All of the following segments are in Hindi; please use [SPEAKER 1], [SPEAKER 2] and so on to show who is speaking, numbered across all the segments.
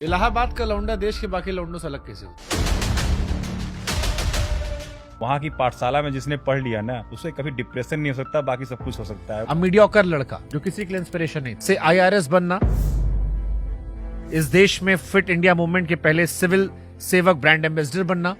[SPEAKER 1] इलाहाबाद का लौंडा देश के बाकी लौंडों से अलग कैसे होता है?
[SPEAKER 2] वहाँ की पाठशाला में जिसने पढ़ लिया ना उसे कभी डिप्रेशन नहीं हो सकता, बाकी सब कुछ हो सकता है।
[SPEAKER 1] अब मीडियोकर लड़का जो किसी के लिए इंस्पिरेशन नहीं से आईआरएस बनना, इस देश में फिट इंडिया मूवमेंट के पहले सिविल सेवक ब्रांड एम्बेसडर बनना,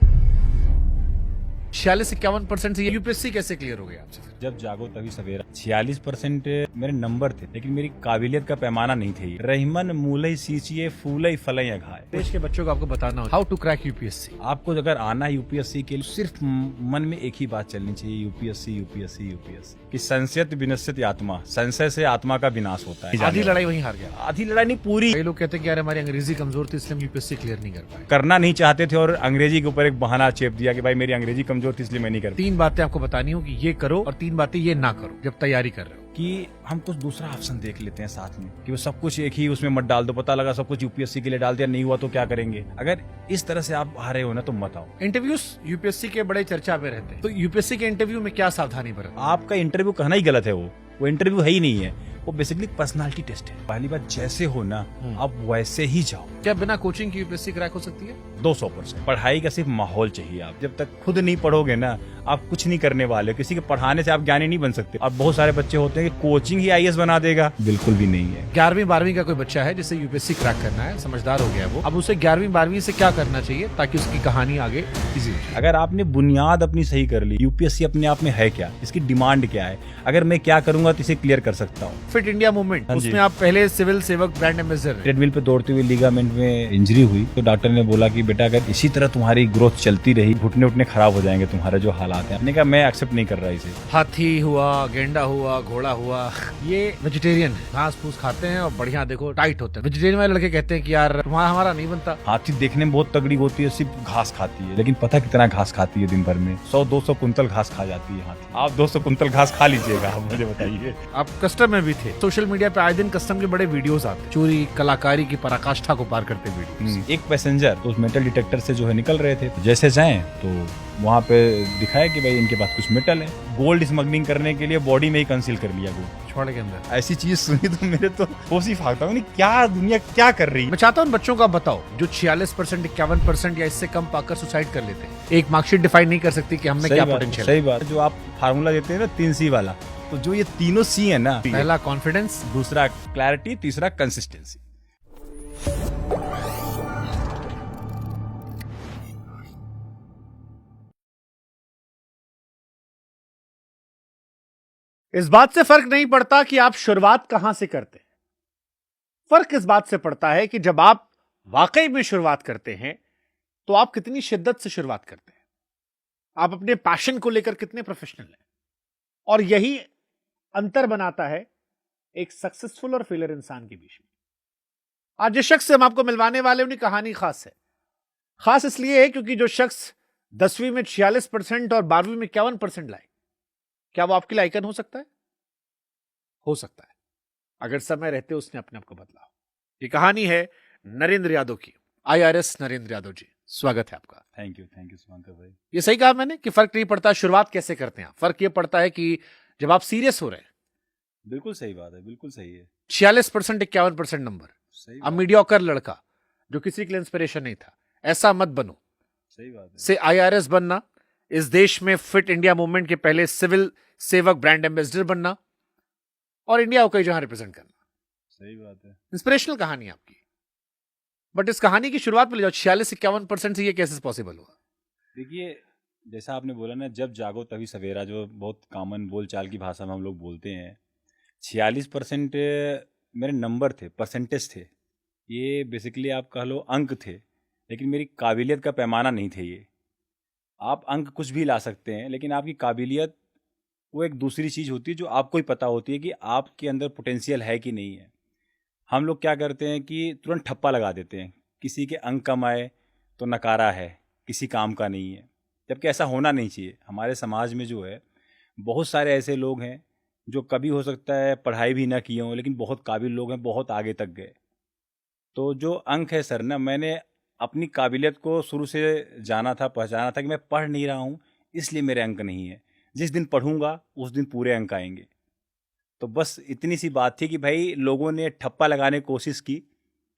[SPEAKER 1] 46-51% से यूपीएससी कैसे क्लियर हो गया आपसे?
[SPEAKER 2] जब जागो तभी सवेरा। 46% मेरे नंबर थे, लेकिन मेरी काबिलियत का पैमाना नहीं थे। रहीमन मूलई सींचिए फूलई फलई अघाए।
[SPEAKER 1] देश के बच्चों को आपको बताना हो हाउ टू क्रैक यूपीएससी।
[SPEAKER 2] आपको अगर आना है यूपीएससी के लिए, सिर्फ मन में एक ही बात चलनी चाहिए, यूपीएससी यूपीएससी यूपीएससी। कि संशयत विनश्यत आत्मा, संशय से आत्मा का विनाश होता है।
[SPEAKER 1] आधी लड़ाई वहीं हार गया।
[SPEAKER 2] आधी लड़ाई नहीं, पूरी।
[SPEAKER 1] कई लोग कहते हैं कि यार हमारी अंग्रेजी कमजोर थी इसलिए हम यूपीएससी क्लियर नहीं कर पाए।
[SPEAKER 2] करना नहीं चाहते थे और अंग्रेजी के ऊपर एक बहाना चेप दिया कि भाई मेरी अंग्रेजी कमजोर थी इसलिए मैं नहीं कर।
[SPEAKER 1] 3 बातें आपको बतानी हो कि ये करो और 3 बातें ये ना करो जब तैयारी कर रहे हो।
[SPEAKER 2] कि हम कुछ दूसरा ऑप्शन देख लेते हैं साथ में, कि वो सब कुछ एक ही उसमें मत डाल दो। पता लगा सब कुछ यूपीएससी के लिए डाल दिया, नहीं हुआ तो क्या करेंगे? अगर इस तरह से आप आ रहे हो ना तो मत आओ।
[SPEAKER 1] इंटरव्यूज यूपीएससी के बड़े चर्चा में रहते हैं, तो यूपीएससी के इंटरव्यू में क्या सावधानी बरतें?
[SPEAKER 2] आपका इंटरव्यू कहना ही गलत है। वो इंटरव्यू है ही नहीं है, वो बेसिकली पर्सनालिटी टेस्ट है। पहली बात, जैसे हो ना आप वैसे ही जाओ।
[SPEAKER 1] क्या बिना कोचिंग की यूपीएससी क्रैक हो सकती है?
[SPEAKER 2] 200%। पढ़ाई का सिर्फ माहौल चाहिए। आप जब तक खुद नहीं पढ़ोगे ना, आप कुछ नहीं करने वाले। किसी के पढ़ाने से आप ज्ञानी नहीं बन सकते। अब बहुत सारे बच्चे होते हैं कि कोचिंग ही आईएएस बना देगा, बिल्कुल भी नहीं है।
[SPEAKER 1] 11वीं 12वीं का कोई बच्चा है जिसे यूपीएससी क्रैक करना है, समझदार हो गया वो, अब उसे 11वीं 12वीं से क्या करना चाहिए ताकि उसकी कहानी आगे इजी हो जाए?
[SPEAKER 2] अगर आपने बुनियाद अपनी सही कर ली, यूपीएससी अपने आप में है क्या, इसकी डिमांड क्या है, अगर मैं क्या करूंगा तो इसे क्लियर कर सकता हूँ।
[SPEAKER 1] फिट इंडिया मूवमेंट,
[SPEAKER 2] हाँ जी।
[SPEAKER 1] उसमें आप पहले सिविल सेवक ब्रांड एम्बेसडर।
[SPEAKER 2] ट्रेडमिल पे दौड़ते हुए लिगामेंट में इंजरी हुई तो डॉक्टर ने बोला कि बेटा अगर इसी तरह तुम्हारी ग्रोथ चलती रही, घुटने उठने खराब हो जाएंगे तुम्हारे जो हालात हैं। मैंने कहा मैं एक्सेप्ट नहीं कर रहा इसे।
[SPEAKER 1] हाथी हुआ, गेंडा हुआ, घोड़ा हुआ, ये वेजिटेरियन है, घास फूस खाते हैं और बढ़िया देखो टाइट होते हैं। वेजिटेरियन वाले लड़के कहते हैं कि यार तुम्हारा हमारा नहीं बनता।
[SPEAKER 2] हाथी देखने में बहुत तगड़ी होती है, सिर्फ घास खाती है, लेकिन पता कितना घास खाती है दिन भर में? 100-200 कुंतल घास खा जाती है हाथी। आप 200 कुंतल घास खा लीजिएगा, आप मुझे बताइए।
[SPEAKER 1] आप कस्टम में भी थे, सोशल मीडिया पे आए दिन कस्टम के बड़े वीडियोस आते हैं, चोरी कलाकारी की पराकाष्ठा को पार करते वीडियोस।
[SPEAKER 2] एक पैसेंजर तो उस मेटल डिटेक्टर से जो है निकल रहे थे, तो जैसे जाएं तो वहाँ पे दिखाया कि भाई इनके पास कुछ मेटल है। गोल्ड स्मगलिंग करने के लिए बॉडी में ही कंसील कर लिया गोल्ड,
[SPEAKER 1] छोड़े के अंदर।
[SPEAKER 2] ऐसी चीज सुनी तो मेरे तो होश ही फाकता हूँ, क्या दुनिया क्या कर रही है।
[SPEAKER 1] मैं चाहता हूँ बच्चों को आप बताओ जो 46%, 51% या इससे कम पाकर सुसाइड कर लेते हैं। एक मार्कशीट डिफाइन नहीं कर सकती कि हम में क्या पोटेंशियल है।
[SPEAKER 2] सही बात। जो आप फार्मूला देते हैं ना 3C वाला, तो जो ये तीनों सी है ना,
[SPEAKER 1] पहला कॉन्फिडेंस,
[SPEAKER 2] दूसरा क्लैरिटी, तीसरा कंसिस्टेंसी।
[SPEAKER 1] इस बात से फर्क नहीं पड़ता कि आप शुरुआत कहां से करते हैं। फर्क इस बात से पड़ता है कि जब आप वाकई में शुरुआत करते हैं तो आप कितनी शिद्दत से शुरुआत करते हैं, आप अपने पैशन को लेकर कितने प्रोफेशनल हैं। और यही अंतर बनाता है एक सक्सेसफुल और फेलियर इंसान के बीच में। आज जिस शख्स से हम आपको मिलवाने वाले उनकी कहानी खास है। खास इसलिए है क्योंकि जो शख्स 10वीं में 46% और 12वीं में 51% लाए, क्या वो आपके लिए आइकन हो सकता है? हो सकता है, अगर समय रहते उसने अपने आप को बदला हो। ये कहानी है नरेंद्र यादव की। आईआरएस नरेंद्र यादव जी, स्वागत है आपका।
[SPEAKER 2] थैंक यू सुमंकर भाई।
[SPEAKER 1] ये सही कहा मैंने कि फर्क नहीं पड़ता शुरुआत कैसे करते हैं, फर्क ये पड़ता है कि जब आप सीरियस हो रहे हैं।
[SPEAKER 2] बिल्कुल सही बात है, बिल्कुल सही है।
[SPEAKER 1] 46%, 51% नंबर।
[SPEAKER 2] सही
[SPEAKER 1] अब मीडियोकर लड़का जो किसी के लिए इंस्पिरेशन नहीं था, ऐसा मत बनो।
[SPEAKER 2] सही बात है।
[SPEAKER 1] से आईआरएस बनना, इस देश में फिट इंडिया मूवमेंट के पहले सिविल सेवक ब्रांड एम्बेसडर बनना और इंडिया को कई जगह रिप्रेजेंट करना।
[SPEAKER 2] सही बात है।
[SPEAKER 1] इंस्पिरेशनल कहानी आपकी, बट इस कहानी की शुरुआत में ले जाओ। 46-51% से ये कैसे पॉसिबल हुआ?
[SPEAKER 2] देखिए, जैसा आपने बोला ना, जब जागो तभी सवेरा, जो बहुत कॉमन बोलचाल की भाषा में हम लोग बोलते हैं। 46% मेरे नंबर थे, परसेंटेज थे। ये बेसिकली आप कह लो अंक थे, लेकिन मेरी काबिलियत का पैमाना नहीं थे ये। आप अंक कुछ भी ला सकते हैं, लेकिन आपकी काबिलियत वो एक दूसरी चीज़ होती है जो आपको ही पता होती है कि आपके अंदर पोटेंशियल है कि नहीं है। हम लोग क्या करते हैं कि तुरंत ठप्पा लगा देते हैं, किसी के अंक कम आए तो नकारा है, किसी काम का नहीं है, जबकि ऐसा होना नहीं चाहिए। हमारे समाज में जो है बहुत सारे ऐसे लोग हैं जो कभी हो सकता है पढ़ाई भी ना किए हों, लेकिन बहुत काबिल लोग हैं, बहुत आगे तक गए। तो जो अंक है सर ना, मैंने अपनी काबिलियत को शुरू से जाना था, पहचाना था कि मैं पढ़ नहीं रहा हूँ इसलिए मेरे अंक नहीं है। जिस दिन पढ़ूंगा उस दिन पूरे अंक आएंगे। तो बस इतनी सी बात थी कि भाई लोगों ने ठप्पा लगाने की कोशिश की,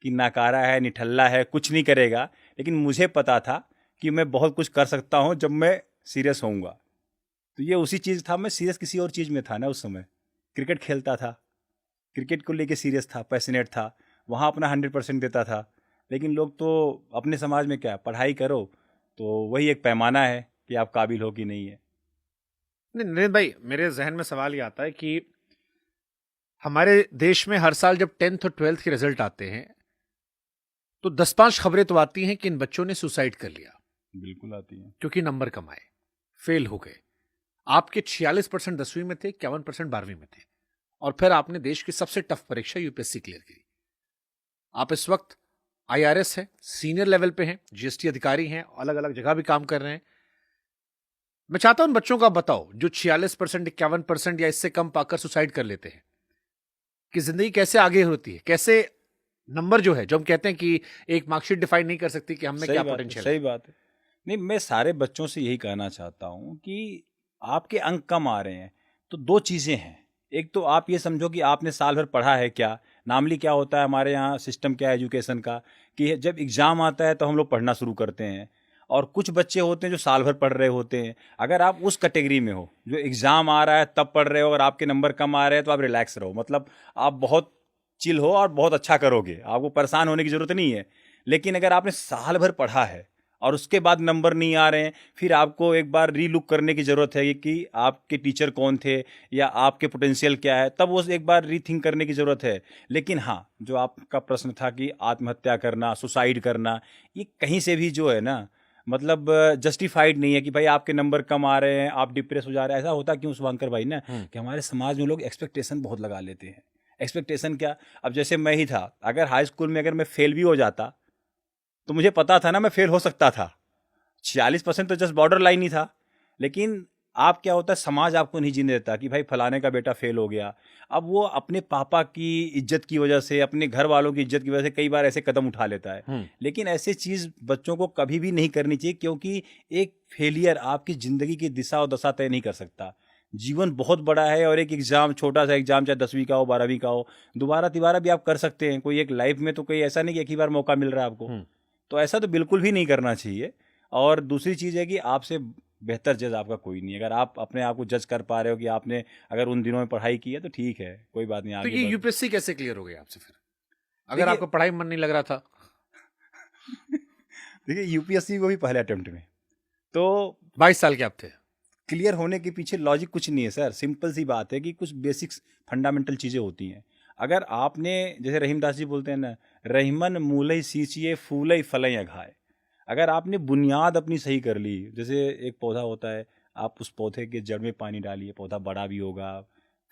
[SPEAKER 2] कि नाकारा है, निठल्ला है, कुछ नहीं करेगा, लेकिन मुझे पता था कि मैं बहुत कुछ कर सकता हूँ जब मैं सीरियस होऊंगा। तो ये उसी चीज़ था, मैं सीरियस किसी और चीज़ में था ना उस समय। क्रिकेट खेलता था, क्रिकेट को लेके सीरियस था, पैशनेट था, वहाँ अपना 100% देता था। लेकिन लोग तो अपने समाज में क्या, पढ़ाई करो तो वही एक पैमाना है कि आप काबिल हो कि नहीं है।
[SPEAKER 1] नहीं नरेंद्र भाई, मेरे जहन में सवाल ये आता है कि हमारे देश में हर साल जब 10th और 12th के रिजल्ट आते हैं तो 10-5 खबरें तो आती हैं कि इन बच्चों ने सुसाइड कर लिया
[SPEAKER 2] बिल्कुल आती है।
[SPEAKER 1] क्योंकि नंबर कम आए, फेल हो गए। आपके 46% 10वीं में थे, 51% 12वीं में थे, और फिर आपने देश की सबसे टफ परीक्षा यूपीएससी क्लियर की। आप इस वक्त आईआरएस है, सीनियर लेवल पे हैं, जीएसटी अधिकारी हैं, अलग अलग जगह भी काम कर रहे हैं। मैं चाहता हूं उन बच्चों को आप बताओ जो 46%, 51% या इससे कम पाकर सुसाइड कर लेते हैं, कि जिंदगी कैसे आगे होती है, कैसे नंबर जो है, जो हम कहते हैं कि एक मार्कशीट डिफाइन नहीं कर सकती कि हमें क्या पोटेंशियल है।
[SPEAKER 2] सही बात है। नहीं, मैं सारे बच्चों से यही कहना चाहता हूँ कि आपके अंक कम आ रहे हैं तो दो चीज़ें हैं। एक तो आप ये समझो कि आपने साल भर पढ़ा है क्या। नॉर्मली क्या होता है हमारे यहाँ सिस्टम क्या है एजुकेशन का, कि जब एग्ज़ाम आता है तो हम लोग पढ़ना शुरू करते हैं, और कुछ बच्चे होते हैं जो साल भर पढ़ रहे होते हैं। अगर आप उस कैटेगरी में हो जो एग्ज़ाम आ रहा है तब पढ़ रहे हो और आपके नंबर कम आ रहे हैं, तो आप रिलैक्स रहो, मतलब आप बहुत चिल हो और बहुत अच्छा करोगे, आपको परेशान होने की ज़रूरत नहीं है। लेकिन अगर आपने साल भर पढ़ा है और उसके बाद नंबर नहीं आ रहे हैं, फिर आपको एक बार रीलुक करने की ज़रूरत है कि आपके टीचर कौन थे या आपके पोटेंशियल क्या है, तब वो एक बार रीथिंक करने की ज़रूरत है। लेकिन हाँ, जो आपका प्रश्न था कि आत्महत्या करना, सुसाइड करना, ये कहीं से भी जो है ना, मतलब जस्टिफाइड नहीं है कि भाई आपके नंबर कम आ रहे हैं, आप डिप्रेस हो जा रहे हैं। ऐसा होता क्यों शुभंकर भाई ना, कि हमारे समाज में लोग एक्सपेक्टेशन बहुत लगा लेते हैं। एक्सपेक्टेशन क्या, अब जैसे मैं ही था, अगर हाई स्कूल में अगर मैं फेल भी हो जाता तो मुझे पता था ना मैं फेल हो सकता था। 46% तो जस्ट बॉर्डर लाइन ही था। लेकिन आप क्या होता है, समाज आपको नहीं जीने देता कि भाई फलाने का बेटा फेल हो गया। अब वो अपने पापा की इज्जत की वजह से, अपने घर वालों की इज्जत की वजह से कई बार ऐसे कदम उठा लेता है। लेकिन ऐसे चीज़ बच्चों को कभी भी नहीं करनी चाहिए, क्योंकि एक फेलियर आपकी ज़िंदगी की दिशा और दशा तय नहीं कर सकता। जीवन बहुत बड़ा है, और एक एग्ज़ाम, छोटा सा एग्ज़ाम, चाहे 10वीं का हो, 12वीं का हो, दोबारा तिबारा भी आप कर सकते हैं। कोई एक लाइफ में तो कोई ऐसा नहीं कि एक ही बार मौका मिल रहा है आपको। तो ऐसा तो बिल्कुल भी नहीं करना चाहिए। और दूसरी चीज़ है कि आपसे बेहतर जज आपका कोई नहीं। अगर आप अपने आप को जज कर पा रहे हो कि आपने अगर उन दिनों में पढ़ाई की है तो ठीक है, कोई बात नहीं,
[SPEAKER 1] तो
[SPEAKER 2] आगे
[SPEAKER 1] ये
[SPEAKER 2] बढ़ो।
[SPEAKER 1] यूपीएससी कैसे क्लियर हो गई आपसे फिर, अगर
[SPEAKER 2] देखिए-
[SPEAKER 1] आपको पढ़ाई में मन नहीं लग रहा था?
[SPEAKER 2] देखिए, यूपीएससी को भी पहले अटेम्प्ट में तो
[SPEAKER 1] 22 साल के आप थे।
[SPEAKER 2] क्लियर होने के पीछे लॉजिक कुछ नहीं है सर। सिंपल सी बात है कि कुछ बेसिक्स फंडामेंटल चीज़ें होती हैं। अगर आपने, जैसे रहीमदास जी बोलते हैं ना, रहीमन मूलई सींचिए फूलई फलई अघाए। अगर आपने बुनियाद अपनी सही कर ली, जैसे एक पौधा होता है, आप उस पौधे के जड़ में पानी डालिए, पौधा बड़ा भी होगा,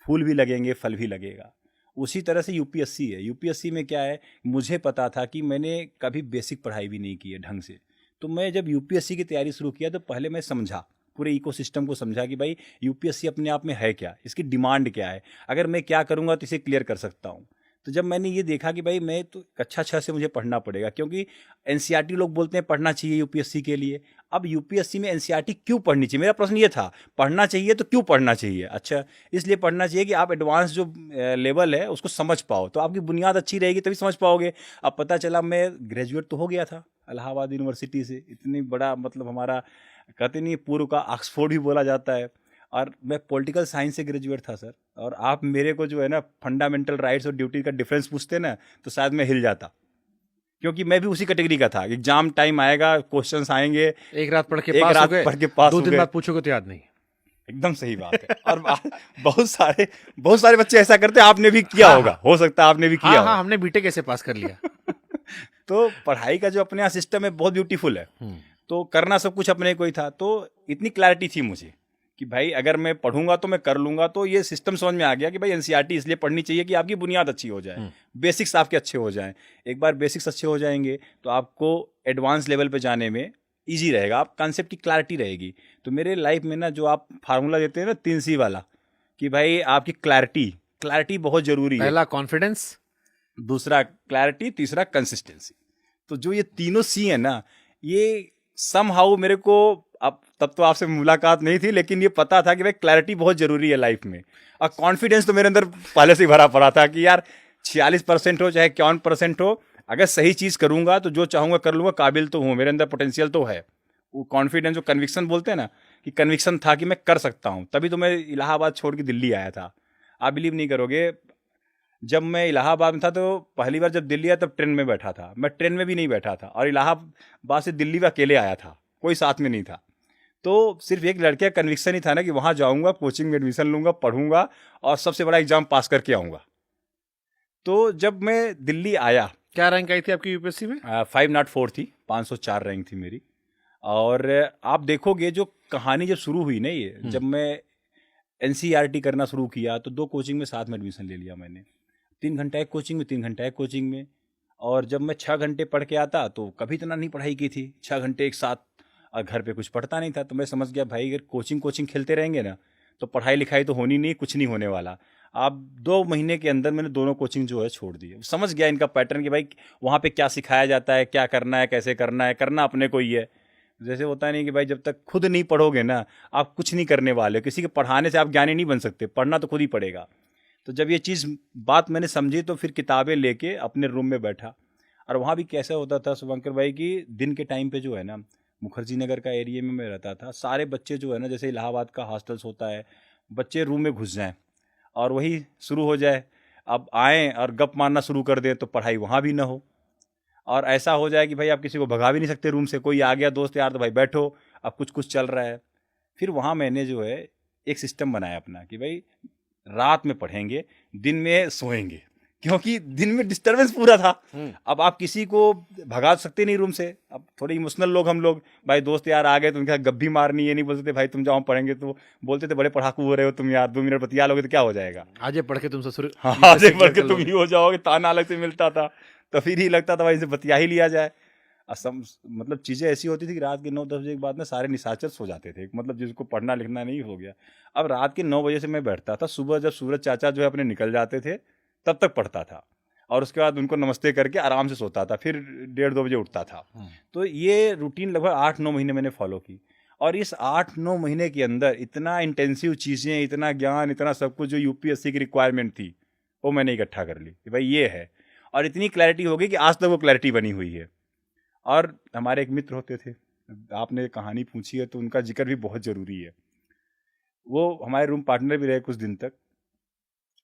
[SPEAKER 2] फूल भी लगेंगे, फल भी लगेगा। उसी तरह से यूपीएससी है। यूपीएससी में क्या है, मुझे पता था कि मैंने कभी बेसिक पढ़ाई भी नहीं की है ढंग से। तो मैं जब यूपीएससी की तैयारी शुरू किया तो पहले मैं समझा, पूरे इकोसिस्टम को समझा कि भाई यूपीएससी अपने आप में है क्या, इसकी डिमांड क्या है, अगर मैं क्या करूँगा तो इसे क्लियर कर सकता हूँ। तो जब मैंने ये देखा कि भाई मैं तो कक्षा 6 से मुझे पढ़ना पड़ेगा, क्योंकि एनसीईआरटी लोग बोलते हैं पढ़ना चाहिए यूपीएससी के लिए। अब यूपीएससी में एनसीईआरटी क्यों पढ़नी चाहिए, मेरा प्रश्न ये था, पढ़ना चाहिए तो क्यों पढ़ना चाहिए? अच्छा, इसलिए पढ़ना चाहिए कि आप एडवांस जो लेवल है उसको समझ पाओ, तो आपकी बुनियाद अच्छी रहेगी तभी समझ पाओगे। अब पता चला मैं ग्रेजुएट तो हो गया था इलाहाबाद यूनिवर्सिटी से, इतनी बड़ा, मतलब हमारा कहते नहीं पूर्व का ऑक्सफोर्ड भी बोला जाता है, और मैं पॉलिटिकल साइंस से ग्रेजुएट था सर। और आप मेरे को जो है ना फंडामेंटल राइट्स और ड्यूटी का डिफरेंस पूछते ना तो शायद मैं हिल जाता, क्योंकि मैं भी उसी कैटेगरी का था। एग्जाम टाइम आएगा, क्वेश्चंस आएंगे,
[SPEAKER 1] एक रात पढ़ के
[SPEAKER 2] एक
[SPEAKER 1] पास हो
[SPEAKER 2] रात
[SPEAKER 1] गए,
[SPEAKER 2] पढ़ के पास
[SPEAKER 1] 2
[SPEAKER 2] हो
[SPEAKER 1] दिन
[SPEAKER 2] गए।
[SPEAKER 1] बाद पूछोगे तो याद नहीं।
[SPEAKER 2] एकदम सही बात है। और बहुत सारे बच्चे ऐसा करते हैं, आपने भी किया होगा, हो सकता है आपने भी किया
[SPEAKER 1] हाँ
[SPEAKER 2] होगा।
[SPEAKER 1] हाँ, हमने बीटेक कैसे पास कर लिया।
[SPEAKER 2] तो पढ़ाई का जो अपने यहाँ सिस्टम है बहुत ब्यूटीफुल है। तो करना सब कुछ अपने को ही था, तो इतनी क्लैरिटी थी मुझे कि भाई अगर मैं पढ़ूंगा तो मैं कर लूंगा। तो ये सिस्टम समझ में आ गया कि भाई एनसीईआरटी इसलिए पढ़नी चाहिए कि आपकी बुनियाद अच्छी हो जाए, बेसिक्स आपके अच्छे हो जाएं। एक बार बेसिक्स अच्छे हो जाएंगे तो आपको एडवांस लेवल पे जाने में ईजी रहेगा, आप कॉन्सेप्ट की क्लैरिटी रहेगी। तो मेरे लाइफ में ना जो आप फार्मूला देते हैं ना 3C वाला, कि भाई आपकी क्लैरिटी बहुत ज़रूरी है।
[SPEAKER 1] पहला कॉन्फिडेंस,
[SPEAKER 2] दूसरा क्लैरिटी, तीसरा कंसिस्टेंसी। तो जो ये तीनों सी है ना, ये समहाउ मेरे को, अब तब तो आपसे मुलाकात नहीं थी, लेकिन ये पता था कि भाई क्लैरिटी बहुत ज़रूरी है लाइफ में। और कॉन्फिडेंस तो मेरे अंदर पहले से ही भरा पड़ा था कि यार 46% हो चाहे 51% हो, अगर सही चीज़ करूँगा तो जो चाहूँगा कर लूँगा, काबिल तो हूँ, मेरे अंदर पोटेंशियल तो है। वो कॉन्फिडेंस, जो कन्विक्शन बोलते हैं ना, कि कन्विक्शन था कि मैं कर सकता हूँ, तभी तो मैं इलाहाबाद छोड़ के दिल्ली आया था। आप बिलीव नहीं करोगे, जब मैं इलाहाबाद में था तो पहली बार जब दिल्ली आया तब ट्रेन में बैठा था, मैं ट्रेन में भी नहीं बैठा था, और इलाहाबाद से दिल्ली में अकेले आया था, कोई साथ में नहीं था। तो सिर्फ एक लड़के का कन्विक्शन ही था ना कि वहाँ जाऊँगा, कोचिंग में एडमिशन लूँगा, पढ़ूंगा और सबसे बड़ा एग्जाम पास करके आऊँगा। तो जब मैं दिल्ली आया,
[SPEAKER 1] क्या रैंक आई थी आपकी यूपीएससी में?
[SPEAKER 2] 504 थी, 504 रैंक थी मेरी। और आप देखोगे जो कहानी जब शुरू हुई ना, ये जब मैं एनसीईआरटी करना शुरू किया तो 2 कोचिंग में साथ में एडमिशन ले लिया मैंने। 3 घंटा एक कोचिंग में, 3 घंटा एक कोचिंग में। और जब मैं 6 घंटे पढ़ के आता तो कभी इतना नहीं पढ़ाई की थी, 6 घंटे एक साथ, और घर पे कुछ पढ़ता नहीं था। तो मैं समझ गया भाई अगर कोचिंग खेलते रहेंगे ना तो पढ़ाई लिखाई तो होनी नहीं, कुछ नहीं होने वाला। आप 2 महीने के अंदर मैंने दोनों कोचिंग जो है छोड़ दी। समझ गया इनका पैटर्न कि भाई वहाँ पे क्या सिखाया जाता है, क्या करना है, कैसे करना है, करना अपने को ही है। जैसे होता नहीं कि भाई जब तक खुद नहीं पढ़ोगे ना आप कुछ नहीं करने वाले हो, किसी के पढ़ाने से आप ज्ञानी नहीं बन सकते, पढ़ना तो खुद ही पड़ेगा। तो जब ये चीज़ बात मैंने समझी तो फिर किताबें लेके अपने रूम में बैठा। और वहाँ भी कैसा होता था शुभंकर भाई कि दिन के टाइम पे जो है ना, मुखर्जी नगर का एरिया में मैं रहता था, सारे बच्चे जो है ना, जैसे इलाहाबाद का हॉस्टल्स होता है, बच्चे रूम में घुस जाएं और वही शुरू हो जाए, अब आएँ और गप मारना शुरू कर दें तो पढ़ाई वहाँ भी ना हो। और ऐसा हो जाए कि भाई आप किसी को भगा भी नहीं सकते रूम से, कोई आ गया दोस्त यार तो भाई बैठो, अब कुछ कुछ चल रहा है। फिर वहाँ मैंने जो है एक सिस्टम बनाया अपना कि भाई रात में पढ़ेंगे, दिन में सोएंगे, क्योंकि दिन में डिस्टर्बेंस पूरा था। अब आप किसी को भगा सकते नहीं रूम से। अब थोड़े इमोशनल लोग हम लोग, भाई दोस्त यार आ गए तो उनके साथ गप भी मारनी, ये नहीं बोल सकते भाई तुम जाओ पढ़ेंगे, तो बोलते थे बड़े पढ़ाकू हो रहे हो तुम यार, 2 मिनट बतिया लोगे तो क्या हो जाएगा,
[SPEAKER 1] आज ये पढ़ के तुम ससुर
[SPEAKER 2] हाँ आज एक पढ़ के तुम ही हो जाओगे, ताना अलग से मिलता था। तो फिर ही लगता था भाई इसे बतिया ही लिया जाए। मतलब चीज़ें ऐसी होती थी कि रात के 9-10 बजे के बाद में सारे निशाचर सो जाते थे, मतलब जिसको पढ़ना लिखना नहीं हो गया। अब रात के 9 बजे से मैं बैठता था, सुबह जब सूरज चाचा जो है अपने निकल जाते थे तब तक पढ़ता था, और उसके बाद उनको नमस्ते करके आराम से सोता था, फिर 1:30-2 बजे उठता था। तो ये रूटीन लगभग 8-9 महीने मैंने फॉलो की। और इस 8-9 महीने के अंदर इतना इंटेंसिव चीज़ें, इतना ज्ञान, इतना सब कुछ जो यूपीएससी की रिक्वायरमेंट थी वो मैंने इकट्ठा कर ली कि भाई ये है। और इतनी क्लैरिटी हो गई कि आज तक वो क्लैरिटी बनी हुई है। और हमारे एक मित्र होते थे, आपने कहानी पूछी है तो उनका जिक्र भी बहुत ज़रूरी है। वो हमारे रूम पार्टनर भी रहे कुछ दिन तक।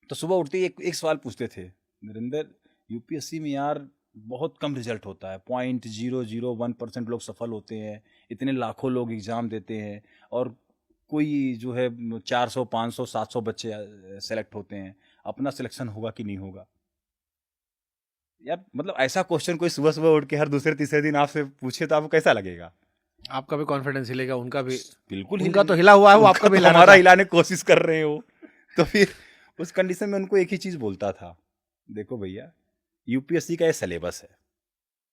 [SPEAKER 2] तो सुबह उठते ही एक सवाल पूछते थे, नरेंद्र यूपीएससी में यार बहुत कम रिजल्ट होता है, 0.001% लोग सफल होते हैं, इतने लाखों लोग एग्ज़ाम देते हैं और कोई जो है 400, 500, 700 बच्चे सेलेक्ट होते हैं, अपना सिलेक्शन होगा कि नहीं होगा। यार मतलब ऐसा क्वेश्चन कोई सुबह सुबह उठ के हर दूसरे तीसरे दिन आपसे पूछे तो आपको कैसा लगेगा?
[SPEAKER 1] आपका भी कॉन्फिडेंस हिलेगा, उनका भी।
[SPEAKER 2] बिल्कुल
[SPEAKER 1] उनका तो हिला हुआ है, वो
[SPEAKER 2] उनका
[SPEAKER 1] आपका भी
[SPEAKER 2] तो
[SPEAKER 1] हिलाना
[SPEAKER 2] हमारा
[SPEAKER 1] था।
[SPEAKER 2] हिलाने की कोशिश कर रहे हैं वो। तो फिर उस कंडीशन में उनको एक ही चीज़ बोलता था, देखो भैया यूपीएससी का ये सिलेबस है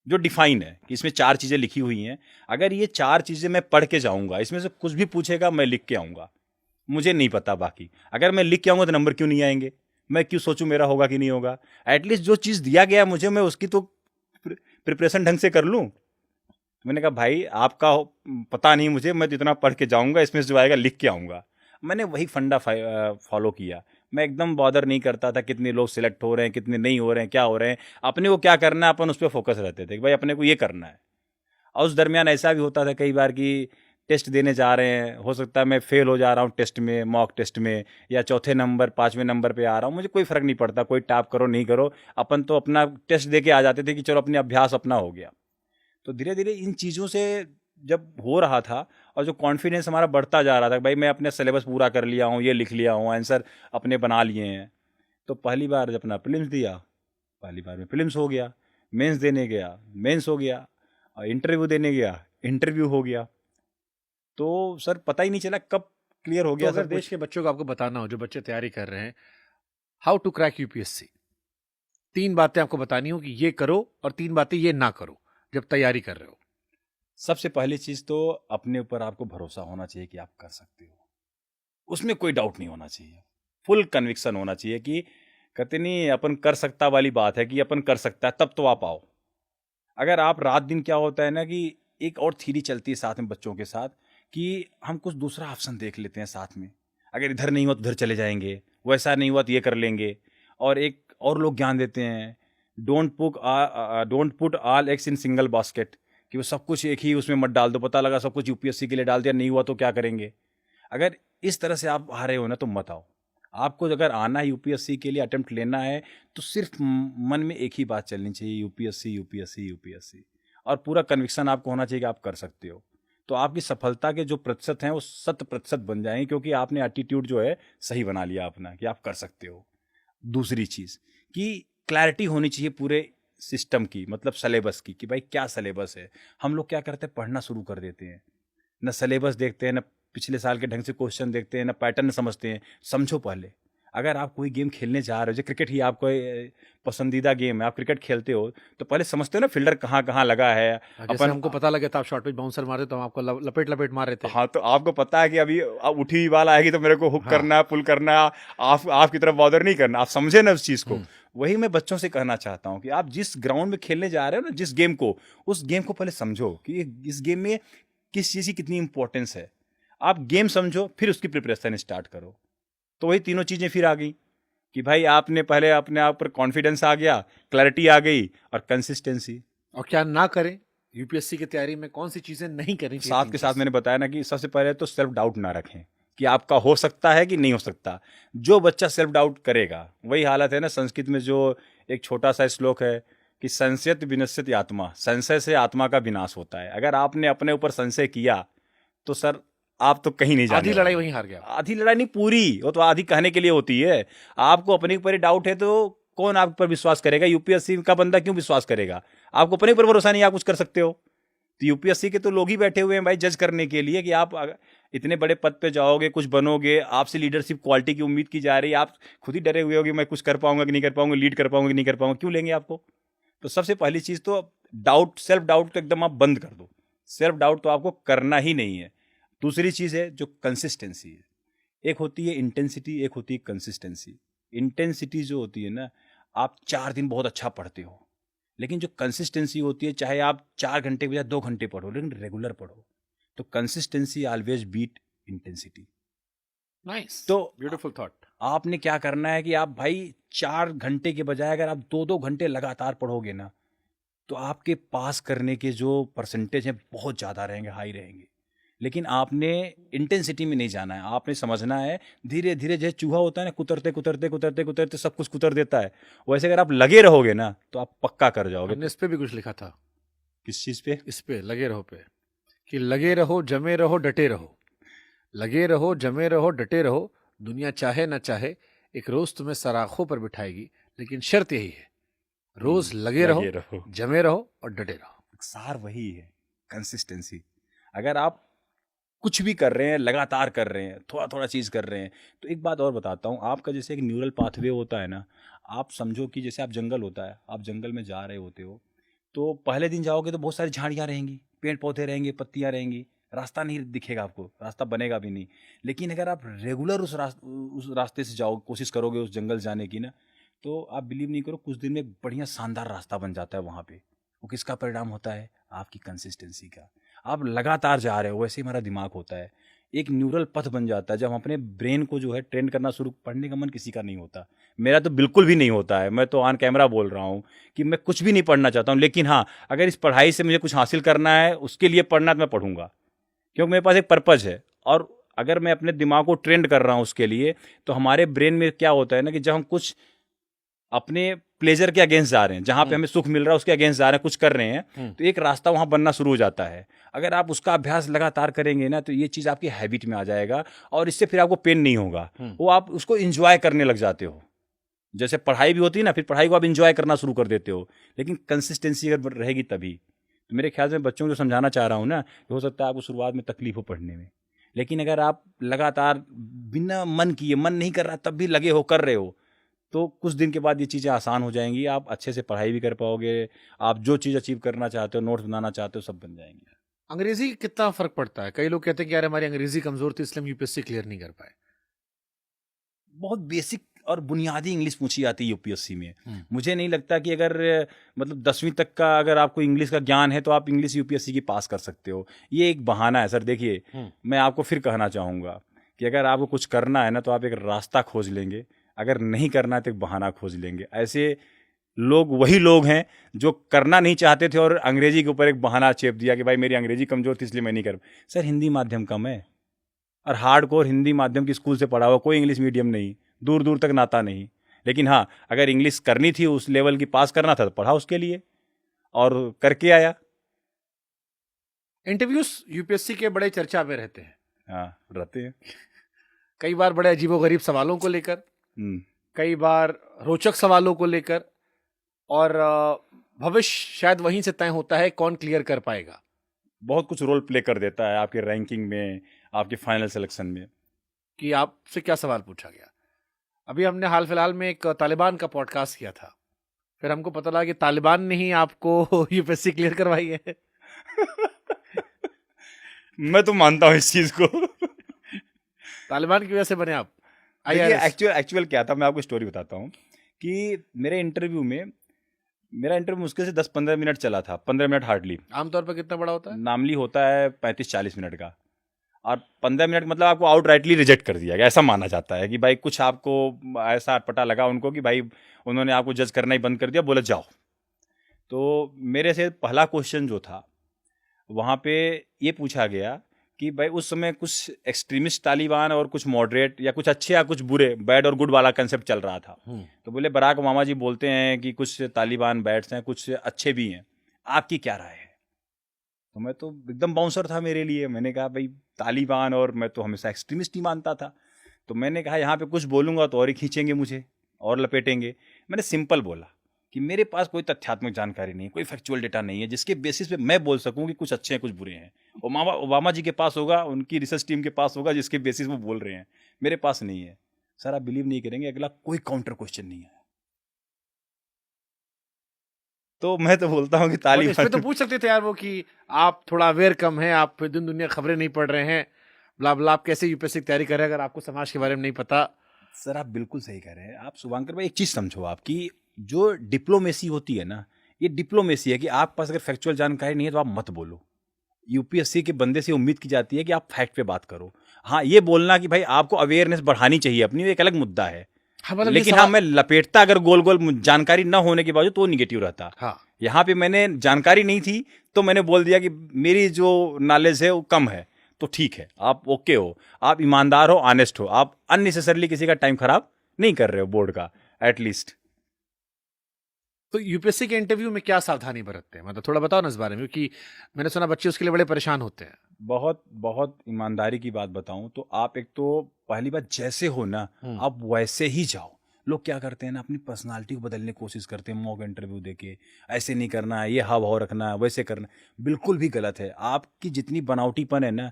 [SPEAKER 2] जो डिफाइन है कि इसमें 4 चीज़ें लिखी हुई हैं। अगर ये 4 चीज़ें मैं पढ़ के जाऊँगा, इसमें से कुछ भी पूछेगा मैं लिख के आऊँगा, मुझे नहीं पता बाकी। अगर मैं लिख के आऊँगा तो नंबर क्यों नहीं आएंगे? मैं क्यों सोचूं मेरा होगा कि नहीं होगा? एटलीस्ट जो चीज़ दिया गया मुझे, मैं उसकी तो प्रिपरेशन ढंग से कर लूँ। मैंने कहा भाई आपका पता नहीं मुझे, मैं तो इतना पढ़ के जाऊँगा, इसमें से जो आएगा लिख के आऊँगा। मैंने वही फंडा फॉलो किया। मैं एकदम बॉदर नहीं करता था कितने लोग सिलेक्ट हो रहे हैं, कितने नहीं हो रहे हैं, क्या हो रहे हैं। अपने को क्या करना है अपन उस पर फोकस रहते थे कि भाई अपने को ये करना है। और उस दरमियान ऐसा भी होता था कई बार कि टेस्ट देने जा रहे हैं, हो सकता है मैं फेल हो जा रहा हूँ टेस्ट में, मॉक टेस्ट में, या चौथे नंबर 5वें नंबर पे आ रहा हूँ, मुझे कोई फ़र्क नहीं पड़ता, कोई टॉप करो नहीं करो, अपन तो अपना टेस्ट दे के आ जाते थे कि चलो अपने अभ्यास अपना हो गया। तो धीरे धीरे इन चीज़ों से जब हो रहा था और जो कॉन्फिडेंस हमारा बढ़ता जा रहा था, भाई मैं अपने सिलेबस पूरा कर लिया हूँ, ये लिख लिया हूँ, आंसर अपने बना लिए हैं। तो पहली बार जब अपना प्रीलिम्स दिया, पहली बार में प्रीलिम्स हो गया, मेंस देने गया, मेंस हो गया, और इंटरव्यू देने गया, इंटरव्यू हो गया। तो सर पता ही नहीं चला कब क्लियर हो
[SPEAKER 1] तो
[SPEAKER 2] गया
[SPEAKER 1] अगर
[SPEAKER 2] सब
[SPEAKER 1] देश
[SPEAKER 2] कुछ।
[SPEAKER 1] के बच्चों को आपको बताना हो, जो बच्चे तैयारी कर रहे हैं, हाउ टू क्रैक यूपीएससी, 3 बातें आपको बतानी हो कि ये करो और 3 बातें ये ना करो जब तैयारी कर रहे हो।
[SPEAKER 2] सबसे पहली चीज़ तो अपने ऊपर आपको भरोसा होना चाहिए कि आप कर सकते हो, उसमें कोई डाउट नहीं होना चाहिए, फुल कन्विक्शन होना चाहिए कि कहते नहीं अपन कर सकता वाली बात है कि अपन कर सकता है, तब तो आप आओ। अगर आप रात दिन क्या होता है ना कि एक और थ्योरी चलती है साथ में बच्चों के साथ कि हम कुछ दूसरा ऑप्शन देख लेते हैं साथ में, अगर इधर नहीं हुआ तो उधर चले जाएंगे, वैसा नहीं हुआ तो ये कर लेंगे। और एक और लोग ज्ञान देते हैं don't put all eggs in single basket, कि वो सब कुछ एक ही उसमें मत डाल दो, पता लगा सब कुछ यूपीएससी के लिए डाल दिया, नहीं हुआ तो क्या करेंगे। अगर इस तरह से आप आ रहे हो ना तो मत आओ। आपको अगर आना है यूपीएससी के लिए, अटेम्प्ट लेना है, तो सिर्फ मन में एक ही बात चलनी चाहिए, यूपीएससी यूपीएससी यूपीएससी, और पूरा कन्विक्शन आपको होना चाहिए कि आप कर सकते हो। तो आपकी सफलता के जो प्रतिशत हैं वो 100% बन जाएंगे, क्योंकि आपने एटीट्यूड जो है सही बना लिया अपना कि आप कर सकते हो। दूसरी चीज़ कि क्लैरिटी होनी चाहिए पूरे सिस्टम की, मतलब सिलेबस की, कि भाई क्या सिलेबस है। हम लोग क्या करते हैं, पढ़ना शुरू कर देते हैं, न सिलेबस देखते हैं, न पिछले साल के ढंग से क्वेश्चन देखते हैं, न पैटर्न समझते हैं। समझो पहले, अगर आप कोई गेम खेलने जा रहे हो, जो क्रिकेट ही आपको पसंदीदा गेम है, आप क्रिकेट खेलते हो, तो पहले समझते हो ना फील्डर कहाँ कहाँ लगा है।
[SPEAKER 1] जैसे हमको पता लगा था आप शॉर्ट पिच बाउंसर मारे तो हम आपको लपेट लपेट मार रहे थे।
[SPEAKER 2] हाँ, तो आपको पता है कि अभी अब उठी हुई बॉल आएगी तो मेरे को हुक करना है, पुल करना है, आपकी तरफ बॉदर नहीं करना। आप समझे ना उस चीज़ को। वही मैं बच्चों से कहना चाहता हूँ कि आप जिस ग्राउंड में खेलने जा रहे हो ना, जिस गेम को, उस गेम को पहले समझो कि इस गेम में किस चीज़ की कितनी इंपॉर्टेंस है। आप गेम समझो, फिर उसकी प्रिपरेशन स्टार्ट करो। तो वही तीनों चीज़ें फिर आ गई कि भाई आपने पहले अपने आप पर कॉन्फिडेंस आ गया, क्लैरिटी आ गई, और कंसिस्टेंसी।
[SPEAKER 1] और क्या ना करें यूपीएससी की तैयारी में, कौन सी चीजें नहीं करनी चाहिए?
[SPEAKER 2] साथ के साथ मैंने बताया ना कि सबसे पहले तो सेल्फ डाउट ना रखें कि आपका हो सकता है कि नहीं हो सकता। जो बच्चा सेल्फ डाउट करेगा, वही हालत है ना, संस्कृत में जो एक छोटा सा श्लोक है कि संशयत विनश्यति आत्मा, संशय से आत्मा का विनाश होता है। अगर आपने अपने ऊपर संशय किया तो सर आप तो कहीं नहीं जाने
[SPEAKER 1] आधी
[SPEAKER 2] वाले।
[SPEAKER 1] लड़ाई वहीं हार गया।
[SPEAKER 2] आधी लड़ाई नहीं, पूरी, वो तो आधी कहने के लिए होती है। आपको अपने ऊपर ही डाउट है तो कौन आप पर विश्वास करेगा? यूपीएससी का बंदा क्यों विश्वास करेगा? आपको अपने ऊपर भरोसा नहीं, आप कुछ कर सकते हो? तो यूपीएससी के तो लोग ही बैठे हुए हैं भाई जज करने के लिए कि आप इतने बड़े पद पे जाओगे, कुछ बनोगे, आपसे लीडरशिप क्वालिटी की उम्मीद की जा रही है। आप खुद ही डरे हुए हो कि मैं कुछ कर पाऊंगा कि नहीं कर पाऊंगा, लीड कर पाऊंगा कि नहीं कर पाऊंगा, क्यों लेंगे आपको? तो सबसे पहली चीज़ तो डाउट, सेल्फ डाउट तो एकदम आप बंद कर दो। सेल्फ डाउट तो आपको करना ही नहीं है। दूसरी चीज़ है जो कंसिस्टेंसी है। एक होती है इंटेंसिटी, एक होती है कंसिस्टेंसी। इंटेंसिटी जो होती है ना, आप 4 दिन बहुत अच्छा पढ़ते हो, लेकिन जो कंसिस्टेंसी होती है, चाहे आप 4 घंटे के बजाय 2 घंटे पढ़ो, लेकिन रेगुलर पढ़ो। तो consistency always beat intensity.
[SPEAKER 1] Nice,
[SPEAKER 2] तो
[SPEAKER 1] ब्यूटीफुल थॉट।
[SPEAKER 2] आपने क्या करना है कि आप भाई 4 घंटे के बजाय अगर आप 2-2 घंटे लगातार पढ़ोगे ना, तो आपके पास करने के जो परसेंटेज हैं बहुत ज़्यादा रहेंगे, हाई रहेंगे। लेकिन आपने इंटेंसिटी में नहीं जाना है। आपने समझना है धीरे धीरे, जैसे चूहा होता है ना, कुतरते कुतरते कुतरते कुतरते सब कुछ कुतर देता है, वैसे अगर आप लगे रहोगे ना तो आप पक्का कर जाओगे।
[SPEAKER 1] हमने इस पे भी कुछ लिखा था।
[SPEAKER 2] किस चीज़ पे?
[SPEAKER 1] इस पे लगे रहो पे, कि लगे रहो, जमे रहो, डटे रहो। लगे रहो, जमे रहो, डटे रहो। दुनिया चाहे ना चाहे एक रोज तुम्हें सराखों पर बिठाएगी, लेकिन शर्त यही है, रोज लगे रहो, जमे रहो और डटे रहो।
[SPEAKER 2] सार वही है, कंसिस्टेंसी। अगर आप कुछ भी कर रहे हैं, लगातार कर रहे हैं, थोड़ा थोड़ा चीज़ कर रहे हैं, तो एक बात और बताता हूँ, आपका जैसे एक न्यूरल पाथवे होता है ना, आप समझो कि जैसे आप जंगल होता है, आप जंगल में जा रहे होते हो, तो पहले दिन जाओगे तो बहुत सारी झाड़ियाँ रहेंगी, पेड़ पौधे रहेंगे, पत्तियाँ रहेंगी, रास्ता नहीं दिखेगा आपको, रास्ता बनेगा भी नहीं। लेकिन अगर आप रेगुलर उस रास्ते से जाओ, कोशिश करोगे उस जंगल जाने की ना, तो आप बिलीव नहीं करो, कुछ दिन में एक बढ़िया शानदार रास्ता बन जाता है वहाँ पे। वो किसका परिणाम होता है? आपकी कंसिस्टेंसी का। आप लगातार जा रहे हो, वैसे ही हमारा दिमाग होता है, एक न्यूरल पथ बन जाता है। जब हम अपने ब्रेन को जो है ट्रेन करना शुरू, पढ़ने का मन किसी का नहीं होता, मेरा तो बिल्कुल भी नहीं होता है। मैं तो ऑन कैमरा बोल रहा हूँ कि मैं कुछ भी नहीं पढ़ना चाहता हूँ, लेकिन हाँ, अगर इस पढ़ाई से मुझे कुछ हासिल करना है, उसके लिए पढ़ना तो मैं पढ़ूंगा, क्योंकि मेरे पास एक पर्पज़ है। और अगर मैं अपने दिमाग को ट्रेंड कर रहा हूँ उसके लिए, तो हमारे ब्रेन में क्या होता है ना कि जब हम कुछ अपने प्लेजर के अगेंस्ट जा रहे हैं, जहां पे हमें सुख मिल रहा है उसके अगेंस्ट जा रहे हैं, कुछ कर रहे हैं, तो एक रास्ता वहां बनना शुरू हो जाता है। अगर आप उसका अभ्यास लगातार करेंगे ना, तो ये चीज़ आपकी हैबिट में आ जाएगा, और इससे फिर आपको पेन नहीं होगा, वो आप उसको इंजॉय करने लग जाते हो। जैसे पढ़ाई भी होती है ना, फिर पढ़ाई को आप इंजॉय करना शुरू कर देते हो। लेकिन कंसिस्टेंसी अगर रहेगी तभी। तो मेरे ख्याल से बच्चों को समझाना चाह रहा हूँ ना, हो सकता है आपको शुरुआत में तकलीफ हो पढ़ने में, लेकिन अगर आप लगातार बिना मन किए, मन नहीं कर रहा तब भी लगे हो, कर रहे हो, तो कुछ दिन के बाद ये चीज़ें आसान हो जाएंगी। आप अच्छे से पढ़ाई भी कर पाओगे, आप जो चीज़ अचीव करना चाहते हो, नोट्स बनाना चाहते हो, सब बन जाएंगे।
[SPEAKER 1] अंग्रेजी कितना फर्क पड़ता है? कई लोग कहते हैं कि यार हमारी अंग्रेजी कमजोर थी इसलिए हम यूपीएससी क्लियर नहीं कर पाए।
[SPEAKER 2] बहुत बेसिक और बुनियादी इंग्लिश पूछी जाती है यूपीएससी में। मुझे नहीं लगता कि अगर मतलब 10वीं तक का अगर आपको इंग्लिश का ज्ञान है तो आप इंग्लिश यूपीएससी की पास कर सकते हो। ये एक बहाना है सर। देखिए, मैं आपको फिर कहना चाहूँगा कि अगर आपको कुछ करना है ना, तो आप एक रास्ता खोज लेंगे, अगर नहीं करना है तो एक बहाना खोज लेंगे। ऐसे लोग वही लोग हैं जो करना नहीं चाहते थे और अंग्रेजी के ऊपर एक बहाना चेप दिया कि भाई मेरी अंग्रेजी कमजोर थी इसलिए मैं नहीं कर। सर हिंदी माध्यम कम है और हार्ड कोर हिंदी माध्यम की स्कूल से पढ़ा हुआ, कोई इंग्लिश मीडियम नहीं, दूर दूर तक नाता नहीं। लेकिन हाँ, अगर इंग्लिश करनी थी, उस लेवल की पास करना था तो पढ़ा उसके लिए और करके आया।
[SPEAKER 1] इंटरव्यूज यूपीएससी के बड़े चर्चा में रहते हैं।
[SPEAKER 2] हाँ, रहते हैं।
[SPEAKER 1] कई बार बड़े अजीबोगरीब सवालों को लेकर, कई बार रोचक सवालों को लेकर, और भविष्य शायद वहीं से तय होता है कौन क्लियर कर पाएगा।
[SPEAKER 2] बहुत कुछ रोल प्ले कर देता है आपके रैंकिंग में, आपके फाइनल सिलेक्शन में।
[SPEAKER 1] कि आपसे क्या सवाल पूछा गया। अभी हमने हाल फिलहाल में एक तालिबान का पॉडकास्ट किया था, फिर हमको पता लगा कि तालिबान ने ही आपको यूपीएससी क्लियर करवाई है।
[SPEAKER 2] मैं तो मानता हूँ इस चीज को।
[SPEAKER 1] तालिबान की वजह से बने आप।
[SPEAKER 2] एक्चुअल क्या था, मैं आपको स्टोरी बताता हूँ कि मेरा इंटरव्यू मुश्किल से 10-15 मिनट चला था, 15 मिनट हार्डली।
[SPEAKER 1] आमतौर पर कितना बड़ा होता है?
[SPEAKER 2] नॉर्मली होता है 35-40 मिनट का, और 15 मिनट मतलब आपको आउटराइटली रिजेक्ट कर दिया गया। ऐसा माना जाता है कि भाई कुछ आपको ऐसा अटपटा लगा उनको कि भाई उन्होंने आपको जज करना ही बंद कर दिया, बोले जाओ। तो मेरे से पहला क्वेश्चन जो था वहाँ पे ये पूछा गया कि भाई उस समय कुछ एक्सट्रीमिस्ट तालिबान और कुछ मॉडरेट, या कुछ अच्छे या कुछ बुरे, बैड और गुड वाला कंसेप्ट चल रहा था। तो बोले बराक ओबामा जी बोलते हैं कि कुछ तालिबान बैड्स हैं, कुछ अच्छे भी हैं, आपकी क्या राय है? तो मैं तो एकदम बाउंसर था मेरे लिए। मैंने कहा भाई तालिबान, और मैं तो हमेशा एक्सट्रीमिस्ट ही मानता था। तो मैंने कहा यहाँ पे कुछ बोलूँगा तो और ही खींचेंगे मुझे और लपेटेंगे। मैंने सिंपल बोला कि मेरे पास कोई तथ्यात्मक जानकारी नहीं है, कोई फैक्चुअल डेटा नहीं है जिसके बेसिस पे मैं बोल सकूं कि कुछ अच्छे हैं कुछ बुरे हैं। ओबामा जी के पास होगा, उनकी रिसर्च टीम के पास होगा जिसके बेसिस वो बोल रहे हैं, मेरे पास नहीं है। सर आप बिलीव नहीं करेंगे, अगला कोई काउंटर क्वेश्चन नहीं है। तो मैं तो बोलता हूँ कि तालिबान,
[SPEAKER 1] इसमें तो पूछ सकते थे यार वो कि आप थोड़ा अवेयर कम हैं, आप दिन दुनिया खबरें नहीं पढ़ रहे हैं, ब्ला ब्ला, आप कैसे यूपीएससी की तैयारी कर रहे हैं अगर आपको समाज के बारे में नहीं पता।
[SPEAKER 2] सर आप बिल्कुल सही कह रहे हैं। आप शुभांकर भाई एक चीज़ समझो, आपकी जो डिप्लोमेसी होती है ना, ये डिप्लोमेसी है कि आपके पास अगर फैक्चुअल जानकारी नहीं है तो आप मत बोलो। यूपीएससी के बंदे से उम्मीद की जाती है कि आप फैक्ट पे बात करो। हाँ, ये बोलना कि भाई आपको अवेयरनेस बढ़ानी चाहिए अपनी, एक अलग मुद्दा है।
[SPEAKER 1] हाँ, मतलब
[SPEAKER 2] लेकिन हाँ, मैं लपेटता अगर गोल गोल जानकारी ना होने के बावजूद तो निगेटिव रहता।
[SPEAKER 1] हाँ,
[SPEAKER 2] यहाँ पे मैंने जानकारी नहीं थी तो मैंने बोल दिया कि मेरी जो नॉलेज है वो कम है, तो ठीक है, आप ओके हो, आप ईमानदार हो, ऑनेस्ट हो, आप अननेसेसरली किसी का टाइम खराब नहीं कर रहे हो बोर्ड का एटलीस्ट।
[SPEAKER 1] तो यूपीएससी के इंटरव्यू में क्या सावधानी बरतते हैं, मतलब थोड़ा बताओ ना इस बारे में, क्योंकि मैंने सुना बच्चे उसके लिए बड़े परेशान होते हैं।
[SPEAKER 2] बहुत बहुत ईमानदारी की बात बताऊं तो आप एक तो पहली बात जैसे हो ना आप वैसे ही जाओ। लोग क्या करते हैं ना, अपनी पर्सनालिटी को बदलने की कोशिश करते हैं मॉक इंटरव्यू देके, ऐसे नहीं करना है, ये हाव भाव रखना है, वैसे करना है। बिल्कुल भी गलत है। आपकी जितनी बनावटीपन है ना,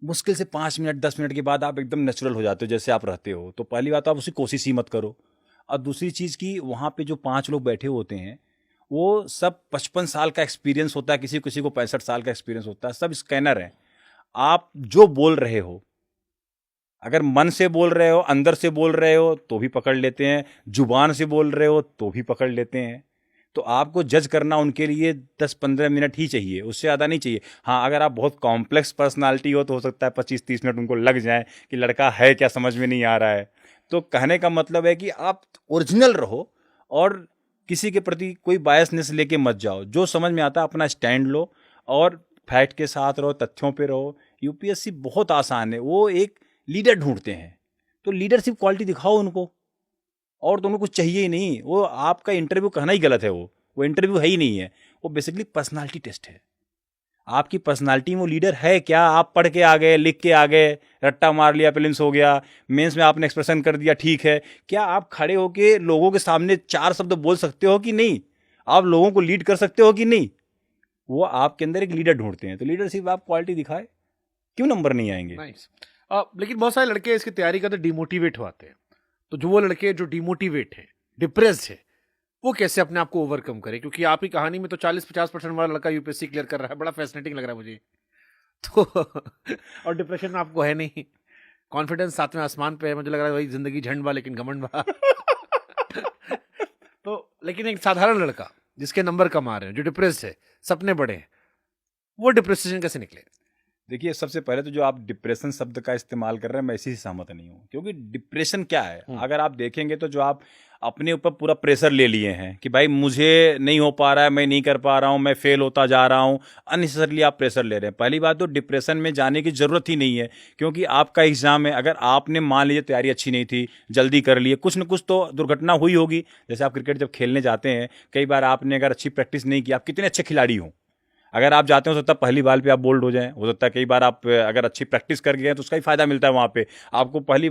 [SPEAKER 2] मुश्किल से 5 मिनट 10 मिनट के बाद आप एकदम नेचुरल हो जाते हो जैसे आप रहते हो। तो पहली बात आप उसी कोशिश ही मत करो। और दूसरी चीज़ की वहाँ पे जो 5 लोग बैठे होते हैं वो सब 55 साल का एक्सपीरियंस होता है, किसी किसी को 65 साल का एक्सपीरियंस होता है, सब स्कैनर हैं। आप जो बोल रहे हो, अगर मन से बोल रहे हो, अंदर से बोल रहे हो तो भी पकड़ लेते हैं, जुबान से बोल रहे हो तो भी पकड़ लेते हैं। तो आपको जज करना उनके लिए 10-15 मिनट ही चाहिए, उससे ज़्यादा नहीं चाहिए। हाँ, अगर आप बहुत कॉम्प्लेक्स पर्सनालिटी हो तो हो सकता है 25-30 मिनट उनको लग जाए कि लड़का है क्या, समझ में नहीं आ रहा है। तो कहने का मतलब है कि आप ओरिजिनल रहो और किसी के प्रति कोई बायसनेस लेके मत जाओ। जो समझ में आता है अपना स्टैंड लो और फैक्ट के साथ रहो, तथ्यों पे रहो। यूपीएससी बहुत आसान है, वो एक लीडर ढूंढते हैं, तो लीडरशिप क्वालिटी दिखाओ उनको, और तो उनको कुछ चाहिए ही नहीं। वो आपका इंटरव्यू कहना ही गलत है, वो इंटरव्यू है ही नहीं है, वो बेसिकली पर्सनालिटी टेस्ट है। आपकी पर्सनालिटी में वो लीडर है क्या? आप पढ़ के आ गए, लिख के आ गए, रट्टा मार लिया, प्रीलिम्स हो गया, मेंस में आपने एक्सप्रेशन कर दिया, ठीक है। क्या आप खड़े होके लोगों के सामने 4 शब्द बोल सकते हो कि नहीं? आप लोगों को लीड कर सकते हो कि नहीं? वो आपके अंदर एक लीडर ढूंढते हैं। तो लीडरशिप आप क्वालिटी दिखाए, क्यों नंबर नहीं आएंगे?
[SPEAKER 1] नाइस। लेकिन बहुत सारे लड़के इसकी तैयारी करते डिमोटिवेट होते हैं। तो जो वो लड़के जो डिमोटिवेट है, डिप्रेस्ड है, वो कैसे अपने आप को ओवरकम करे? क्योंकि आप ही कहानी में तो 40-50% वाला लड़का यूपीएससी क्लियर कर रहा है, बड़ा फैसिनेटिंग लग रहा है मुझे तो। और डिप्रेशन में आपको है नहीं, कॉन्फिडेंस 7वें आसमान पे है, मुझे लग रहा है भाई जिंदगी झंड बा लेकिन घमंड बा। तो लेकिन एक साधारण लड़का जिसके नंबर कम आ रहे हैं, जो डिप्रेस्ड है, सपने बड़े हैं, वो डिप्रेशन कैसे निकले?
[SPEAKER 2] देखिए, सबसे पहले तो जो आप डिप्रेशन शब्द का इस्तेमाल कर रहे हैं, मैं इसी से सहमत नहीं हूँ, क्योंकि डिप्रेशन क्या है? अगर आप देखेंगे तो जो आप अपने ऊपर पूरा प्रेशर ले लिए हैं कि भाई मुझे नहीं हो पा रहा है, मैं नहीं कर पा रहा हूँ, मैं फेल होता जा रहा हूँ, अननेसेसरली आप प्रेशर ले रहे हैं। पहली बात तो डिप्रेशन में जाने की ज़रूरत ही नहीं है, क्योंकि आपका एग्जाम है, अगर आपने मान लीजिए तैयारी अच्छी नहीं थी, जल्दी कर लिए, कुछ न कुछ तो दुर्घटना हुई होगी। जैसे आप क्रिकेट जब खेलने जाते हैं, कई बार आपने अगर अच्छी प्रैक्टिस नहीं की, आप कितने अच्छे खिलाड़ी हों, अगर आप जाते हो हो सकता है पहली बाल पे आप बोल्ड हो जाएं, हो सकता है कई बार आप अगर अच्छी प्रैक्टिस करके गए तो उसका ही फायदा मिलता है। वहाँ पे आपको पहली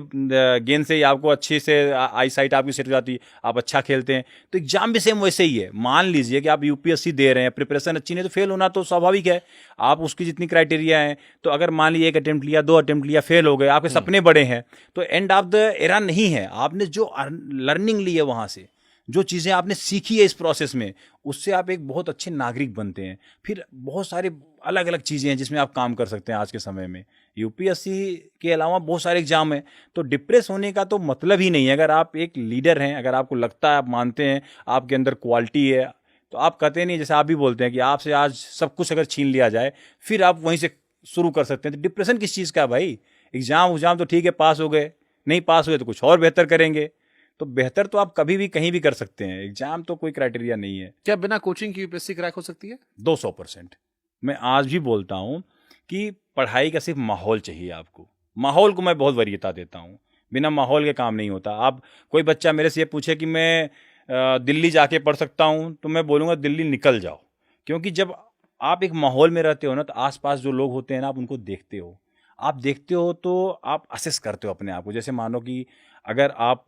[SPEAKER 2] गेंद से ही आपको अच्छी से आई साइट आपकी सेट हो जाती है, आप अच्छा खेलते हैं। तो एग्जाम भी सेम वैसे ही है। मान लीजिए कि आप यूपीएससी दे रहे हैं, प्रिपरेशन अच्छी नहीं तो फेल होना तो स्वाभाविक है, आप उसकी जितनी क्राइटेरिया है। तो अगर मान लीजिए 1 अटेम्प्ट लिया, 2 अटेम्प्ट लिया, फेल हो गए, आपके सपने बड़े हैं, तो एंड ऑफ द एरा नहीं है। आपने जो लर्निंग ली है वहाँ से, जो चीज़ें आपने सीखी है इस प्रोसेस में, उससे आप एक बहुत अच्छे नागरिक बनते हैं। फिर बहुत सारे अलग अलग चीज़ें हैं जिसमें आप काम कर सकते हैं आज के समय में। यूपीएससी के अलावा बहुत सारे एग्जाम हैं। तो डिप्रेस होने का तो मतलब ही नहीं है। अगर आप एक लीडर हैं, अगर आपको लगता है, आप मानते हैं आपके अंदर क्वालिटी है, तो आप कहते नहीं, जैसे आप भी बोलते हैं कि आपसे आज सब कुछ अगर छीन लिया जाए, फिर आप वहीं से शुरू कर सकते हैं। तो डिप्रेशन किस चीज़ का है भाई? एग्जाम तो ठीक है, पास हो गए, नहीं पास हुए तो कुछ और बेहतर करेंगे। तो बेहतर तो आप कभी भी कहीं भी कर सकते हैं। एग्जाम तो कोई क्राइटेरिया नहीं है।
[SPEAKER 1] क्या बिना कोचिंग की यूपीएससी क्रैक हो सकती है?
[SPEAKER 2] 200%। मैं आज भी बोलता हूं कि पढ़ाई का सिर्फ माहौल चाहिए आपको। माहौल को मैं बहुत वरीयता देता हूं। बिना माहौल के काम नहीं होता। आप कोई बच्चा मेरे से ये पूछे कि मैं दिल्ली जाके पढ़ सकता हूं, तो मैं बोलूँगा दिल्ली निकल जाओ। क्योंकि जब आप एक माहौल में रहते हो ना, तो आसपास जो लोग होते हैं ना, आप उनको देखते हो। आप देखते हो तो आप असेस करते हो अपने आप को। जैसे मानो कि अगर आप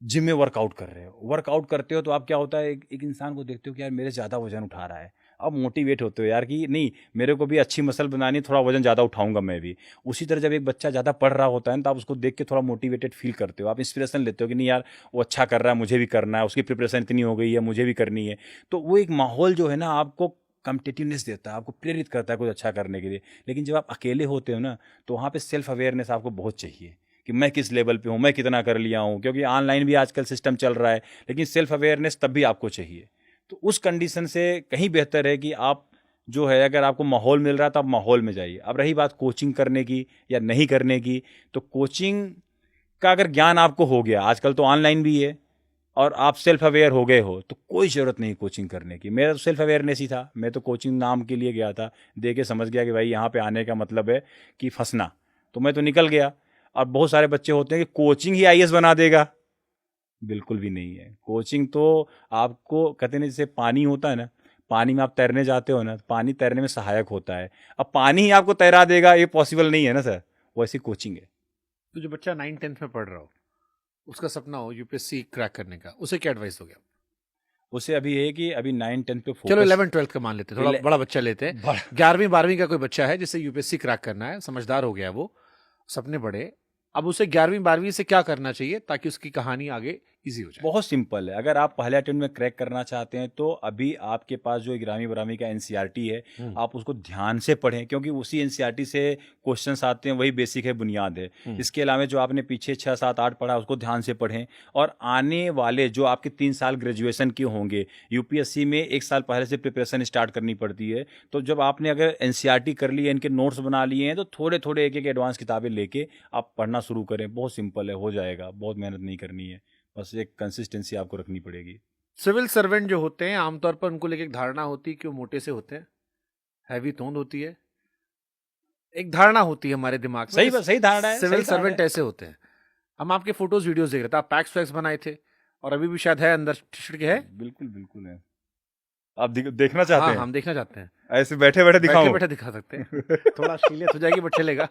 [SPEAKER 2] जिम में वर्कआउट कर रहे हो, वर्कआउट करते हो तो आप क्या होता है, एक इंसान को देखते हो कि यार मेरे ज़्यादा वजन उठा रहा है। आप मोटिवेट होते हो यार कि नहीं, मेरे को भी अच्छी मसल बनानी, थोड़ा वजन ज़्यादा उठाऊंगा मैं भी। उसी तरह जब एक बच्चा ज़्यादा पढ़ रहा होता है ना, तो आप उसको देख के थोड़ा मोटिवेटेड फील करते हो, आप इंस्पिरेशन लेते हो कि नहीं यार वो अच्छा कर रहा है, मुझे भी करना है, उसकी प्रिपरेशन इतनी हो गई है, मुझे भी करनी है। तो वो एक माहौल जो है ना, आपको कम्पिटिटिवनेस देता है, आपको प्रेरित करता है कुछ अच्छा करने के लिए। लेकिन जब आप अकेले होते हो ना, तो वहाँ पे सेल्फ अवेयरनेस आपको बहुत चाहिए कि मैं किस लेवल पे हूँ, मैं कितना कर लिया हूँ। क्योंकि ऑनलाइन भी आजकल सिस्टम चल रहा है, लेकिन सेल्फ अवेयरनेस तब भी आपको चाहिए। तो उस कंडीशन से कहीं बेहतर है कि आप जो है, अगर आपको माहौल मिल रहा है तो आप माहौल में जाइए। अब रही बात कोचिंग करने की या नहीं करने की, तो कोचिंग का अगर ज्ञान आपको हो गया, आजकल तो ऑनलाइन भी है, और आप सेल्फ अवेयर हो गए हो, तो कोई ज़रूरत नहीं कोचिंग करने की। मेरा तो सेल्फ अवेयरनेस ही था। मैं तो कोचिंग नाम के लिए गया था, दे के समझ गया कि भाई यहाँ पे आने का मतलब है कि फंसना, तो मैं तो निकल गया। और बहुत सारे बच्चे होते हैं कि कोचिंग ही आईएएस बना देगा। बिल्कुल भी नहीं है। कोचिंग तो आपको कहते हैं, जैसे पानी होता है ना, पानी में आप तैरने जाते हो ना, पानी तैरने में सहायक होता है। अब पानी ही आपको तैरा देगा, ये पॉसिबल नहीं है ना सर। वैसी कोचिंग है।
[SPEAKER 1] तो जो बच्चा 9-10 में पढ़ रहा हो, उसका सपना हो यूपीएससी क्रैक करने का, उसे क्या एडवाइस दोगे?
[SPEAKER 2] उसे अभी है कि अभी 9-10 पे फोकस।
[SPEAKER 1] चलो 11-12 का मान लेते हैं, थोड़ा बड़ा बच्चा लेते हैं। 11वीं-12वीं का कोई बच्चा है जिसे यूपीएससी क्रैक करना है, समझदार हो गया है, वो सपने बड़े। अब उसे 11वीं-12वीं से क्या करना चाहिए ताकि उसकी कहानी आगे इजी हो जाए?
[SPEAKER 2] बहुत सिंपल है। अगर आप पहले अटेम्प्ट में क्रैक करना चाहते हैं, तो अभी आपके पास जो 11वीं-12वीं का एनसीईआरटी है, आप उसको ध्यान से पढ़ें, क्योंकि उसी एनसीईआरटी से क्वेश्चंस आते हैं, वही बेसिक है, बुनियाद है। इसके अलावा जो आपने पीछे 6, 7, 8 पढ़ा, उसको ध्यान से पढ़ें। और आने वाले जो आपके 3 साल ग्रेजुएशन के होंगे, यूपीएससी में 1 साल पहले से प्रिपरेशन स्टार्ट करनी पड़ती है। तो जब आपने अगर एनसीईआरटी कर ली है, इनके नोट्स बना लिए हैं, तो थोड़े थोड़े एक एक एडवांस किताबें लेके आप पढ़ना शुरू करें। बहुत सिंपल है, हो जाएगा। बहुत मेहनत नहीं करनी है, बस एक कंसिस्टेंसी आपको रखनी पड़ेगी।
[SPEAKER 1] सिविल सर्वेंट जो होते हैं, आमतौर पर उनको लेके एक धारणा होती है कि वो मोटे से होते हैं, हैवी तोंद होती है, एक धारणा होती है हमारे दिमाग में।
[SPEAKER 2] सही धारणा है।
[SPEAKER 1] सिविल सर्वेंट ऐसे होते हैं। हम आपके फोटोज वीडियोस देख रहे थे, आप पैक्स वैक्स बनाए थे, और अभी भी शायद है अंदर टी-शर्ट के, है?
[SPEAKER 2] बिल्कुल बिल्कुल है। आप देखना चाहते
[SPEAKER 1] हाँ,
[SPEAKER 2] हैं?
[SPEAKER 1] हम देखना चाहते हैं।
[SPEAKER 2] ऐसे बैठे बैठे दिखाऊं?
[SPEAKER 1] बैठे बैठे दिखा सकते हैं। थोड़ा अश्लीलियत हो जाएगी बट चलेगा।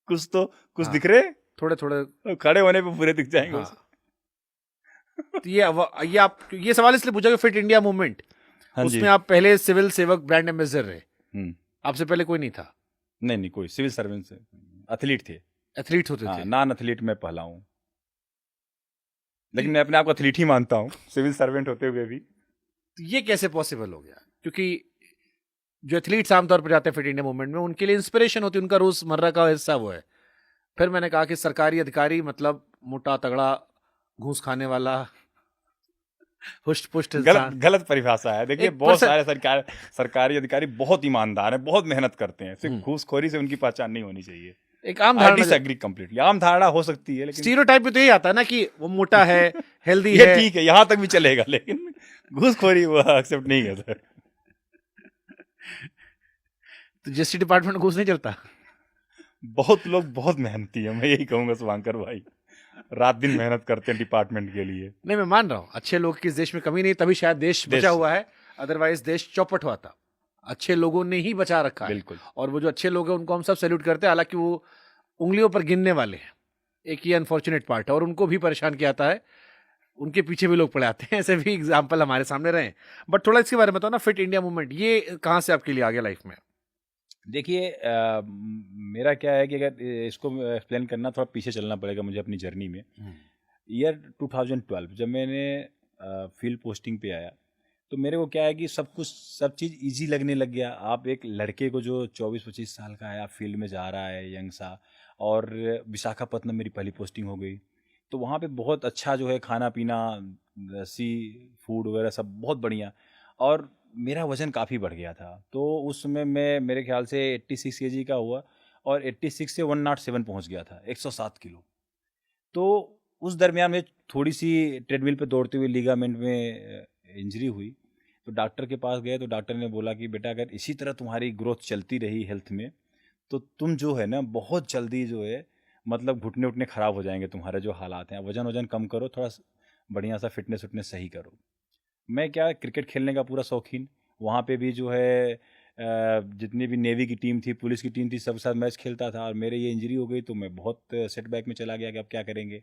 [SPEAKER 2] कुछ
[SPEAKER 1] हाँ,
[SPEAKER 2] दिख रहे,
[SPEAKER 1] थोड़े थोड़े
[SPEAKER 2] खड़े होने पे पूरे दिख जाएंगे।
[SPEAKER 1] हाँ। तो ये आप ये सवाल इसलिए पूछा कि फिट इंडिया मूवमेंट,
[SPEAKER 2] हाँ जी।
[SPEAKER 1] उसमें आप पहले सिविल सेवक ब्रांड एम्बेसडर रहे,
[SPEAKER 2] हम्म।
[SPEAKER 1] आपसे पहले कोई नहीं था?
[SPEAKER 2] नहीं, कोई सिविल सर्वेंट से एथलीट थे।
[SPEAKER 1] एथलीट होते
[SPEAKER 2] हाँ,
[SPEAKER 1] थे?
[SPEAKER 2] नॉन एथलीट मैं पहला हूँ, लेकिन मैं अपने आप को एथलीट ही मानता हूँ, सिविल सर्वेंट होते हुए भी।
[SPEAKER 1] तो ये कैसे पॉसिबल हो गया? क्योंकि जो एथलीट्स आमतौर पर जाते हैं फिट इंडिया मूवमेंट में, उनके लिए इंस्पिरेशन होती है, उनका रोजमर्रा का हिस्सा वो है। फिर मैंने कहा कि सरकारी अधिकारी मतलब मोटा तगड़ा घूस खाने वाला, हुष्ट पुष्ट
[SPEAKER 2] गलत गलत परिभाषा है। देखिए
[SPEAKER 1] एक
[SPEAKER 2] बहुत
[SPEAKER 1] person-
[SPEAKER 2] सारे सरकारी अधिकारी बहुत ईमानदार हैं, बहुत मेहनत करते हैं, सिर्फ
[SPEAKER 1] हम्म।
[SPEAKER 2] घूसखोरी से उनकी पहचान नहीं होनी चाहिए।
[SPEAKER 1] एक आम
[SPEAKER 2] आई
[SPEAKER 1] धारणा,
[SPEAKER 2] डिसएग्री कंप्लीटली। आम धारणा हो सकती है लेकिन
[SPEAKER 1] स्टीरियोटाइप में तो यही आता है ना कि वो मोटा है, हेल्दी
[SPEAKER 2] ये
[SPEAKER 1] है।
[SPEAKER 2] ठीक है, यहाँ तक भी चलेगा, लेकिन घूसखोरी वो एक्सेप्ट नहीं है सर।
[SPEAKER 1] तो जीएसटी डिपार्टमेंट में घूस नहीं चलता।
[SPEAKER 2] बहुत लोग बहुत मेहनती है, मैं यही कहूंगा शुभांकर भाई, रात दिन मेहनत करते हैं डिपार्टमेंट के लिए।
[SPEAKER 1] नहीं, मैं मान रहा हूँ अच्छे लोग की इस देश में कमी नहीं, तभी शायद देश बचा हुआ है, अदरवाइज देश चौपट हुआ था। अच्छे लोगों ने ही बचा रखा है।
[SPEAKER 2] बिल्कुल।
[SPEAKER 1] और वो जो अच्छे लोग हैं उनको हम सब सैल्यूट करते हैं, हालांकि वो उंगलियों पर गिनने वाले हैं। एक ये अनफॉर्चुनेट पार्ट है, और उनको भी परेशान किया जाता है, उनके पीछे भी लोग पड़े आते हैं। ऐसे भी एग्जाम्पल हमारे सामने रहे। बट थोड़ा इसके बारे में बताओ ना, फिट इंडिया मूवमेंट ये कहाँ से आपके लिए आ गया लाइफ में?
[SPEAKER 2] देखिए मेरा क्या है कि अगर इसको एक्सप्लेन करना, थोड़ा पीछे चलना पड़ेगा मुझे अपनी जर्नी में। ईयर 2012 जब मैंने फील्ड पोस्टिंग पे आया, तो मेरे को क्या है कि सब चीज़ इजी लगने लग गया। आप एक लड़के को जो 24-25 साल का है, आप फील्ड में जा रहा है यंग सा, और विशाखापत्तनम मेरी पहली पोस्टिंग हो गई, तो वहाँ पे बहुत अच्छा जो है खाना पीना, सी फूड वगैरह सब बहुत बढ़िया, और मेरा वज़न काफ़ी बढ़ गया था। तो उस समय मैं मेरे ख्याल से 86 केजी का हुआ, और 86 से 107 पहुँच गया था, 107 किलो। तो उस दरमियान में थोड़ी सी ट्रेडमिल पे दौड़ते हुए लिगामेंट में इंजरी हुई। तो डॉक्टर के पास गए, तो डॉक्टर ने बोला कि बेटा अगर इसी तरह तुम्हारी ग्रोथ चलती रही हेल्थ में, तो तुम जो है ना बहुत जल्दी जो है मतलब घुटने उठने ख़राब हो जाएंगे तुम्हारे जो हालात हैं। वजन कम करो, थोड़ा बढ़िया सा फिटनेस उटनेस सही करो। मैं क्या, क्रिकेट खेलने का पूरा शौकीन, वहाँ पे भी जो है जितनी भी नेवी की टीम थी, पुलिस की टीम थी, सब साथ मैच खेलता था, और मेरे ये इंजरी हो गई तो मैं बहुत सेटबैक में चला गया कि अब क्या करेंगे।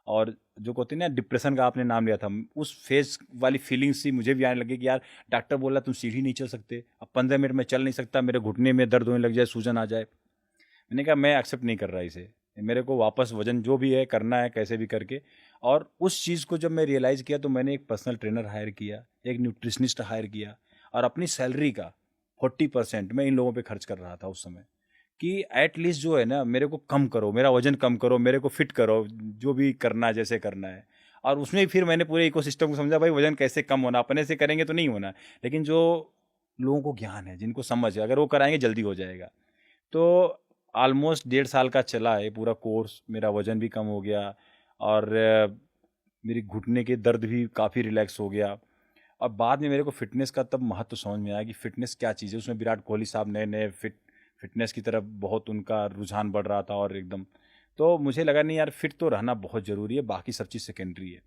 [SPEAKER 2] और जो कहते हैं ना डिप्रेशन का आपने नाम लिया था, उस फेज वाली फीलिंग्स सी मुझे भी आने लगी कि यार डॉक्टर बोला तुम सीढ़ी नहीं चल सकते, अब 15 मिनट में चल नहीं सकता, मेरे घुटने में दर्द होने लग जाए, सूजन आ जाए। मैंने कहा मैं एक्सेप्ट नहीं कर रहा इसे, मेरे को वापस वजन जो भी है करना है कैसे भी करके। और उस चीज़ को जब मैं रियलाइज़ किया, तो मैंने एक पर्सनल ट्रेनर हायर किया, एक न्यूट्रिशनिस्ट हायर किया, और अपनी सैलरी का 40% मैं इन लोगों पे खर्च कर रहा था उस समय, कि एटलीस्ट जो है ना मेरे को कम करो, मेरा वजन कम करो, मेरे को फिट करो, जो भी करना है जैसे करना है। और उसमें फिर मैंने पूरे इकोसिस्टम को समझा, भाई वजन कैसे कम होना, अपने से करेंगे तो नहीं होना, लेकिन जो लोगों को ज्ञान है, जिनको समझ है, अगर वो कराएंगे जल्दी हो जाएगा। तो ऑलमोस्ट 1.5 साल का चला है पूरा कोर्स, मेरा वजन भी कम हो गया, और मेरी घुटने के दर्द भी काफ़ी रिलैक्स हो गया। और बाद में मेरे को फिटनेस का तब महत्व समझ में आया कि फिटनेस क्या चीज़ है। उसमें विराट कोहली साहब नए नए फिटनेस की तरफ बहुत उनका रुझान बढ़ रहा था, और एकदम तो मुझे लगा नहीं यार, फिट तो रहना बहुत ज़रूरी है, बाकी सब चीज़ सेकेंडरी है।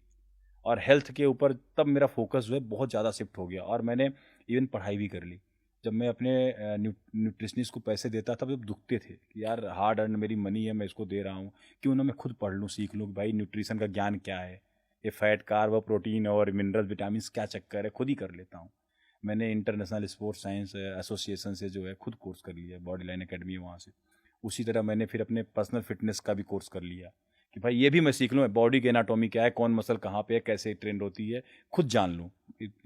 [SPEAKER 2] और हेल्थ के ऊपर तब मेरा फोकस जो है बहुत ज़्यादा शिफ्ट हो गया, और मैंने इवन पढ़ाई भी कर ली। जब मैं अपने न्यूट्रिशनिस्ट को पैसे देता था, जब दुखते थे कि यार हार्ड अर्न मेरी मनी है, मैं इसको दे रहा हूँ, क्यों ना मैं खुद पढ़ लूँ, सीख लूँ भाई न्यूट्रिशन का ज्ञान क्या है, ये फैट, कार्ब और प्रोटीन और मिनरल विटामिन क्या चक्कर है, खुद ही कर लेता हूँ। मैंने इंटरनेशनल स्पोर्ट्स साइंस एसोसिएशन से जो है खुद कोर्स कर लिया, बॉडी लाइन अकेडमी वहाँ से। उसी तरह मैंने फिर अपने पर्सनल फिटनेस का भी कोर्स कर लिया कि भाई ये भी मैं सीख लूँ, बॉडी की एनाटॉमी क्या है, कौन मसल कहाँ पे है, कैसे ट्रेंड होती है, खुद जान लूँ,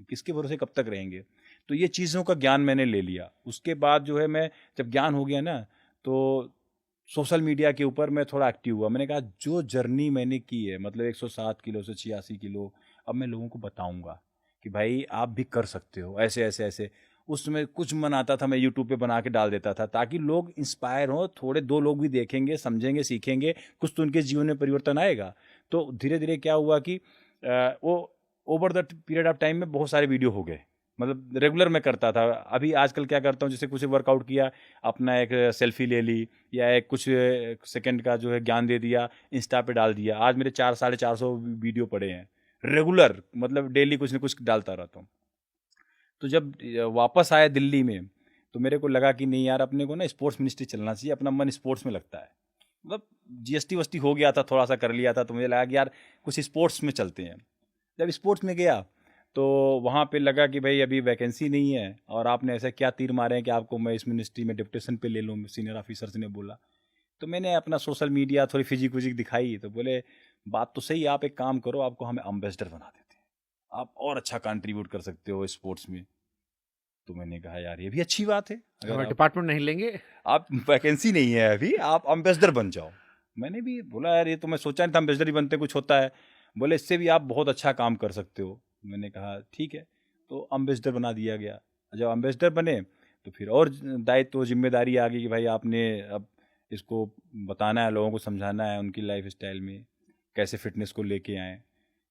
[SPEAKER 2] किसके भरोसे कब तक रहेंगे। तो ये चीज़ों का ज्ञान मैंने ले लिया। उसके बाद जो है मैं, जब ज्ञान हो गया ना, तो सोशल मीडिया के ऊपर मैं थोड़ा एक्टिव हुआ। मैंने कहा जो जर्नी मैंने की है, मतलब 107 किलो से 86 किलो, अब मैं लोगों को बताऊंगा कि भाई आप भी कर सकते हो ऐसे ऐसे ऐसे। उसमें कुछ मन आता था, मैं यूट्यूब पे बना के डाल देता था, ताकि लोग इंस्पायर हों, थोड़े दो लोग भी देखेंगे, समझेंगे, सीखेंगे, कुछ तो उनके जीवन में परिवर्तन आएगा। तो धीरे धीरे क्या हुआ कि वो over the period of time में बहुत सारे वीडियो हो गए, मतलब रेगुलर मैं करता था। अभी आजकल क्या करता हूँ, जैसे कुछ वर्कआउट किया, अपना एक सेल्फी ले ली, या एक कुछ सेकंड का जो है ज्ञान दे दिया, इंस्टा पे डाल दिया। आज मेरे 400-450 वीडियो पड़े हैं रेगुलर, मतलब डेली कुछ ना कुछ डालता रहता हूँ। तो जब वापस आया दिल्ली में, तो मेरे को लगा कि नहीं यार, अपने को ना स्पोर्ट्स मिनिस्ट्री चलना चाहिए, अपना मन स्पोर्ट्स में लगता है। मतलब जीएसटी वस्टी हो गया था, थोड़ा सा कर लिया था, तो मुझे लगा कि यार कुछ स्पोर्ट्स में चलते हैं। जब स्पोर्ट्स में गया, तो वहाँ पे लगा कि भाई अभी वैकेंसी नहीं है, और आपने ऐसा क्या तीर मारे हैं कि आपको मैं इस मिनिस्ट्री में डिप्टेशन पे ले लूँ, सीनियर ऑफिसर्स ने बोला। तो मैंने अपना सोशल मीडिया थोड़ी फिजिक विजिक दिखाई, तो बोले बात तो सही, आप एक काम करो, आपको हमें एम्बेसडर बना देते हैं, आप और अच्छा कंट्रीब्यूट कर सकते हो स्पोर्ट्स में। तो मैंने कहा यार ये भी अच्छी बात है, अगर
[SPEAKER 1] डिपार्टमेंट नहीं लेंगे,
[SPEAKER 2] आप वैकेंसी नहीं है अभी, आप एम्बेसडर बन जाओ। मैंने भी बोला यार ये तो मैं सोचा नहीं था एम्बेसडर ही बनते कुछ होता है। बोले इससे भी आप बहुत अच्छा काम कर सकते हो। मैंने कहा ठीक है, तो एम्बेसडर बना दिया गया। जब एम्बेसडर बने तो फिर और दायित्व जिम्मेदारी आ गई कि भाई आपने अब इसको बताना है, लोगों को समझाना है उनकी लाइफ स्टाइल में कैसे फिटनेस को लेके आएँ।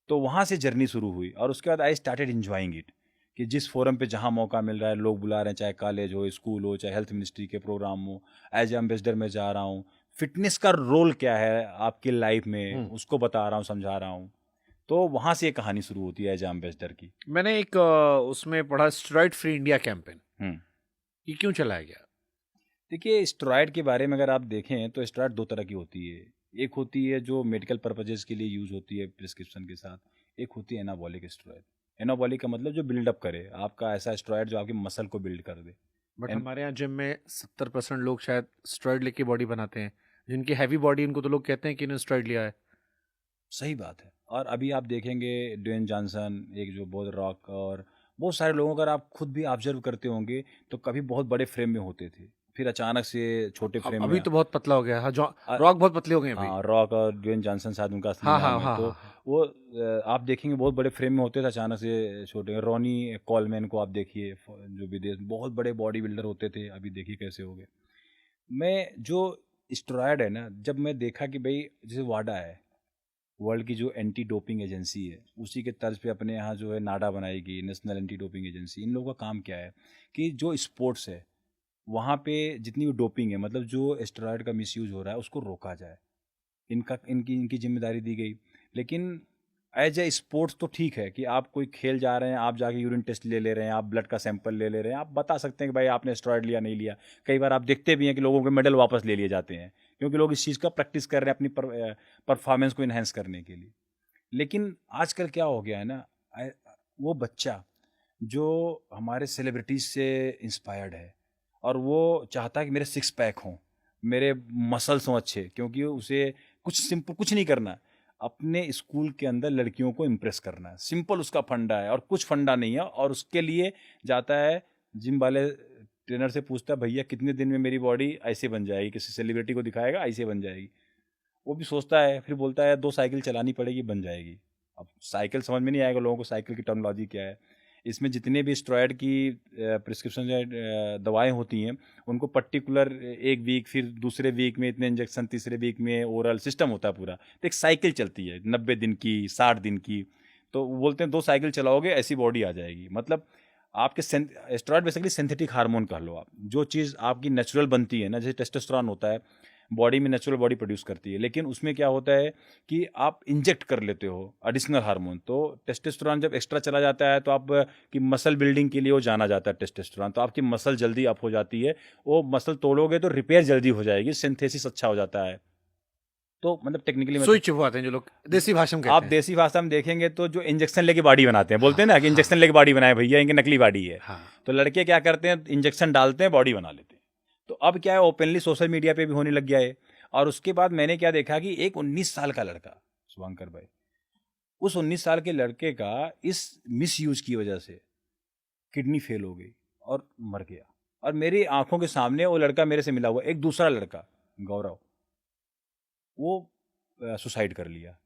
[SPEAKER 2] तो वहाँ से जर्नी शुरू हुई और उसके बाद आई स्टार्टेड इंजॉइंग इट, कि जिस फोरम पे जहाँ मौका मिल रहा है, लोग बुला रहे हैं, चाहे कॉलेज हो, स्कूल हो, चाहे हेल्थ मिनिस्ट्री के प्रोग्राम हो, एज एम्बेसडर मैं जा रहा हूँ। फिटनेस का रोल क्या है आपकी लाइफ में, उसको बता रहा हूँ, समझा रहा हूँ। तो वहाँ से ये कहानी शुरू होती है एज एम्बेसडर की।
[SPEAKER 1] मैंने एक उसमें पढ़ा स्टेरॉइड फ्री इंडिया कैंपेन,
[SPEAKER 2] हम्म।
[SPEAKER 1] ये क्यों चलाया गया?
[SPEAKER 2] देखिए, स्टेरॉइड के बारे में अगर आप देखें तो स्टेरॉइड दो तरह की होती है। एक होती है जो मेडिकल पर्पजेज के लिए यूज होती है प्रिस्क्रिप्शन के साथ, एक होती है एनाबॉलिक स्टेरॉइड। एनाबॉलिक का मतलब जो बिल्डअप करे, आपका ऐसा स्टेरॉइड जो आपके मसल को बिल्ड कर दे।
[SPEAKER 1] बट
[SPEAKER 2] एन-
[SPEAKER 1] हमारे यहाँ जिम में 70% लोग शायद स्टेरॉइड लेके बॉडी बनाते हैं, जिनकी हैवी बॉडी, उनको तो लोग कहते हैं कि इन्होंने स्टेरॉइड लिया है।
[SPEAKER 2] सही बात है। और अभी आप देखेंगे ड्वेन जॉनसन, एक जो बहुत रॉक, और बहुत सारे लोगों को अगर आप खुद भी ऑब्जर्व करते होंगे तो कभी बहुत बड़े फ्रेम में होते थे, फिर अचानक से छोटे
[SPEAKER 1] अब
[SPEAKER 2] फ्रेम में।
[SPEAKER 1] अभी तो बहुत पतला हो गया। हाँ,
[SPEAKER 2] अ-
[SPEAKER 1] रॉक बहुत पतले हो गए हैं अभी।
[SPEAKER 2] हाँ, रॉक और ड्वेन जॉनसन शायद उनका असली
[SPEAKER 1] हाँ हाँ
[SPEAKER 2] नाम है।
[SPEAKER 1] हाँ
[SPEAKER 2] तो
[SPEAKER 1] हाँ हाँ।
[SPEAKER 2] वो आप देखेंगे बहुत बड़े फ्रेम में होते थे, अचानक से छोटे। रॉनी कॉलमैन को आप देखिए, जो विदेश में बहुत बड़े बॉडी बिल्डर होते थे, अभी देखिए कैसे हो गए। मैं जो स्टेरॉयड है ना, जब मैं देखा कि भाई जैसे वाडा है, वर्ल्ड की जो एंटी डोपिंग एजेंसी है, उसी के तर्ज पे अपने यहाँ जो है नाडा बनाई गई, नेशनल एंटी डोपिंग एजेंसी। इन लोगों का काम क्या है कि जो स्पोर्ट्स है वहाँ पे जितनी भी डोपिंग है, मतलब जो स्टेरॉयड का मिसयूज हो रहा है, उसको रोका जाए। इनका इनकी इनकी जिम्मेदारी दी गई। लेकिन एज ए स्पोर्ट्स तो ठीक है कि आप कोई खेल जा रहे हैं, आप जाके यूरिन टेस्ट ले रहे हैं, आप ब्लड का सैंपल ले रहे हैं, आप बता सकते हैं कि भाई आपने स्टेरॉयड लिया नहीं लिया। कई बार आप देखते भी हैं कि लोगों के मेडल वापस ले लिए जाते हैं, क्योंकि लोग इस चीज़ का प्रैक्टिस कर रहे हैं अपनी परफॉर्मेंस को इन्हेंस करने के लिए। लेकिन आजकल क्या हो गया है ना, वो बच्चा जो हमारे सेलिब्रिटीज से इंस्पायर्ड है और वो चाहता है कि मेरे सिक्स पैक हों, मेरे मसल्स हों अच्छे, क्योंकि उसे कुछ सिंपल कुछ नहीं करना, अपने स्कूल के अंदर लड़कियों को इम्प्रेस करना है। सिंपल उसका फंडा है और कुछ फंडा नहीं है। और उसके लिए जाता है जिम वाले ट्रेनर से, पूछता है भैया कितने दिन में मेरी बॉडी ऐसे बन जाएगी, किसी सेलिब्रिटी को दिखाएगा ऐसे बन जाएगी। वो भी सोचता है, फिर बोलता है 2 साइकिल चलानी पड़ेगी, बन जाएगी। अब साइकिल समझ में नहीं आएगा लोगों को, साइकिल की टर्मिनोलॉजी क्या है। इसमें जितने भी स्टेरॉयड की प्रिस्क्रिप्शन दवाएं होती हैं, उनको पर्टिकुलर एक वीक, फिर दूसरे वीक में इतने इंजेक्शन, तीसरे वीक में ओरल सिस्टम होता है पूरा। तो एक साइकिल चलती है 90 दिन की, 60 दिन की। तो वो बोलते हैं 2 साइकिल चलाओगे ऐसी बॉडी आ जाएगी। मतलब आपके स्टेरॉयड बेसिकली सिंथेटिक हार्मोन कह लो आप, जो चीज़ आपकी नेचुरल बनती है ना, जैसे टेस्टोस्टेरोन होता है, बॉडी में नेचुरल बॉडी प्रोड्यूस करती है, लेकिन उसमें क्या होता है कि आप इंजेक्ट कर लेते हो एडिशनल हार्मोन। तो टेस्टोस्टेरोन जब एक्स्ट्रा चला जाता है तो आप की मसल बिल्डिंग के लिए वो जाना जाता है टेस्टोस्टेरोन, तो आपकी मसल जल्दी अप हो जाती है। वो मसल तोड़ोगे तो रिपेयर जल्दी हो जाएगी, सिंथेसिस अच्छा हो जाता है। तो मतलब टेक्निकली
[SPEAKER 1] सुई चुभवाते हैं जो लोग, देसी भाषा में
[SPEAKER 2] आप
[SPEAKER 1] कहते हैं।
[SPEAKER 2] देसी भाषा में देखेंगे तो जो इंजेक्शन लेके बॉडी बनाते हैं, बोलते हैं ना कि
[SPEAKER 1] हाँ
[SPEAKER 2] इंजेक्शन लेके बॉडी बनाए भैया, इनकी नकली बॉडी है।
[SPEAKER 1] हाँ।
[SPEAKER 2] तो लड़के क्या करते हैं, इंजेक्शन डालते हैं, बॉडी बना लेते हैं। तो अब क्या है, ओपनली सोशल मीडिया पे भी होने लग गया है। और उसके बाद मैंने क्या देखा कि एक 19 साल का लड़का, शुभंकर भाई, उस 19 साल के लड़के का इस मिस यूज की वजह से किडनी फेल हो गई और मर गया। और मेरी आंखों के सामने वो लड़का मेरे से मिला हुआ, एक दूसरा लड़का गौरव, वो सुसाइड कर लिया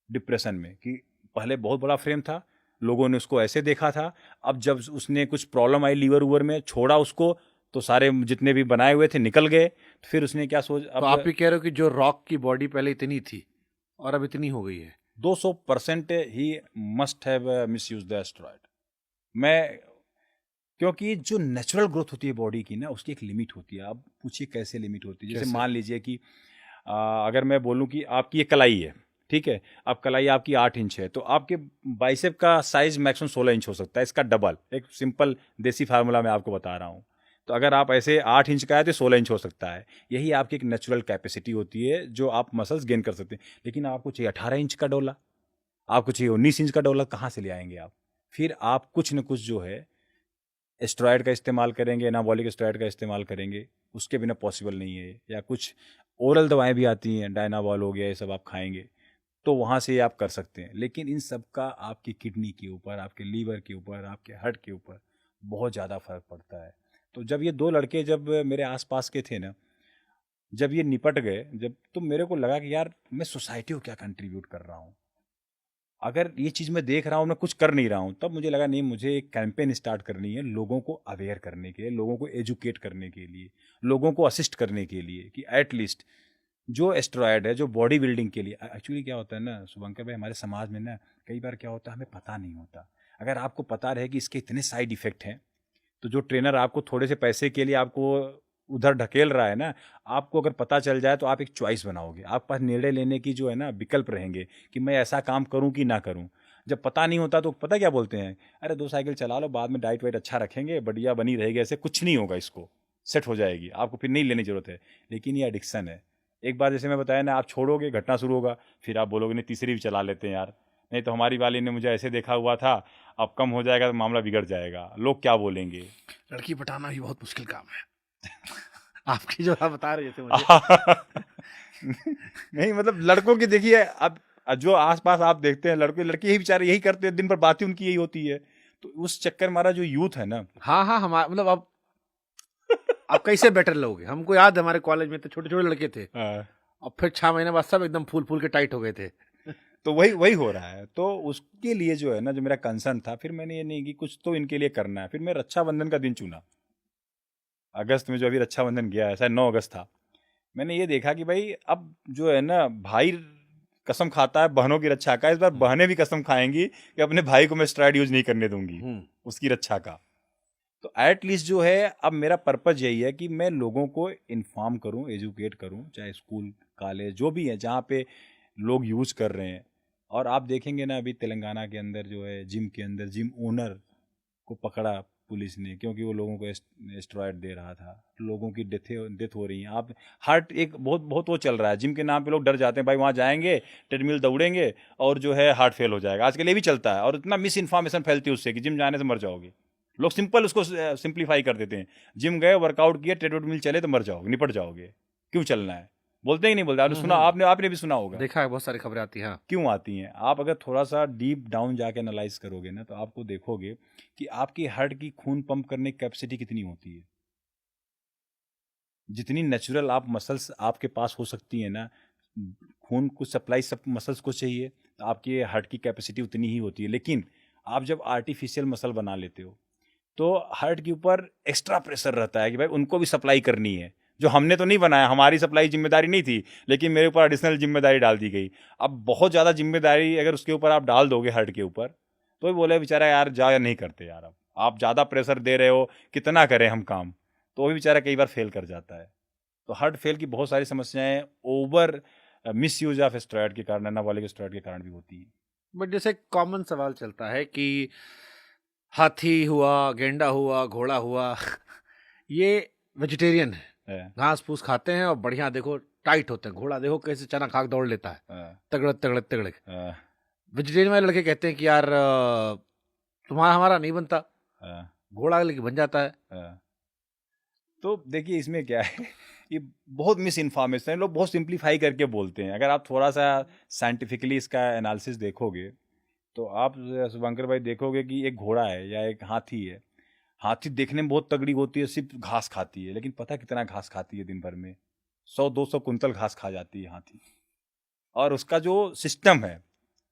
[SPEAKER 2] डिप्रेशन में। कि पहले बहुत बड़ा फ्रेम था, लोगों ने उसको ऐसे देखा था, अब जब उसने कुछ प्रॉब्लम आई लीवर वूवर में, छोड़ा उसको, तो सारे जितने भी बनाए हुए थे निकल गए। तो फिर उसने क्या सोच,
[SPEAKER 1] तो आप भी कह रहे हो कि जो रॉक की बॉडी पहले इतनी थी और अब इतनी हो गई है?
[SPEAKER 2] 200% he must have miss use the steroid. मैं, क्योंकि जो नेचुरल ग्रोथ होती है बॉडी की ना, उसकी एक लिमिट होती है। आप पूछिए कैसे लिमिट होती है। जैसे
[SPEAKER 1] कैसे?
[SPEAKER 2] मान लीजिए कि अगर मैं बोलूं कि आपकी ये कलाई है, ठीक है, अब कलाई आपकी 8 इंच है, तो आपके बाइसेप का साइज मैक्सिमम 16 इंच हो सकता है, इसका डबल। एक सिंपल देसी फार्मूला मैं आपको बता रहा हूँ। तो अगर आप ऐसे 8 इंच का है तो 16 इंच हो सकता है। यही आपकी एक नेचुरल कैपेसिटी होती है जो आप मसल्स गेन कर सकते हैं। लेकिन आपको चाहिए 18 इंच का डोला, आपको चाहिए 19 इंच का डोला, कहाँ से ले आएंगे आप? फिर आप कुछ न कुछ जो है स्टेरॉयड का इस्तेमाल करेंगे, एनाबॉलिक स्टेरॉयड का इस्तेमाल करेंगे, उसके बिना पॉसिबल नहीं है। या कुछ ओरल दवाएं भी आती हैं, डायनाबॉल हो गया, ये सब आप खाएंगे तो वहाँ से आप कर सकते हैं। लेकिन इन सब का आपकी किडनी के ऊपर, आपके लीवर के ऊपर, आपके हार्ट के ऊपर बहुत ज़्यादा फर्क पड़ता है। तो जब ये 2 लड़के जब मेरे आसपास के थे ना, जब ये निपट गए, जब, तो मेरे को लगा कि यार मैं सोसाइटी को क्या कंट्रीब्यूट कर रहा हूँ। अगर ये चीज़ मैं देख रहा हूँ, मैं कुछ कर नहीं रहा हूँ, तब मुझे लगा नहीं, मुझे एक कैंपेन स्टार्ट करनी है लोगों को अवेयर करने के लिए, लोगों को एजुकेट करने के लिए, लोगों को असिस्ट करने के लिए कि एटलीस्ट जो एस्टेरॉयड है, जो बॉडी बिल्डिंग के लिए, एक्चुअली क्या होता है ना शुभंकर भाई, हमारे समाज में ना कई बार क्या होता है, हमें पता नहीं होता। अगर आपको पता रहे कि इसके इतने साइड इफेक्ट हैं, तो जो ट्रेनर आपको थोड़े से पैसे के लिए आपको उधर ढकेल रहा है ना, आपको अगर पता चल जाए तो आप एक चॉइस बनाओगे, आपके पास निर्णय लेने की जो है ना विकल्प रहेंगे कि मैं ऐसा काम करूं कि ना करूं। जब पता नहीं होता तो पता क्या बोलते हैं, अरे 2 साइकिल चला लो, बाद में डाइट वाइट अच्छा रखेंगे, बढ़िया बनी रहेगी, ऐसे कुछ नहीं होगा, इसको सेट हो जाएगी, आपको फिर नहीं लेने की जरूरत है। लेकिन ये एडिक्शन है। एक बार जैसे मैं बताया ना, आप छोड़ोगे, घटना शुरू होगा, फिर आप बोलोगे नहीं तीसरी भी चला लेते हैं यार, नहीं तो हमारी वाली ने मुझे ऐसे देखा हुआ था, अब कम हो जाएगा तो मामला बिगड़ जाएगा, लोग क्या बोलेंगे।
[SPEAKER 1] लड़की पटाना भी बहुत मुश्किल काम है। आपकी जो आप बता रहे थे मुझे।
[SPEAKER 2] नहीं मतलब लड़कों की देखिए, अब जो आसपास आप देखते हैं लड़के लड़के यही बेचारे यही करते हैं, दिन भर बातें उनकी यही होती है। तो उस चक्कर में हमारा जो यूथ है ना,
[SPEAKER 1] हाँ हाँ, हमारा मतलब आप कैसे बेटर लोगे। हमको याद है हमारे कॉलेज में तो छोटे छोटे लड़के थे, और फिर 6 महीने बाद सब एकदम फूल फूल के टाइट हो गए थे।
[SPEAKER 2] तो वही वही हो रहा है। तो उसके लिए जो है ना, जो मेरा कंसर्न था, फिर मैंने ये नहीं कि कुछ तो इनके लिए करना है, फिर मैं रक्षाबंधन का दिन चुना। अगस्त में जो अभी रक्षाबंधन गया है, शायद 9 अगस्त था। मैंने ये देखा कि भाई अब जो है ना, भाई कसम खाता है बहनों की रक्षा का, इस बार बहनें भी कसम खाएंगी कि अपने भाई को मैं स्टेरॉइड यूज नहीं करने दूंगी उसकी रक्षा का। तो एटलीस्ट जो है, अब मेरा पर्पज यही है कि मैं लोगों को इन्फॉर्म करूं, एजुकेट करूं, चाहे स्कूल कॉलेज जो भी है जहाँ पे लोग यूज कर रहे हैं। और आप देखेंगे ना, अभी तेलंगाना के अंदर जो है, जिम के अंदर जिम ओनर को पकड़ा पुलिस ने, क्योंकि वो लोगों को एस्टेरॉयड दे रहा था। लोगों की डेथ हो रही है। आप हार्ट एक बहुत बहुत वो चल रहा है, जिम के नाम पे लोग डर जाते हैं, भाई वहाँ जाएंगे ट्रेडमिल दौड़ेंगे और जो है हार्ट फेल हो जाएगा। आजकल ये भी चलता है, और इतना मिस इन्फॉर्मेशन फैलती है उससे कि जिम जाने से मर जाओगे। लोग सिंपल उसको सिंप्लीफाई कर देते हैं, जिम गए, वर्कआउट किए, ट्रेडमिल चले तो मर जाओगे, निपट जाओगे, क्यों चलना है। बोलते ही नहीं बोलते, आपने सुना, आपने भी सुना होगा,
[SPEAKER 1] देखा है, बहुत सारी खबरें आती हैं।
[SPEAKER 2] क्यों आती हैं। आप अगर थोड़ा सा डीप डाउन जाके एनालाइज करोगे ना, तो आपको देखोगे कि आपकी हार्ट की खून पंप करने की कैपेसिटी कितनी होती है। जितनी नेचुरल आप मसल्स आपके पास हो सकती है ना, खून को सप्लाई सब मसल्स को चाहिए, तो आपकी हार्ट की कैपेसिटी उतनी ही होती है। लेकिन आप जब आर्टिफिशियल मसल बना लेते हो, तो हार्ट के ऊपर एक्स्ट्रा प्रेशर रहता है कि भाई उनको भी सप्लाई करनी है, जो हमने तो नहीं बनाया, हमारी सप्लाई जिम्मेदारी नहीं थी, लेकिन मेरे ऊपर एडिशनल जिम्मेदारी डाल दी गई। अब बहुत ज़्यादा जिम्मेदारी अगर उसके ऊपर आप डाल दोगे हार्ट के ऊपर, तो भी बोले बेचारा यार जा, या नहीं करते यार, अब आप ज़्यादा प्रेशर दे रहे हो, कितना करें हम काम, तो वो भी बेचारा कई बार फेल कर जाता है। तो हार्ट फेल की बहुत सारी समस्याएं over miss use of steroid के कारण, एनाबॉलिक स्टेरॉयड के कारण भी होती हैं।
[SPEAKER 1] बट जैसे कॉमन सवाल चलता है कि हाथी हुआ, गेंडा हुआ, घोड़ा हुआ, ये वेजिटेरियन है, घास फूस खाते हैं और बढ़िया देखो टाइट होते हैं। घोड़ा देखो कैसे चना खा के दौड़ लेता है, तगड़े तगड़े तगड़े। वेजिटेरियन वाले लड़के कहते हैं कि यार तुम्हारा हमारा नहीं बनता, घोड़ा लेके बन जाता है।
[SPEAKER 2] तो देखिए इसमें क्या है, ये बहुत मिस इन्फॉर्मेशन है, लोग बहुत सिंप्लीफाई करके बोलते हैं। अगर आप थोड़ा सा साइंटिफिकली इसका एनालिसिस देखोगे, तो आप शुभंकर भाई देखोगे कि एक घोड़ा है या एक हाथी है। हाथी देखने में बहुत तगड़ी होती है, सिर्फ घास खाती है, लेकिन पता कितना घास खाती है दिन भर में, 100-200 कुंतल घास खा जाती है हाथी। और उसका जो सिस्टम है,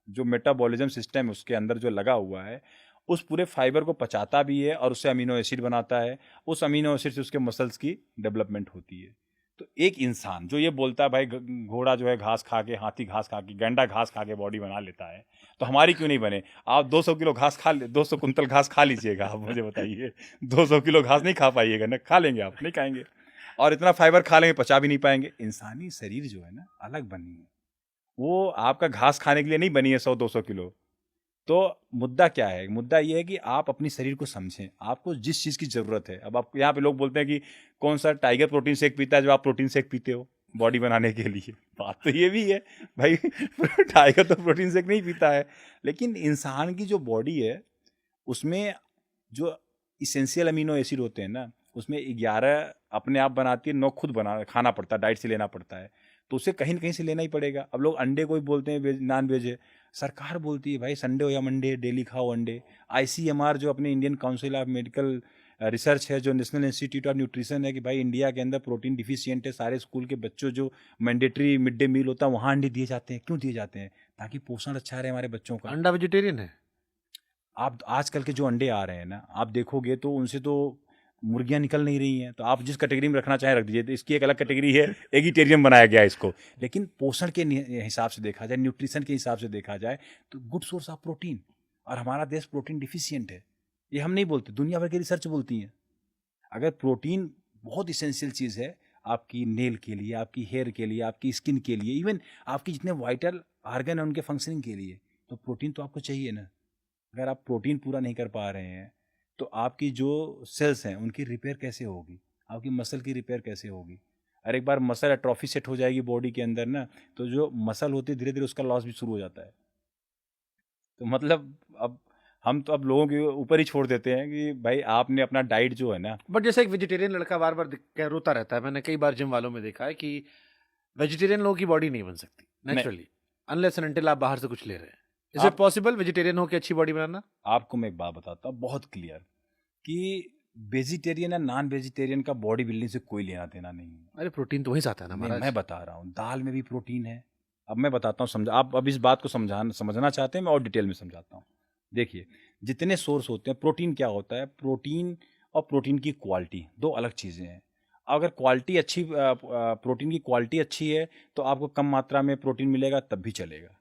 [SPEAKER 2] जो मेटाबॉलिज्म सिस्टम है उसके अंदर जो लगा हुआ है, उस पूरे फाइबर को पचाता भी है और उससे अमीनो एसिड बनाता है। उस अमीनो एसिड से उसके मसल्स की डेवलपमेंट होती है। तो एक इंसान जो ये बोलता है भाई घोड़ा जो है घास खा के, हाथी घास खा के, गैंडा घास खा के बॉडी बना लेता है, तो हमारी क्यों नहीं बने। आप 200 किलो घास खा 200 कुंतल घास खा लीजिएगा, आप मुझे बताइए, 200 किलो घास नहीं खा पाइएगा ना, खा लेंगे आप, नहीं खाएंगे। और इतना फाइबर खा लेंगे, पचा भी नहीं पाएंगे। इंसानी शरीर जो है ना अलग बनी है, वो आपका घास खाने के लिए नहीं बनी है 100-200 किलो। तो मुद्दा क्या है, मुद्दा ये है कि आप अपनी शरीर को समझें, आपको जिस चीज़ की ज़रूरत है। अब आप यहाँ पे लोग बोलते हैं कि कौन सा टाइगर प्रोटीन शेक पीता है, जो आप प्रोटीन शेक पीते हो बॉडी बनाने के लिए। बात तो ये भी है भाई, टाइगर तो प्रोटीन शेक नहीं पीता है, लेकिन इंसान की जो बॉडी है उसमें जो इसेंशियल अमीनो एसिड होते हैं ना, उसमें 11 अपने आप बनाती है, 9 खुद खाना पड़ता है, डाइट से लेना पड़ता है। तो उसे कहीं ना कहीं से लेना ही पड़ेगा। अब लोग अंडे को भी बोलते हैं नॉन वेज है, सरकार बोलती है भाई संडे हो या मंडे डेली खाओ अंडे। ICMR जो अपने Indian council of medical research है जो नेशनल इंस्टीट्यूट ऑफ न्यूट्रिशन है कि भाई इंडिया के अंदर प्रोटीन डिफिशियंट है, सारे स्कूल के बच्चों जो मैंडेटरी मिड डे मील होता है वहाँ अंडे दिए जाते हैं। क्यों दिए जाते हैं? ताकि पोषण अच्छा रहे हमारे बच्चों का।
[SPEAKER 1] अंडा वेजिटेरियन है?
[SPEAKER 2] आप आजकल के जो अंडे आ रहे हैं ना, आप देखोगे तो उनसे तो मुर्गियां निकल नहीं रही हैं। तो आप जिस कैटेगरी में रखना चाहें रख दीजिए, तो इसकी एक अलग कैटेगरी है, एगिटेरियन बनाया गया है इसको। लेकिन पोषण के हिसाब से देखा जाए, न्यूट्रिशन के हिसाब से देखा जाए तो गुड सोर्स ऑफ प्रोटीन। और हमारा देश प्रोटीन डिफिशियंट है, ये हम नहीं बोलते, दुनिया भर की रिसर्च बोलती है। अगर प्रोटीन बहुत इसेंशियल चीज़ है आपकी नेल के लिए, आपकी हेयर के लिए, आपकी स्किन के लिए, इवन आपकी जितने वाइटल आर्गन है उनके फंक्शनिंग के लिए, तो प्रोटीन तो आपको चाहिए ना। अगर आप प्रोटीन पूरा नहीं कर पा रहे हैं तो आपकी जो सेल्स हैं उनकी रिपेयर कैसे होगी, आपकी मसल की रिपेयर कैसे होगी। और एक बार मसल एट्रोफी सेट हो जाएगी बॉडी के अंदर ना, तो जो मसल होती है धीरे धीरे उसका लॉस भी शुरू हो जाता है। तो मतलब अब हम तो अब लोगों के ऊपर ही छोड़ देते हैं कि भाई आपने अपना डाइट जो है ना।
[SPEAKER 1] बट जैसे एक वेजिटेरियन लड़का बार बार रोता रहता है, मैंने कई बार जिम वालों में देखा है कि वेजिटेरियन लोगों की बॉडी नहीं बन सकती नेचुरली अनलेस एंड अनटिल आप बाहर से कुछ ले रहे हैं। इज इट पॉसिबल वेजिटेरियन हो के अच्छी बॉडी बनाना?
[SPEAKER 2] आपको मैं एक बात बताता हूँ बहुत क्लियर कि वेजिटेरियन या नॉन वेजिटेरियन का बॉडी बिल्डिंग से कोई लेना देना नहीं है।
[SPEAKER 1] अरे प्रोटीन तो वहीं से आता है ना महाराज।
[SPEAKER 2] मैं बता रहा हूँ, दाल में भी प्रोटीन है। अब मैं बताता हूँ, समझा आप अब इस बात को समझना चाहते हैं, मैं और डिटेल में समझाता हूँ। देखिए, जितने सोर्स होते हैं, प्रोटीन क्या होता है, प्रोटीन और प्रोटीन की क्वालिटी दो अलग चीज़ें हैं। अगर क्वालिटी अच्छी प्रोटीन की क्वालिटी अच्छी है तो आपको कम मात्रा में प्रोटीन मिलेगा तब भी चलेगा।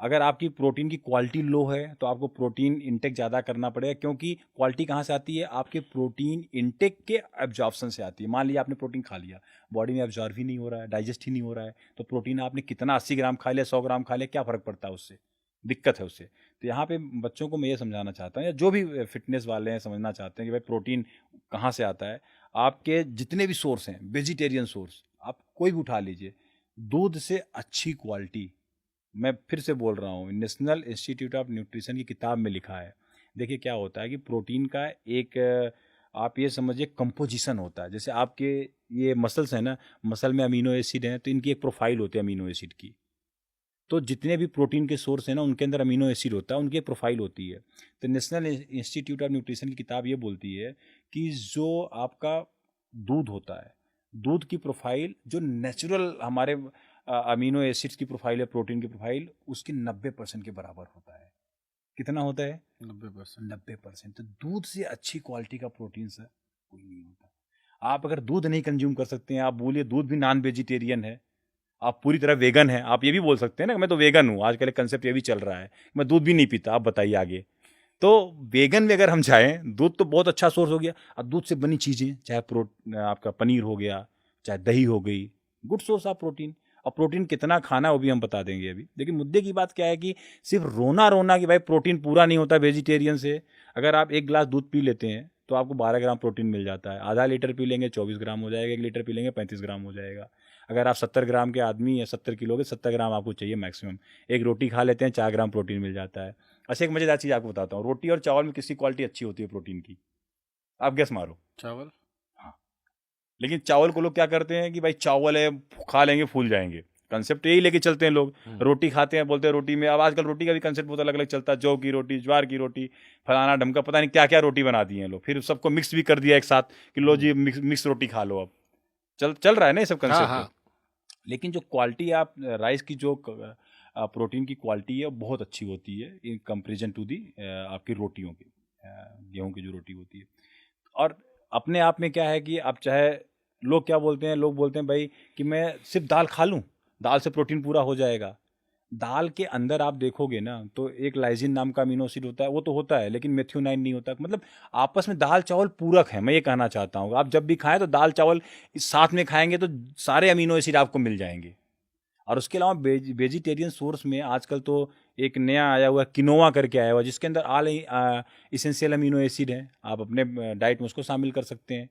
[SPEAKER 2] अगर आपकी प्रोटीन की क्वालिटी लो है तो आपको प्रोटीन इंटेक ज़्यादा करना पड़ेगा, क्योंकि क्वालिटी कहाँ से आती है, आपके प्रोटीन इंटेक के एब्जॉर्प्शन से आती है। मान लिया आपने प्रोटीन खा लिया, बॉडी में एब्जॉर्व ही नहीं हो रहा है, डाइजेस्ट ही नहीं हो रहा है, तो प्रोटीन आपने कितना 80 ग्राम खा लिया, 100 ग्राम खा लिया, क्या फ़र्क पड़ता है उससे, दिक्कत है उससे। तो यहाँ पे बच्चों को मैं ये समझाना चाहता हूँ, या जो भी फिटनेस वाले हैं समझना चाहते हैं कि भाई प्रोटीन कहाँ से आता है। आपके जितने भी सोर्स हैं, वेजिटेरियन सोर्स आप कोई भी उठा लीजिए, दूध से अच्छी क्वालिटी, मैं फिर से बोल रहा हूँ, नेशनल इंस्टीट्यूट ऑफ न्यूट्रिशन की किताब में लिखा है। देखिए क्या होता है कि प्रोटीन का एक आप ये समझिए कंपोजिशन होता है। जैसे आपके ये मसल्स हैं ना, मसल में अमीनो एसिड हैं, तो इनकी एक प्रोफाइल होती है अमीनो एसिड की। तो जितने भी प्रोटीन के सोर्स हैं ना, उनके अंदर अमीनो एसिड होता है, उनकी एक प्रोफाइल होती है। तो नेशनल इंस्टीट्यूट ऑफ न्यूट्रिशन की किताब ये बोलती है कि जो आपका दूध होता है, दूध की प्रोफाइल जो नेचुरल हमारे अमीनो एसिड्स की प्रोफाइल है, प्रोटीन की प्रोफाइल, उसकी 90% के बराबर होता है। कितना होता है?
[SPEAKER 1] 90%।
[SPEAKER 2] 90%। तो दूध से अच्छी क्वालिटी का प्रोटीन सर कोई नहीं होता। आप अगर दूध नहीं कंज्यूम कर सकते हैं, आप बोलिए दूध भी नॉन वेजिटेरियन है, आप पूरी तरह वेगन है, आप ये भी बोल सकते हैं ना, मैं तो वेगन हूँ। आजकल एक कंसेप्ट ये भी चल रहा है, मैं दूध भी नहीं पीता। आप बताइए आगे। तो वेगन में अगर हम जाएँ, दूध तो बहुत अच्छा सोर्स हो गया। अब दूध से बनी चीज़ें, चाहे आपका पनीर हो गया, चाहे दही हो गई, गुड सोर्स ऑफ प्रोटीन। और प्रोटीन कितना खाना है वो भी हम बता देंगे अभी। लेकिन मुद्दे की बात क्या है कि सिर्फ रोना कि भाई प्रोटीन पूरा नहीं होता वेजिटेरियन से। अगर आप 1 गिलास दूध पी लेते हैं तो आपको 12 ग्राम प्रोटीन मिल जाता है। आधा लीटर पी लेंगे 24 ग्राम हो जाएगा, 1 लीटर पी लेंगे 35 ग्राम हो जाएगा। अगर आप 70 ग्राम के आदमी या 70 किलो के, 70 ग्राम आपको चाहिए मैक्सिमम। एक रोटी खा लेते हैं, 4 ग्राम प्रोटीन मिल जाता है। अच्छा, एक मज़ेदार चीज़ आपको बताता हूँ, रोटी और चावल में किसकी क्वालिटी अच्छी होती है प्रोटीन की? आप गेस मारो।
[SPEAKER 1] चावल।
[SPEAKER 2] हाँ, लेकिन चावल को लोग क्या करते हैं कि भाई चावल है, खा लेंगे फूल जाएंगे, कंसेप्ट यही लेके चलते हैं लोग। रोटी खाते हैं, बोलते हैं रोटी में, अब आजकल रोटी का भी कंसेप्ट बहुत अलग अलग चलता है, जौ की रोटी, ज्वार की रोटी, फलाना ढमका, पता नहीं क्या क्या रोटी बना दी है लोग, फिर सबको मिक्स भी कर दिया एक साथ कि लो जी मिक्स रोटी खा लो। अब चल रहा है ना ये सब कंसेप्ट।
[SPEAKER 1] हाँ।
[SPEAKER 2] लेकिन जो क्वालिटी आप राइस की जो प्रोटीन की क्वालिटी है बहुत अच्छी होती है इन कंपेरिजन टू दी आपकी रोटियों की, गेहूं की जो रोटी होती है। और अपने आप में क्या है कि आप चाहे, लोग क्या बोलते हैं, लोग बोलते हैं भाई कि मैं सिर्फ दाल खा लूं, दाल से प्रोटीन पूरा हो जाएगा। दाल के अंदर आप देखोगे ना तो एक लाइजिन नाम का अमीनो एसिड होता है, वो तो होता है, लेकिन मेथियोनाइन नहीं होता। मतलब आपस में दाल चावल पूरक है, मैं ये कहना चाहता हूँ। आप जब भी खाएं तो दाल चावल साथ में खाएंगे तो सारे अमीनो एसिड आपको मिल जाएंगे। और उसके अलावा वेजिटेरियन सोर्स में आजकल तो एक नया आया हुआ किनोवा करके आया हुआ, जिसके अंदर ऑल इसेंशियल अमीनो एसिड है। आप अपने डाइट में उसको शामिल कर सकते हैं।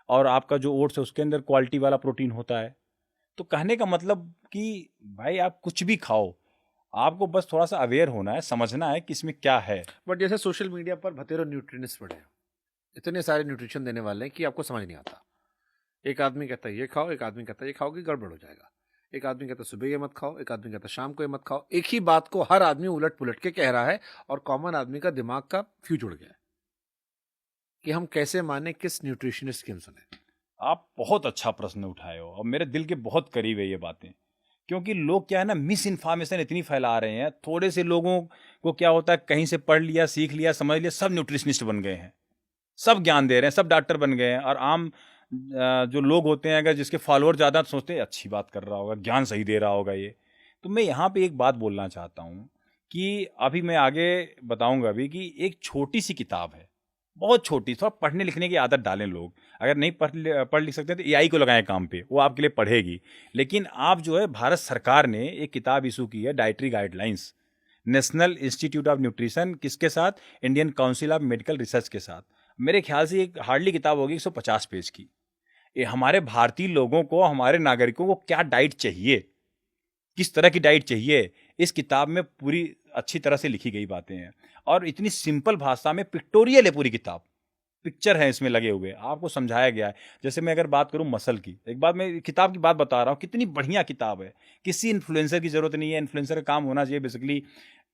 [SPEAKER 2] और आपका जो ओट्स है उसके अंदर क्वालिटी वाला प्रोटीन होता है। तो कहने का मतलब कि भाई आप कुछ भी खाओ, आपको बस थोड़ा सा अवेयर होना है, समझना है कि इसमें क्या है।
[SPEAKER 1] बट जैसे सोशल मीडिया पर भतेरो न्यूट्रिएंट्स पड़े हैं, इतने सारे न्यूट्रिशन देने वाले हैं कि आपको समझ नहीं आता। एक आदमी कहता है ये खाओ, एक आदमी कहता है ये खाओगे गड़बड़ हो जाएगा, एक आदमी कहता है सुबह ये मत खाओ, एक आदमी कहता है शाम को ये मत खाओ। एक ही बात को हर आदमी उलट पुलट के कह रहा है और कॉमन आदमी का दिमाग का फ्यूज उड़ गया है। कि हम कैसे माने किस न्यूट्रिशनिस्ट की हम सुने?
[SPEAKER 2] आप बहुत अच्छा प्रश्न उठाए हो और मेरे दिल के बहुत करीब है ये बातें। क्योंकि लोग क्या है ना, मिस इन्फॉर्मेशन इतनी फैला रहे हैं, थोड़े से लोगों को क्या होता है, कहीं से पढ़ लिया, सीख लिया, समझ लिया, सब न्यूट्रिशनिस्ट बन गए हैं, सब ज्ञान दे रहे हैं, सब डॉक्टर बन गए हैं। और आम जो लोग होते हैं, अगर जिसके फॉलोअर ज़्यादा, तो सोचते हैं अच्छी बात कर रहा होगा, ज्ञान सही दे रहा होगा ये। तो मैं यहाँ पे एक बात बोलना चाहता हूँ कि अभी मैं आगे बताऊँगा भी कि एक छोटी सी किताब है, बहुत छोटी, थोड़ा पढ़ने लिखने की आदत डालें लोग। अगर नहीं पढ़ लिख सकते तो एआई को लगाएं काम पे, वो आपके लिए पढ़ेगी। लेकिन आप जो है, भारत सरकार ने एक किताब इशू की है, dietary guidelines, national institute of nutrition, किसके साथ, Indian council of medical research के साथ। मेरे ख्याल से एक हार्डली किताब होगी 150 पेज की। ये हमारे भारतीय लोगों को, हमारे नागरिकों को क्या डाइट चाहिए, किस तरह की डाइट चाहिए, इस किताब में पूरी अच्छी तरह से लिखी गई बातें हैं। और इतनी सिंपल भाषा में, पिक्टोरियल है पूरी किताब, पिक्चर है इसमें लगे हुए, आपको समझाया गया है। जैसे मैं अगर बात करूं मसल की, एक बात मैं किताब की बात बता रहा हूं, कितनी बढ़िया किताब है। किसी इन्फ्लुएंसर की जरूरत नहीं है। इन्फ्लुएंसर का काम होना चाहिए बेसिकली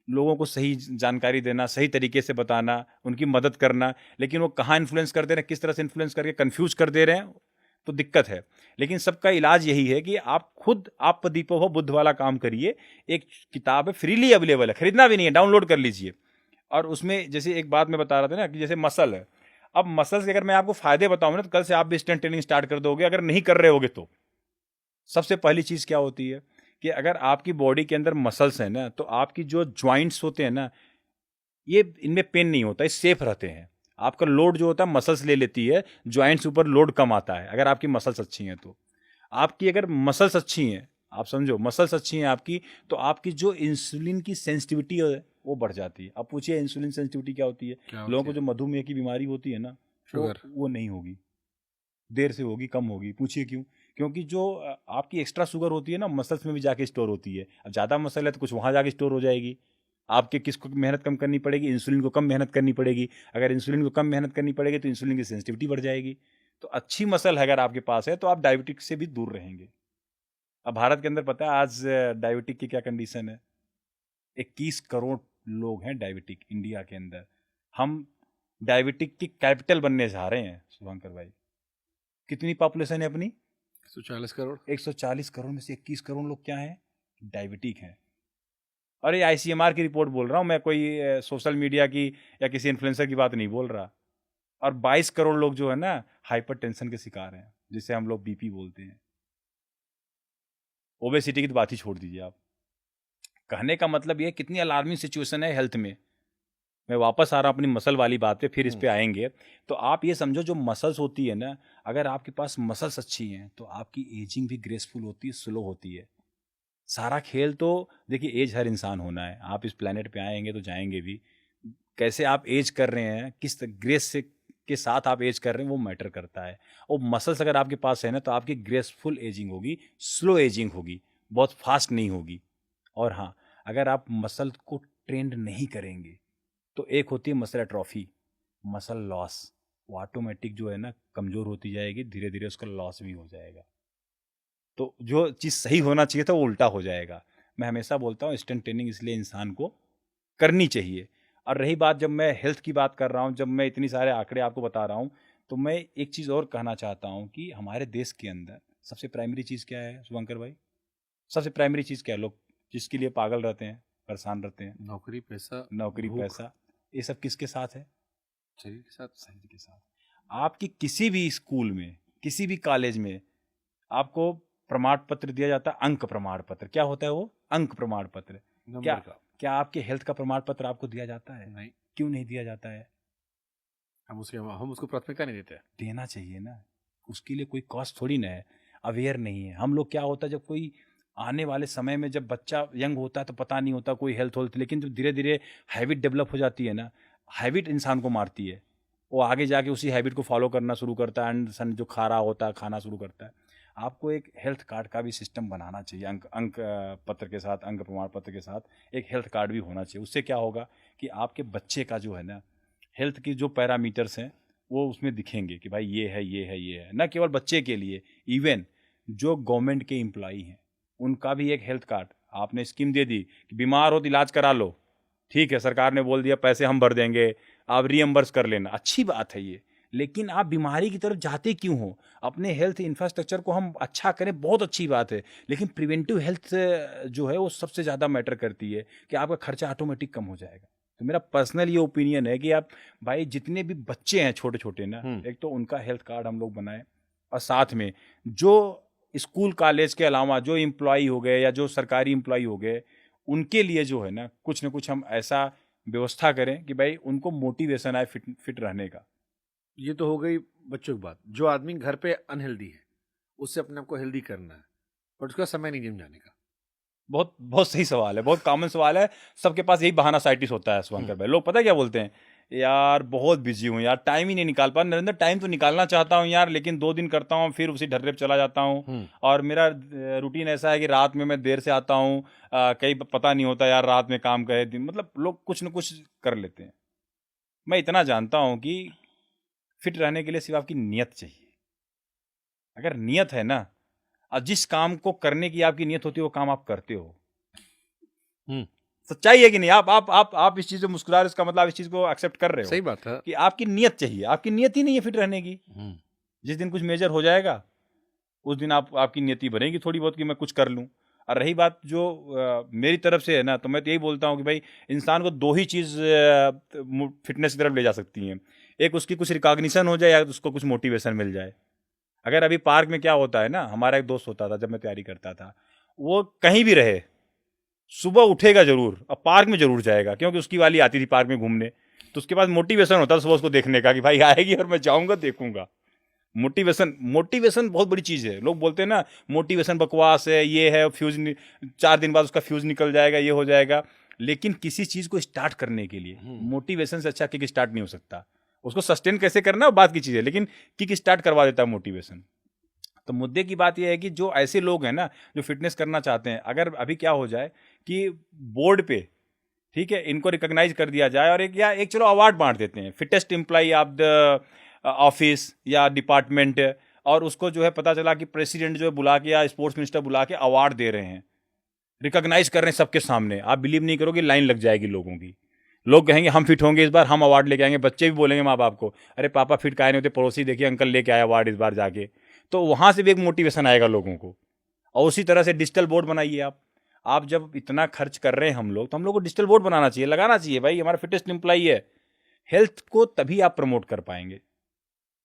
[SPEAKER 2] लोगों को सही जानकारी देना, सही तरीके से बताना, उनकी मदद करना। लेकिन वो कहाँ इन्फ्लुएंस कर दे रहे हैं, किस तरह से इन्फ्लुएंस करके कंफ्यूज कर दे रहे हैं, तो दिक्कत है। लेकिन सबका इलाज यही है कि आप खुद आप दीपो हो बुद्ध वाला काम करिए। एक किताब है, फ्रीली अवेलेबल है, खरीदना भी नहीं है, डाउनलोड कर लीजिए। और उसमें जैसे एक बात मैं बता रहा था ना कि जैसे मसल है, अब मसल्स के अगर मैं आपको फायदे बताऊं ना, तो कल से आप भी स्ट्रेंथ ट्रेनिंग स्टार्ट कर दोगे। अगर नहीं कर रहे होगे तो सबसे पहली चीज क्या होती है कि अगर आपकी बॉडी के अंदर मसल्स हैं ना, तो आपकी जो ज्वाइंट्स होते हैं ना, ये इनमें पेन नहीं होता, ये सेफ रहते हैं। आपका लोड जो होता है मसल्स ले लेती है, ज्वाइंट्स ऊपर लोड कम आता है अगर आपकी मसल्स अच्छी हैं तो। आपकी अगर मसल्स अच्छी हैं, आप समझो मसल्स अच्छी हैं आपकी, तो आपकी जो इंसुलिन की सेंसिटिविटी है वो बढ़ जाती है। अब पूछिए इंसुलिन सेंसिटिविटी क्या होती है? लोगों को जो मधुमेह की बीमारी होती है ना, वो नहीं होगी, देर से होगी, कम होगी। पूछिए क्यों? क्योंकि जो आपकी एक्स्ट्रा शुगर होती है ना, मसल्स में भी जाके स्टोर होती है। अब ज़्यादा मसल है तो कुछ वहाँ जाके स्टोर हो जाएगी। आपके किसको मेहनत कम करनी पड़ेगी? इंसुलिन को कम मेहनत करनी पड़ेगी। अगर इंसुलिन को कम मेहनत करनी पड़ेगी तो इंसुलिन की सेंसिटिविटी बढ़ जाएगी। तो अच्छी मसल है अगर आपके पास है, तो आप डायबिटिक से भी दूर रहेंगे। अब भारत के अंदर पता है आज डायबिटिक की क्या कंडीशन है? 21 करोड़ लोग हैं डायबिटिक इंडिया के अंदर। हम डायबिटिक की कैपिटल बनने जा रहे हैं शुभंकर भाई। कितनी पॉपुलेशन है अपनी?
[SPEAKER 1] 140 करोड़।
[SPEAKER 2] 140 करोड़ में से 21 करोड़ लोग क्या हैं? डायबिटिक हैं। और ये आईसीएमआर की रिपोर्ट बोल रहा हूँ मैं, कोई सोशल मीडिया की या किसी इन्फ्लुएंसर की बात नहीं बोल रहा। और 22 करोड़ लोग जो है ना, हाइपरटेंशन के शिकार हैं, जिसे हम लोग बीपी बोलते हैं। ओबेसिटी की तो बात ही छोड़ दीजिए आप। कहने का मतलब ये कितनी अलार्मिंग सिचुएशन है हेल्थ में। मैं वापस आ रहा हूँ अपनी मसल वाली बात पे, फिर इस पे आएंगे। तो आप ये समझो, जो मसल्स होती है ना, अगर आपके पास मसल्स अच्छी हैं तो आपकी एजिंग भी ग्रेसफुल होती है, स्लो होती है। सारा खेल तो देखिए, एज हर इंसान होना है, आप इस प्लेनेट पे आएंगे तो जाएंगे भी। कैसे आप एज कर रहे हैं, किस ग्रेस से के साथ आप एज कर रहे हैं, वो मैटर करता है। और मसल्स अगर आपके पास है ना, तो आपकी ग्रेसफुल एजिंग होगी, स्लो एजिंग होगी, बहुत फास्ट नहीं होगी। और हाँ, अगर आप मसल को ट्रेंड नहीं करेंगे तो एक होती है मसल एट्रोफी, मसल लॉस। वो ऑटोमेटिक जो है ना, कमज़ोर होती जाएगी, धीरे धीरे उसका लॉस भी हो जाएगा। तो जो चीज़ सही होना चाहिए था वो उल्टा हो जाएगा। मैं हमेशा बोलता हूँ स्ट्रेंथ ट्रेनिंग इसलिए इंसान को करनी चाहिए। और रही बात, जब मैं हेल्थ की बात कर रहा हूँ, जब मैं इतनी सारे आंकड़े आपको बता रहा हूँ, तो मैं एक चीज़ और कहना चाहता हूँ कि हमारे देश के अंदर सबसे प्राइमरी चीज़ क्या है शुभंकर भाई? सबसे प्राइमरी चीज़ क्या है? लोग जिसके लिए पागल रहते हैं, परेशान रहते हैं,
[SPEAKER 1] नौकरी, पैसा,
[SPEAKER 2] नौकरी,
[SPEAKER 1] भूख।
[SPEAKER 2] पैसा। ये सब किसके साथ है?
[SPEAKER 1] शरीर के साथ।
[SPEAKER 2] शरीर के साथ। आपकी किसी भी स्कूल में, किसी भी कॉलेज में आपको प्रमाण पत्र दिया जाता है, अंक प्रमाण पत्र। क्या होता है वो? अंक प्रमाण पत्र। क्या
[SPEAKER 1] नंबर का।
[SPEAKER 2] क्या आपके हेल्थ का प्रमाण पत्र आपको दिया जाता है?
[SPEAKER 1] नहीं,
[SPEAKER 2] क्यों नहीं दिया जाता है?
[SPEAKER 1] हम उसको प्राथमिकता नहीं देते।
[SPEAKER 2] देना चाहिए ना, उसके लिए कोई कॉस्ट थोड़ी ना है। अवेयर नहीं है हम लोग। क्या होता है, जब कोई आने वाले समय में, जब बच्चा यंग होता है तो पता नहीं होता कोई हेल्थ, लेकिन जब धीरे धीरे हैबिट डेवलप हो जाती है ना, हैबिट इंसान को मारती है। वो आगे जाके उसी हैबिट को फॉलो करना शुरू करता है, एंड जो खा रहा होता है खाना शुरू करता है। आपको एक हेल्थ कार्ड का भी सिस्टम बनाना चाहिए, अंक पत्र के साथ, अंक प्रमाण पत्र के साथ एक हेल्थ कार्ड भी होना चाहिए। उससे क्या होगा कि आपके बच्चे का जो है ना, हेल्थ की जो पैरामीटर्स हैं वो उसमें दिखेंगे कि भाई ये है, ये है, ये है। ना केवल बच्चे के लिए, इवन जो गवर्नमेंट के एम्प्लॉई हैं उनका भी एक हेल्थ कार्ड। आपने स्कीम दे दी कि बीमार हो तो इलाज करा लो, ठीक है, सरकार ने बोल दिया पैसे हम भर देंगे, आप रीएम्बर्स कर लेना, अच्छी बात है ये। लेकिन आप बीमारी की तरफ जाते क्यों हो? अपने हेल्थ इंफ्रास्ट्रक्चर को हम अच्छा करें, बहुत अच्छी बात है, लेकिन प्रिवेंटिव हेल्थ जो है वो सबसे ज़्यादा मैटर करती है कि आपका खर्चा ऑटोमेटिक कम हो जाएगा। तो मेरा पर्सनल ये ओपिनियन है कि आप भाई जितने भी बच्चे हैं छोटे छोटे ना, एक तो उनका हेल्थ कार्ड हम लोग बनाएं, और साथ में जो स्कूल कॉलेज के अलावा जो एम्प्लॉय हो गए या जो सरकारी एम्प्लॉय हो गए, उनके लिए जो है ना कुछ हम ऐसा व्यवस्था करें कि भाई उनको मोटिवेशन आए फिट रहने का।
[SPEAKER 1] ये तो हो गई बच्चों की बात। जो आदमी घर पे अनहेल्दी है, उससे अपने आप को हेल्दी करना है, पर उसका समय नहीं जिम जाने का।
[SPEAKER 2] बहुत बहुत सही सवाल है, बहुत कॉमन सवाल है। सबके पास यही बहाना साइटिस होता है शुभंकर भाई। लोग पता है क्या बोलते हैं? यार बहुत बिजी हूँ यार, टाइम ही नहीं निकाल पा। नरेंद्र, टाइम तो निकालना चाहता हूँ यार, लेकिन 2 दिन करता हूँ फिर उसी ढर्रे पे चला जाता हूँ। और मेरा रूटीन ऐसा है कि रात में मैं देर से आता हूँ, कहीं पता नहीं होता यार रात में काम करे दिन, मतलब लोग कुछ न कुछ कर लेते हैं। मैं इतना जानता हूँ कि फिट रहने के लिए सिर्फ आपकी नियत चाहिए। अगर नियत है ना, और जिस काम को करने की आपकी नियत होती है वो काम आप करते हो। सच्चाई है कि नहीं? आप इस चीज से मुस्कुरा रहे, इसका मतलब आप इस चीज को एक्सेप्ट कर रहे हो।
[SPEAKER 1] सही बात है
[SPEAKER 2] कि आपकी नियत चाहिए। आपकी नियत ही नहीं है फिट रहने की। जिस दिन कुछ मेजर हो जाएगा उस दिन आपकी नियति बनेगी थोड़ी बहुत कि मैं कुछ कर लूं। और रही बात जो मेरी तरफ से है ना, तो मैं तो यही बोलता हूँ कि भाई इंसान को 2 ही चीज़ फिटनेस की तरफ ले जा सकती हैं। एक उसकी कुछ रिकॉग्निशन हो जाए या उसको कुछ मोटिवेशन मिल जाए। अगर अभी पार्क में क्या होता है ना, हमारा एक दोस्त होता था जब मैं तैयारी करता था, वो कहीं भी रहे सुबह उठेगा जरूर और पार्क में जरूर जाएगा, क्योंकि उसकी वाली आती थी पार्क में घूमने, तो उसके पास मोटिवेशन होता था सुबह उसको देखने का कि भाई आएगी और मैं जाऊंगा देखूंगा। मोटिवेशन बहुत बड़ी चीज़ है। लोग बोलते हैं ना मोटिवेशन बकवास है, ये है, फ्यूज 4 दिन बाद उसका फ्यूज निकल जाएगा, ये हो जाएगा। लेकिन किसी चीज़ को स्टार्ट करने के लिए मोटिवेशन से अच्छा किक स्टार्ट नहीं हो सकता। उसको सस्टेन कैसे करना है वो बात की चीज़ है, लेकिन किक स्टार्ट करवा देता है मोटिवेशन। तो मुद्दे की बात यह है कि जो ऐसे लोग हैं ना जो फिटनेस करना चाहते हैं, अगर अभी क्या हो जाए कि बोर्ड पे ठीक है इनको रिकॉग्नाइज कर दिया जाए और एक चलो अवार्ड बांट देते हैं, fittest employ of the office या डिपार्टमेंट, और उसको जो है पता चला कि प्रेसिडेंट जो है बुला के या स्पोर्ट्स मिनिस्टर बुला के अवार्ड दे रहे हैं, रिकॉग्नाइज कर रहे हैं सबके सामने। आप बिलीव नहीं करोगे, लाइन लग जाएगी लोगों की। लोग कहेंगे हम फिट होंगे इस बार, हम अवार्ड लेके आएंगे। बच्चे भी बोलेंगे माँ बाप को, अरे पापा फिट काहे नहीं होते, पड़ोसी देखिए अंकल लेके आए अवार्ड इस बार जाके। तो वहां से भी एक मोटिवेशन आएगा लोगों को। और उसी तरह से डिजिटल बोर्ड बनाइए आप जब इतना खर्च कर रहे हैं हम लोग, तो हम लोग को डिजिटल बोर्ड बनाना चाहिए, लगाना चाहिए। भाई हमारा फिटेस्ट एम्प्लॉय है। हेल्थ को तभी आप प्रमोट कर पाएंगे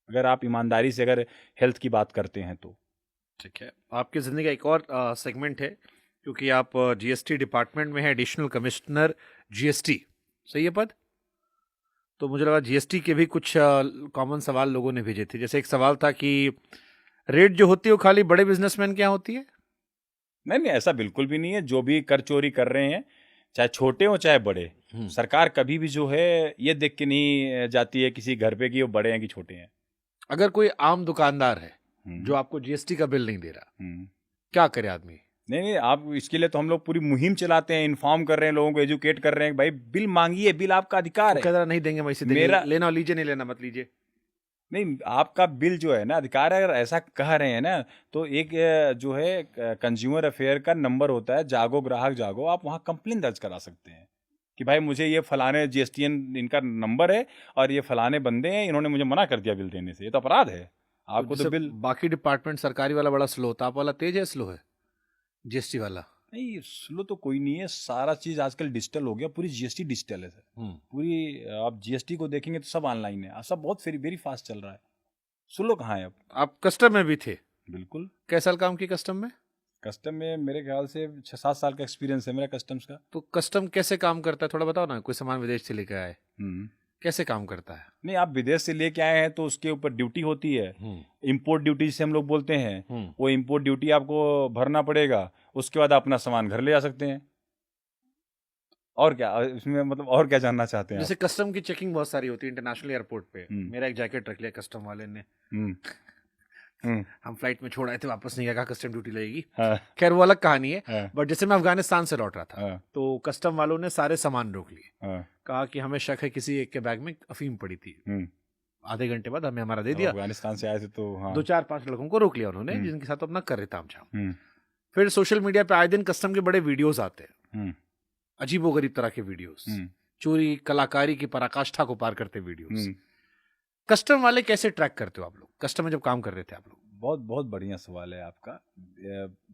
[SPEAKER 2] अगर आप ईमानदारी से अगर हेल्थ की बात करते हैं तो।
[SPEAKER 1] ठीक है, आपकी जिंदगी का एक और सेगमेंट है, क्योंकि आप जीएसटी डिपार्टमेंट में हैं, एडिशनल कमिश्नर जीएसटी, सही है पद? तो मुझे लगा जीएसटी के भी कुछ कॉमन सवाल लोगों ने भेजे थे। जैसे एक सवाल था कि रेट जो होती है वो खाली बड़े बिजनेसमैन के यहाँ होती है?
[SPEAKER 2] नहीं, ऐसा बिल्कुल भी नहीं है। जो भी कर चोरी कर रहे हैं, चाहे छोटे हो चाहे बड़े, सरकार कभी भी जो है ये देख के नहीं जाती है किसी घर पे कि वो बड़े हैं कि छोटे हैं।
[SPEAKER 1] अगर कोई आम दुकानदार है जो आपको जीएसटी का बिल नहीं दे रहा, क्या करे आदमी?
[SPEAKER 2] नहीं, आप इसके लिए तो हम लोग पूरी मुहिम चलाते हैं, इन्फॉर्म कर रहे हैं लोगों को, एजुकेट कर रहे हैं। भाई बिल मांगिए, बिल आपका अधिकार है।
[SPEAKER 1] कह रहा नहीं देंगे, वैसे देंगे,
[SPEAKER 2] मेरा
[SPEAKER 1] लेना लीजिए, नहीं लेना मत लीजिए।
[SPEAKER 2] नहीं, आपका बिल जो है ना अधिकार है। अगर ऐसा कह रहे हैं ना, तो एक जो है कंज्यूमर अफेयर का नंबर होता है, जागो ग्राहक जागो, आप वहाँ कंप्लेन दर्ज करा सकते हैं कि भाई मुझे ये फलाने जीएसटीएन इनका नंबर है और ये फलाने बंदे हैं, इन्होंने मुझे मना कर दिया बिल देने से। ये तो अपराध है। आपको तो बिल,
[SPEAKER 1] बाकी डिपार्टमेंट सरकारी वाला बड़ा स्लो होता, आप वाला तेज है स्लो है जीएसटी वाला?
[SPEAKER 2] नहीं, स्लो तो कोई नहीं है। सारा चीज आजकल डिजिटल हो गया, पूरी जीएसटी डिजिटल है सर। पूरी आप जीएसटी को देखेंगे तो सब ऑनलाइन है, सब बहुत वेरी फास्ट चल रहा है। स्लो कहाँ है अब?
[SPEAKER 1] आप कस्टम में भी थे?
[SPEAKER 2] बिल्कुल।
[SPEAKER 1] कैसा साल काम किए कस्टम में?
[SPEAKER 2] कस्टम में मेरे ख्याल से 6-7 साल का एक्सपीरियंस है मेरा कस्टम्स का।
[SPEAKER 1] तो कस्टम कैसे काम करता है थोड़ा बताओ ना। कोई सामान विदेश से लेकर आए, कैसे काम करता है?
[SPEAKER 2] नहीं, आप विदेश से लेके आए हैं तो उसके ऊपर ड्यूटी होती है, इंपोर्ट ड्यूटी जिसे हम लोग बोलते हैं। वो इंपोर्ट ड्यूटी आपको भरना पड़ेगा। उसके बाद आप अपना सामान घर ले जा सकते हैं। और क्या इसमें, मतलब और क्या जानना चाहते हैं?
[SPEAKER 1] जैसे कस्टम की चेकिंग बहुत सारी होती है इंटरनेशनल एयरपोर्ट पे। मेरा एक जैकेट रख लिया कस्टम वाले ने। हम फ्लाइट में छोड़ आए थे, वापस नहीं गया, कस्टम ड्यूटी लगेगी। खैर वो अलग कहानी है। बट जैसे मैं अफगानिस्तान से लौट रहा था, तो कस्टम वालों ने सारे सामान रोक लिए। कहा कि हमें शक है किसी एक के बैग में अफीम पड़ी थी। आधे घंटे बाद हमें हमारा दे दिया।
[SPEAKER 2] अफगानिस्तान से आए थे तो
[SPEAKER 1] 2-4-5 लोगों को रोक लिया उन्होंने, जिनके साथ अपना कर रहे तामझाम। फिर सोशल मीडिया पे आए दिन कस्टम के बड़े वीडियोस आते हैं, अजीबोगरीब तरह के वीडियोस, चोरी कलाकारी की पराकाष्ठा को पार करते वीडियोस। कस्टम वाले कैसे ट्रैक करते हो आप लोग, कस्टम में जब काम कर रहे थे आप लोग?
[SPEAKER 2] बहुत बहुत बढ़िया सवाल है आपका।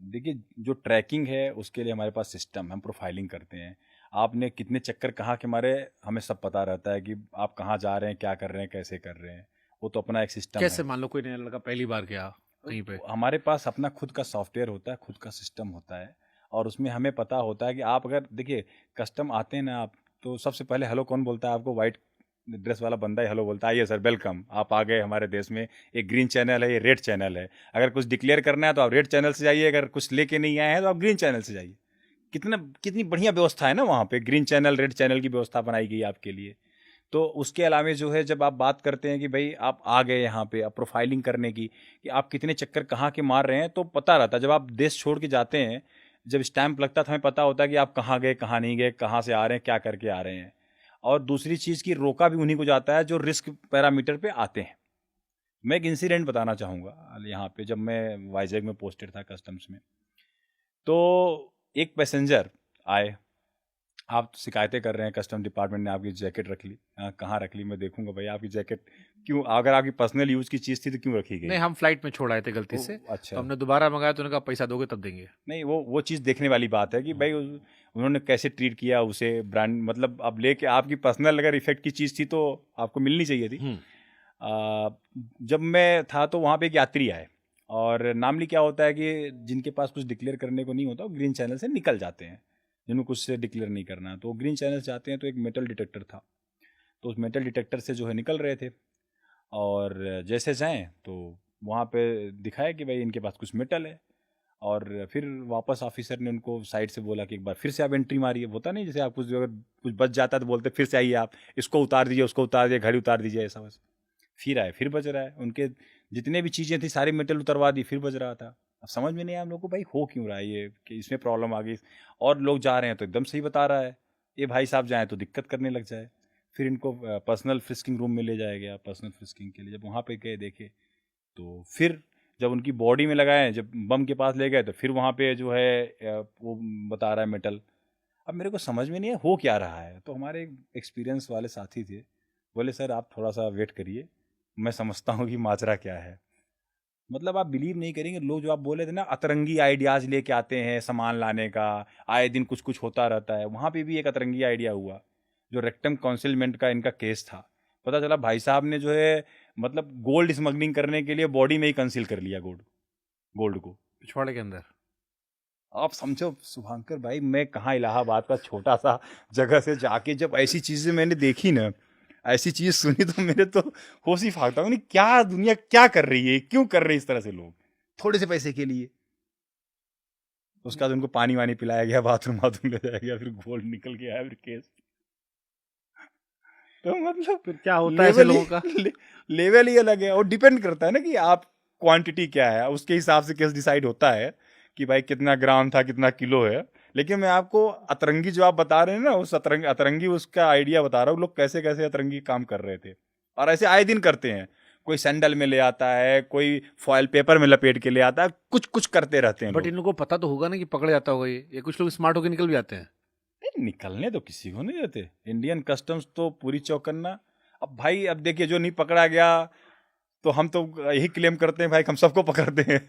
[SPEAKER 2] देखिए, जो ट्रैकिंग है उसके लिए हमारे पास सिस्टम है, हम प्रोफाइलिंग करते हैं। आपने कितने चक्कर कहाँ के मारे, हमें सब पता रहता है कि आप कहाँ जा रहे हैं, क्या कर रहे हैं, कैसे कर रहे हैं। वो तो अपना एक सिस्टम
[SPEAKER 1] कैसे,
[SPEAKER 2] है।
[SPEAKER 1] मान लो कोई नया लड़का पहली बार गया कहीं पे,
[SPEAKER 2] हमारे पास अपना खुद का सॉफ्टवेयर होता है, खुद का सिस्टम होता है, और उसमें हमें पता होता है कि आप अगर देखिए कस्टम आते हैं ना आप, तो सबसे पहले हेलो कौन बोलता है आपको? वाइट ड्रेस वाला बंदा ही हेलो बोलता है, आइए सर वेलकम, आप आ गए हमारे देश में। एक ग्रीन चैनल है, ये रेड चैनल है। अगर कुछ डिक्लेयर करना है तो आप रेड चैनल से जाइए, अगर कुछ लेके नहीं आए हैं तो आप ग्रीन चैनल से जाइए। कितनी बढ़िया व्यवस्था है ना वहाँ पे, ग्रीन चैनल रेड चैनल की व्यवस्था बनाई गई है आपके लिए। तो उसके अलावा जो है, जब आप बात करते हैं कि भाई आप आ गए यहाँ पे, अब प्रोफाइलिंग करने की कि आप कितने चक्कर कहाँ के मार रहे हैं, तो पता रहता है। जब आप देश छोड़ के जाते हैं, जब स्टैंप लगता है तो हमें पता होता है कि आप कहाँ गए, कहाँ नहीं गए, कहाँ से आ रहे हैं, क्या करके आ रहे हैं। और दूसरी चीज़ की रोका भी उन्हीं को जाता है जो रिस्क पैरामीटर पे आते हैं। मैं एक इंसिडेंट बताना चाहूँगा यहाँ पे, जब मैं वाइजैग में पोस्टेड था कस्टम्स में, तो एक पैसेंजर आए, आप शिकायतें कर रहे हैं, कस्टम डिपार्टमेंट ने आपकी जैकेट रख ली। कहाँ रख ली? मैं देखूंगा भाई आपकी जैकेट क्यों, अगर आपकी पर्सनल यूज़ की चीज़ थी तो क्यों रखी गई?
[SPEAKER 1] नहीं, हम फ्लाइट में छोड़ आए थे गलती से,
[SPEAKER 2] अच्छा,
[SPEAKER 1] तो हमने दोबारा मंगाया तो उन्होंने कहा पैसा दोगे तब देंगे।
[SPEAKER 2] नहीं वो चीज़ देखने वाली बात है कि भाई उन्होंने कैसे ट्रीट किया उसे, ब्रांड मतलब अब लेके आपकी पर्सनल अगर इफेक्ट की चीज़ थी तो आपको मिलनी चाहिए थी। जब मैं था तो वहाँ पे एक यात्री आए, और नॉर्मली क्या होता है कि जिनके पास कुछ डिक्लेयर करने को नहीं होता वो ग्रीन चैनल से निकल जाते हैं, जिनको कुछ से डिक्लेयर नहीं करना है तो ग्रीन चैनल से आते हैं। तो एक मेटल डिटेक्टर था, तो उस मेटल डिटेक्टर से जो है निकल रहे थे, और जैसे जाएं तो वहाँ पे दिखाया कि भाई इनके पास कुछ मेटल है। और फिर वापस ऑफिसर ने उनको साइड से बोला कि एक बार फिर से आप एंट्री मारिए। होता नहीं, जैसे आप कुछ अगर कुछ बच जाता है तो बोलते फिर से आइए, आप इसको उतार दीजिए, उसको उतार दीजिए, घड़ी उतार दीजिए, ऐसा बस। फिर आए, फिर बज रहा है, उनके जितने भी चीज़ें थी सारी मेटल उतरवा दी, फिर बज रहा था। अब समझ में नहीं आया हम लोग को भाई हो क्यों रहा है ये, कि इसमें प्रॉब्लम आ गई। और लोग जा रहे हैं तो एकदम सही बता रहा है, ये भाई साहब जाएँ तो दिक्कत करने लग जाए। फिर इनको पर्सनल फ्रिस्किंग रूम में ले जाया गया, पर्सनल फ्रिस्किंग के लिए। जब वहाँ पे गए देखे, तो फिर जब उनकी बॉडी में लगाए, जब बम के पास ले गए, तो फिर वहाँ पे जो है वो बता रहा है मेटल। अब मेरे को समझ में नहीं है हो क्या रहा है। तो हमारे एक्सपीरियंस वाले साथी थे, बोले सर आप थोड़ा सा वेट करिए, मैं समझता हूँ कि माजरा क्या है। मतलब आप बिलीव नहीं करेंगे, लोग जो आप बोले थे ना अतरंगी आइडियाज़ लेके आते हैं सामान लाने का, आए दिन कुछ कुछ होता रहता है। वहाँ पे भी एक अतरंगी आइडिया हुआ, जो रेक्टम कॉन्सिलमेंट का इनका केस था। पता चला भाई साहब ने जो है मतलब गोल्ड स्मगलिंग करने के लिए बॉडी में ही कंसील कर लिया गोल्ड को
[SPEAKER 1] पिछवाड़े के अंदर।
[SPEAKER 2] आप समझो शुभांकर भाई, मैं कहाँ इलाहाबाद का छोटा सा जगह से जाके जब ऐसी चीजें मैंने देखी ना, ऐसी चीज सुनी, तो मेरे तो होश ही फाकता हूँ। क्या दुनिया क्या कर रही है, क्यों कर रहे हैं इस तरह से लोग, थोड़े से पैसे के लिए। उसके बाद उनको पानी वानी पिलाया गया, बाथरूम बाथरूम ले जाया गया, फिर गोल्ड निकल के आया, फिर केस। तो मतलब
[SPEAKER 1] फिर क्या होता है ऐसे लोगों का?
[SPEAKER 2] लेवल ही अलग है, और डिपेंड करता है ना कि आप क्वांटिटी क्या है, उसके हिसाब से केस डिसाइड होता है कि भाई कितना ग्राम था, कितना किलो है। लेकिन मैं आपको अतरंगी जो आप बता रहे हैं ना, उस अतरंगी उसका आइडिया बता रहा हूँ, लोग कैसे कैसे अतरंगी काम कर रहे थे, और ऐसे आए दिन करते हैं। कोई सैंडल में ले आता है, कोई फॉयल पेपर में लपेट के ले आता है, कुछ कुछ करते रहते हैं
[SPEAKER 1] बट
[SPEAKER 2] लोग।
[SPEAKER 1] इन लोगों को पता तो होगा ना कि पकड़ जाता होगा ये कुछ लोग स्मार्ट होकर निकल भी आते हैं।
[SPEAKER 2] नहीं, निकलने तो किसी को नहीं देते, इंडियन कस्टम्स तो पूरी चौकन्ना। अब भाई अब देखिए, जो नहीं पकड़ा गया तो हम तो यही क्लेम करते हैं भाई हम सबको पकड़ते हैं।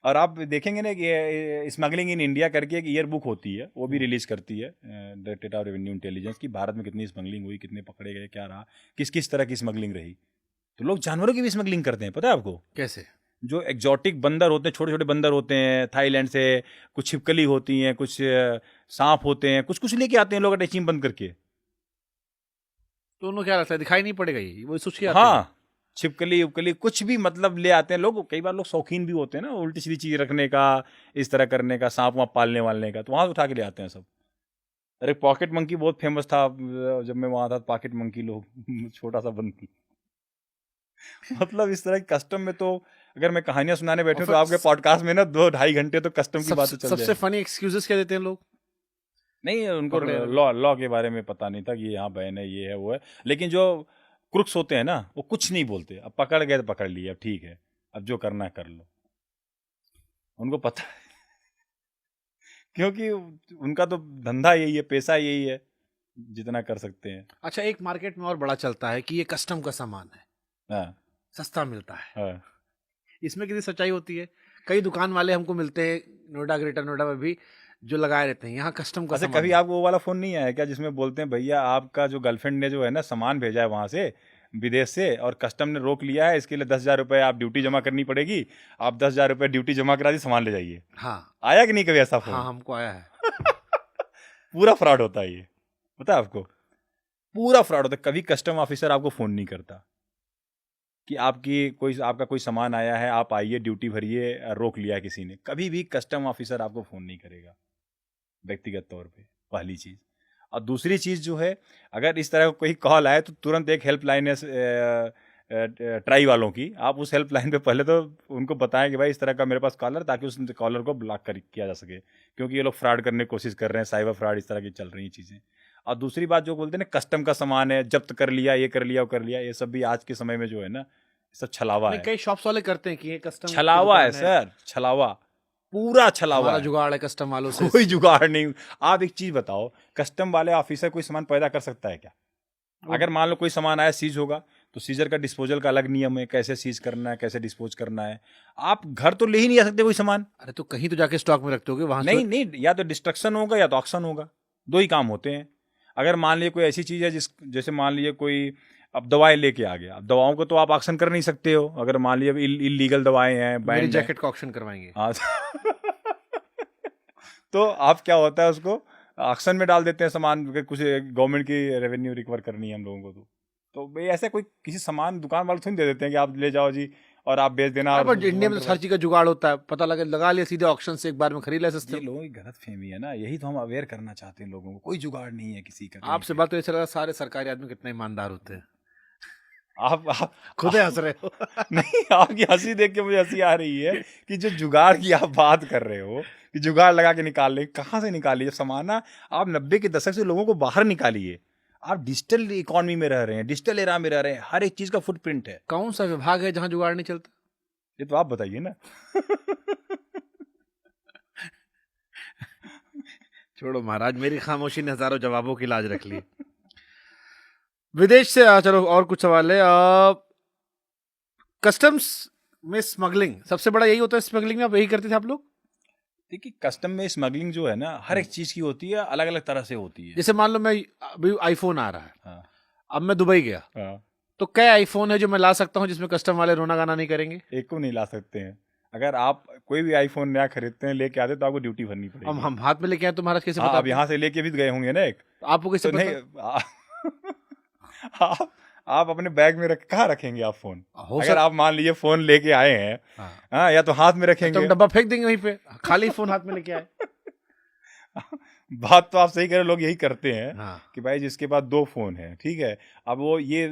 [SPEAKER 2] और आप देखेंगे ना कि स्मगलिंग इन इंडिया करके एक ईयर बुक होती है, वो भी रिलीज करती है डायरेक्टरेट ऑफ रेवेन्यू इंटेलिजेंस की, भारत में कितनी स्मगलिंग हुई, कितने पकड़े गए, क्या रहा, किस किस तरह की स्मगलिंग रही। तो लोग जानवरों की भी स्मगलिंग करते हैं, पता है आपको?
[SPEAKER 1] कैसे?
[SPEAKER 2] जो एग्जॉटिक बंदर होते हैं, छोटे छोटे बंदर होते हैं थाईलैंड से, कुछ छिपकली होती हैं, कुछ सांप होते हैं, कुछ कुछ लेके आते हैं लोग अटैची में बंद करके।
[SPEAKER 1] तो उनको क्या लगता है दिखाई नहीं पड़ेगा, ये वो सोच के आते हैं।
[SPEAKER 2] हाँ, छिपकली उपकली कुछ भी मतलब ले आते हैं लोग। कई बार लोग शौकीन भी होते हैं ना उल्टी सीधी चीज रखने का, इस तरह करने का, सांप वाप पालने वालने का, तो वहां से उठा के ले आते हैं सब। अरे पॉकेट मंकी बहुत फेमस था जब मैं वहां था, पॉकेट मंकी लोग छोटा सा बंद। मतलब इस तरह की कस्टम में तो अगर मैं कहानियां सुनाने बैठूं तो आपके पॉडकास्ट में ना 2-2.5 घंटे तो कस्टम की बातें चल
[SPEAKER 1] सबसे
[SPEAKER 2] जाए।
[SPEAKER 1] फनी एक्सक्यूजेस क्या देते हैं लोग?
[SPEAKER 2] नहीं, उनको
[SPEAKER 1] पकड़े जाने
[SPEAKER 2] लॉ के बारे में पता नहीं था कि यहाँ बैन है, ये है, वो है। लेकिन जो क्रुक्स होते हैं ना, वो कुछ नहीं बोलते। अब पकड़ गए तो पकड़ लिए, अब ठीक है, अब जो करना है कर लो, उनको पता है। क्योंकि उनका तो धंधा यही है, पैसा यही है, जितना कर सकते हैं।
[SPEAKER 1] अच्छा, एक मार्केट में और बड़ा चलता है कि ये कस्टम का सामान है,
[SPEAKER 2] हाँ
[SPEAKER 1] सस्ता मिलता है।
[SPEAKER 2] हाँ।
[SPEAKER 1] इसमें कितनी सच्चाई होती है? कई दुकान वाले हमको मिलते हैं नोएडा, ग्रेटर नोएडा में भी, जो लगाए रहते हैं यहाँ कस्टम का
[SPEAKER 2] अच्छा,
[SPEAKER 1] सामान
[SPEAKER 2] कभी
[SPEAKER 1] है।
[SPEAKER 2] आपको वो वाला फोन नहीं आया क्या जिसमें बोलते हैं भैया आपका जो गर्लफ्रेंड ने जो है ना सामान भेजा है वहां से विदेश से और कस्टम ने रोक लिया है, इसके लिए 10,000 रुपये आप ड्यूटी जमा करनी पड़ेगी, आप 10,000 रुपये ड्यूटी जमा करा दी, सामान ले जाइए।
[SPEAKER 1] हाँ
[SPEAKER 2] आया कि नहीं कभी ऐसा
[SPEAKER 1] हाँ,
[SPEAKER 2] फोन?
[SPEAKER 1] हमको आया है।
[SPEAKER 2] पूरा फ्रॉड होता है ये, पता है आपको? पूरा फ्रॉड होता है। कभी कस्टम ऑफिसर आपको फोन नहीं करता कि आपका कोई सामान आया है, आप आइए ड्यूटी भरिए, रोक लिया है किसी ने। कभी भी कस्टम ऑफिसर आपको फोन नहीं करेगा व्यक्तिगत तौर पे, पहली चीज। और दूसरी चीज जो है, अगर इस तरह का कोई कॉल आए तो तुरंत एक हेल्पलाइन है ट्राई वालों की, आप उस हेल्पलाइन पे पहले तो उनको बताएं कि भाई इस तरह का मेरे पास कॉलर, ताकि उस कॉलर को ब्लॉक किया जा सके, क्योंकि ये लोग फ्रॉड करने की कोशिश कर रहे हैं, साइबर फ्रॉड इस तरह की चल रही चीज़ें। और दूसरी बात जो बोलते हैं ना कस्टम का सामान है, जब्त कर लिया, ये कर लिया, वो कर लिया, ये सब भी आज के समय में जो है ना सब छलावा
[SPEAKER 1] नहीं,
[SPEAKER 2] है।
[SPEAKER 1] कई शॉप्स वाले करते हैं कि ये कस्टम की
[SPEAKER 2] छलावा है
[SPEAKER 1] दुकान है,
[SPEAKER 2] सर, छलावा, पूरा छलावा
[SPEAKER 1] हमारा
[SPEAKER 2] है।
[SPEAKER 1] जुगाड़ है कस्टम वालों से।
[SPEAKER 2] कोई जुगाड़ नहीं। आप एक चीज बताओ, कस्टम वाले ऑफिसर कोई सामान पैदा कर सकता है क्या? अगर मान लो कोई सामान आया सीज होगा, तो सीजर का डिस्पोजल का अलग नियम है, कैसे सीज करना है, कैसे डिस्पोज करना है। आप घर तो ले ही नहीं जा सकते कोई सामान।
[SPEAKER 1] अरे तो कहीं तो जाके स्टॉक में रखते होगे वहां
[SPEAKER 2] नहीं नहीं, या तो डिस्ट्रक्शन होगा या तो ऑक्शन होगा, दो ही काम होते हैं। अगर मान लीजिए कोई ऐसी चीज है जैसे मान लीजिए कोई अब दवाएं लेके आ गया, अब दवाओं को तो आप ऑक्शन कर नहीं सकते हो। अगर मान लीजिए इलीगल दवाएं हैं,
[SPEAKER 1] मेरी
[SPEAKER 2] बैंड
[SPEAKER 1] जैकेट का ऑक्शन करवाएंगे।
[SPEAKER 2] हाँ तो आप क्या होता है, उसको ऑक्शन में डाल देते हैं सामान, कुछ गवर्नमेंट की रेवेन्यू रिकवर करनी है हम लोगों को। तो भाई ऐसे कोई किसी सामान दुकान वाले थोड़ी दे देते हैं कि आप ले जाओ जी और आप बेच देना। और
[SPEAKER 1] बट इंडिया में तो हर चीज का जुगाड़ होता है, पता लगा लिया सीधे ऑक्शन से, एक बार में खरीद ले सस्ते।
[SPEAKER 2] ये लोगों की गलत फहमी है ना, यही तो हम अवेयर करना चाहते हैं लोगों को। कोई जुगाड़ नहीं है किसी का।
[SPEAKER 1] आपसे बात तो ऐसा लगा सारे सरकारी आदमी कितने ईमानदार होते हैं।
[SPEAKER 2] आप
[SPEAKER 1] खुद हंस रहे हो।
[SPEAKER 2] नहीं, आपकी हंसी देख के मुझे हंसी आ रही है कि जो जुगाड़ की आप बात कर रहे हो कि जुगाड़ लगा के निकाल ले, कहाँ से निकालिए सामान ना। आप 90 के दशक से लोगों को बाहर निकालिए। आप डिजिटल इकोनॉमी में रह रहे हैं, डिजिटल एरा में रह रहे हैं, हर एक चीज का फुटप्रिंट है।
[SPEAKER 1] कौन सा विभाग है जहां जुगाड़ नहीं चलता?
[SPEAKER 2] ये तो आप बताइए ना।
[SPEAKER 1] छोड़ो महाराज, मेरी खामोशी ने हजारों जवाबों की लाज रख ली। विदेश से चलो और कुछ सवाल है। कस्टम्स में स्मगलिंग सबसे बड़ा यही होता है। स्मगलिंग में आप यही करते थे आप लोग?
[SPEAKER 2] देखिए, कस्टम में स्मगलिंग जो है ना हर एक चीज की होती है, अलग अलग तरह से होती है।
[SPEAKER 1] जैसे मान लो मैं अभी आईफोन आ रहा है,
[SPEAKER 2] हाँ
[SPEAKER 1] अब मैं दुबई गया,
[SPEAKER 2] हाँ।
[SPEAKER 1] तो क्या आईफोन है जो मैं ला सकता हूँ जिसमें कस्टम वाले रोना गाना नहीं करेंगे?
[SPEAKER 2] एक को नहीं ला सकते हैं। अगर आप कोई भी आईफोन नया खरीदते हैं, लेके आते तो आपको ड्यूटी भरनी
[SPEAKER 1] अब
[SPEAKER 2] पड़ेगी।
[SPEAKER 1] हम हाथ में लेके आए तो महाराज कैसे
[SPEAKER 2] हाँ,
[SPEAKER 1] पता?
[SPEAKER 2] आप यहाँ से लेके भी गए होंगे ना एक,
[SPEAKER 1] आपको कैसे
[SPEAKER 2] तो
[SPEAKER 1] पता?
[SPEAKER 2] नहीं आप अपने बैग में कहाँ रखेंगे आप फोन?
[SPEAKER 1] हो
[SPEAKER 2] अगर आप मान लीजिए फोन लेके आए हैं, हाँ, या तो हाथ में
[SPEAKER 1] तो
[SPEAKER 2] रखेंगे।
[SPEAKER 1] हम डब्बा फेंक देंगे वहीं पे, खाली फोन हाथ में लेके आए।
[SPEAKER 2] बात तो आप सही कह रहे हो, लोग यही करते हैं
[SPEAKER 1] हाँ।
[SPEAKER 2] कि भाई जिसके पास 2 फोन है, ठीक है, अब वो ये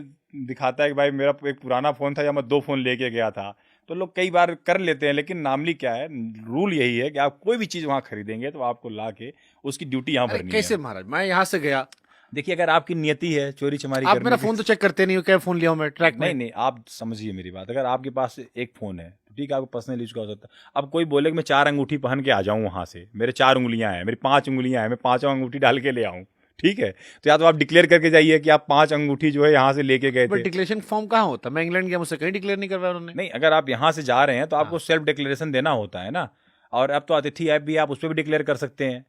[SPEAKER 2] दिखाता है कि भाई मेरा एक पुराना फोन था या मैं 2 फोन लेके गया था। तो लोग कई बार कर लेते हैं, लेकिन नामली क्या है, रूल यही है कि आप कोई भी चीज वहां खरीदेंगे तो आपको ला के उसकी ड्यूटी यहाँ
[SPEAKER 1] अरे
[SPEAKER 2] भरनी
[SPEAKER 1] कैसे
[SPEAKER 2] है।
[SPEAKER 1] महाराज, मैं यहाँ से गया,
[SPEAKER 2] देखिए, अगर आपकी नियति है चोरी चमारी
[SPEAKER 1] आप
[SPEAKER 2] करने
[SPEAKER 1] मेरा
[SPEAKER 2] की-
[SPEAKER 1] फोन तो चेक करते नहीं हो, क्या फोन लिया हूं मैं ट्रैक में?
[SPEAKER 2] नहीं नहीं, आप समझिए मेरी बात। अगर आपके पास एक फोन है तो ठीक है, आपको पर्सनल यूज का हो सकता है। अब कोई बोले कि मैं 4 अंगूठी पहन के आ जाऊं वहां से, मेरे 4 उंगलियां हैं, मेरी 5 उंगलियां हैं, मैं 5वां अंगूठी डाल के ले आऊं, ठीक है, तो या तो आप डिक्लेयर करके जाइए कि आप 5 अंगूठी जो है यहाँ से लेके गए
[SPEAKER 1] बट
[SPEAKER 2] थे।
[SPEAKER 1] डिक्लेरेशन फॉर्म कहाँ होता? मैं इंग्लैंड गया, मुझसे कहीं डिक्लेयर नहीं करवाया उन्होंने।
[SPEAKER 2] नहीं, अगर आप यहाँ से जा रहे हैं तो आपको सेल्फ डिक्लेरेशन देना होता है ना। और अब तो अतिथि ऐप भी, आप उस पर भी डिक्लेयर कर सकते हैं।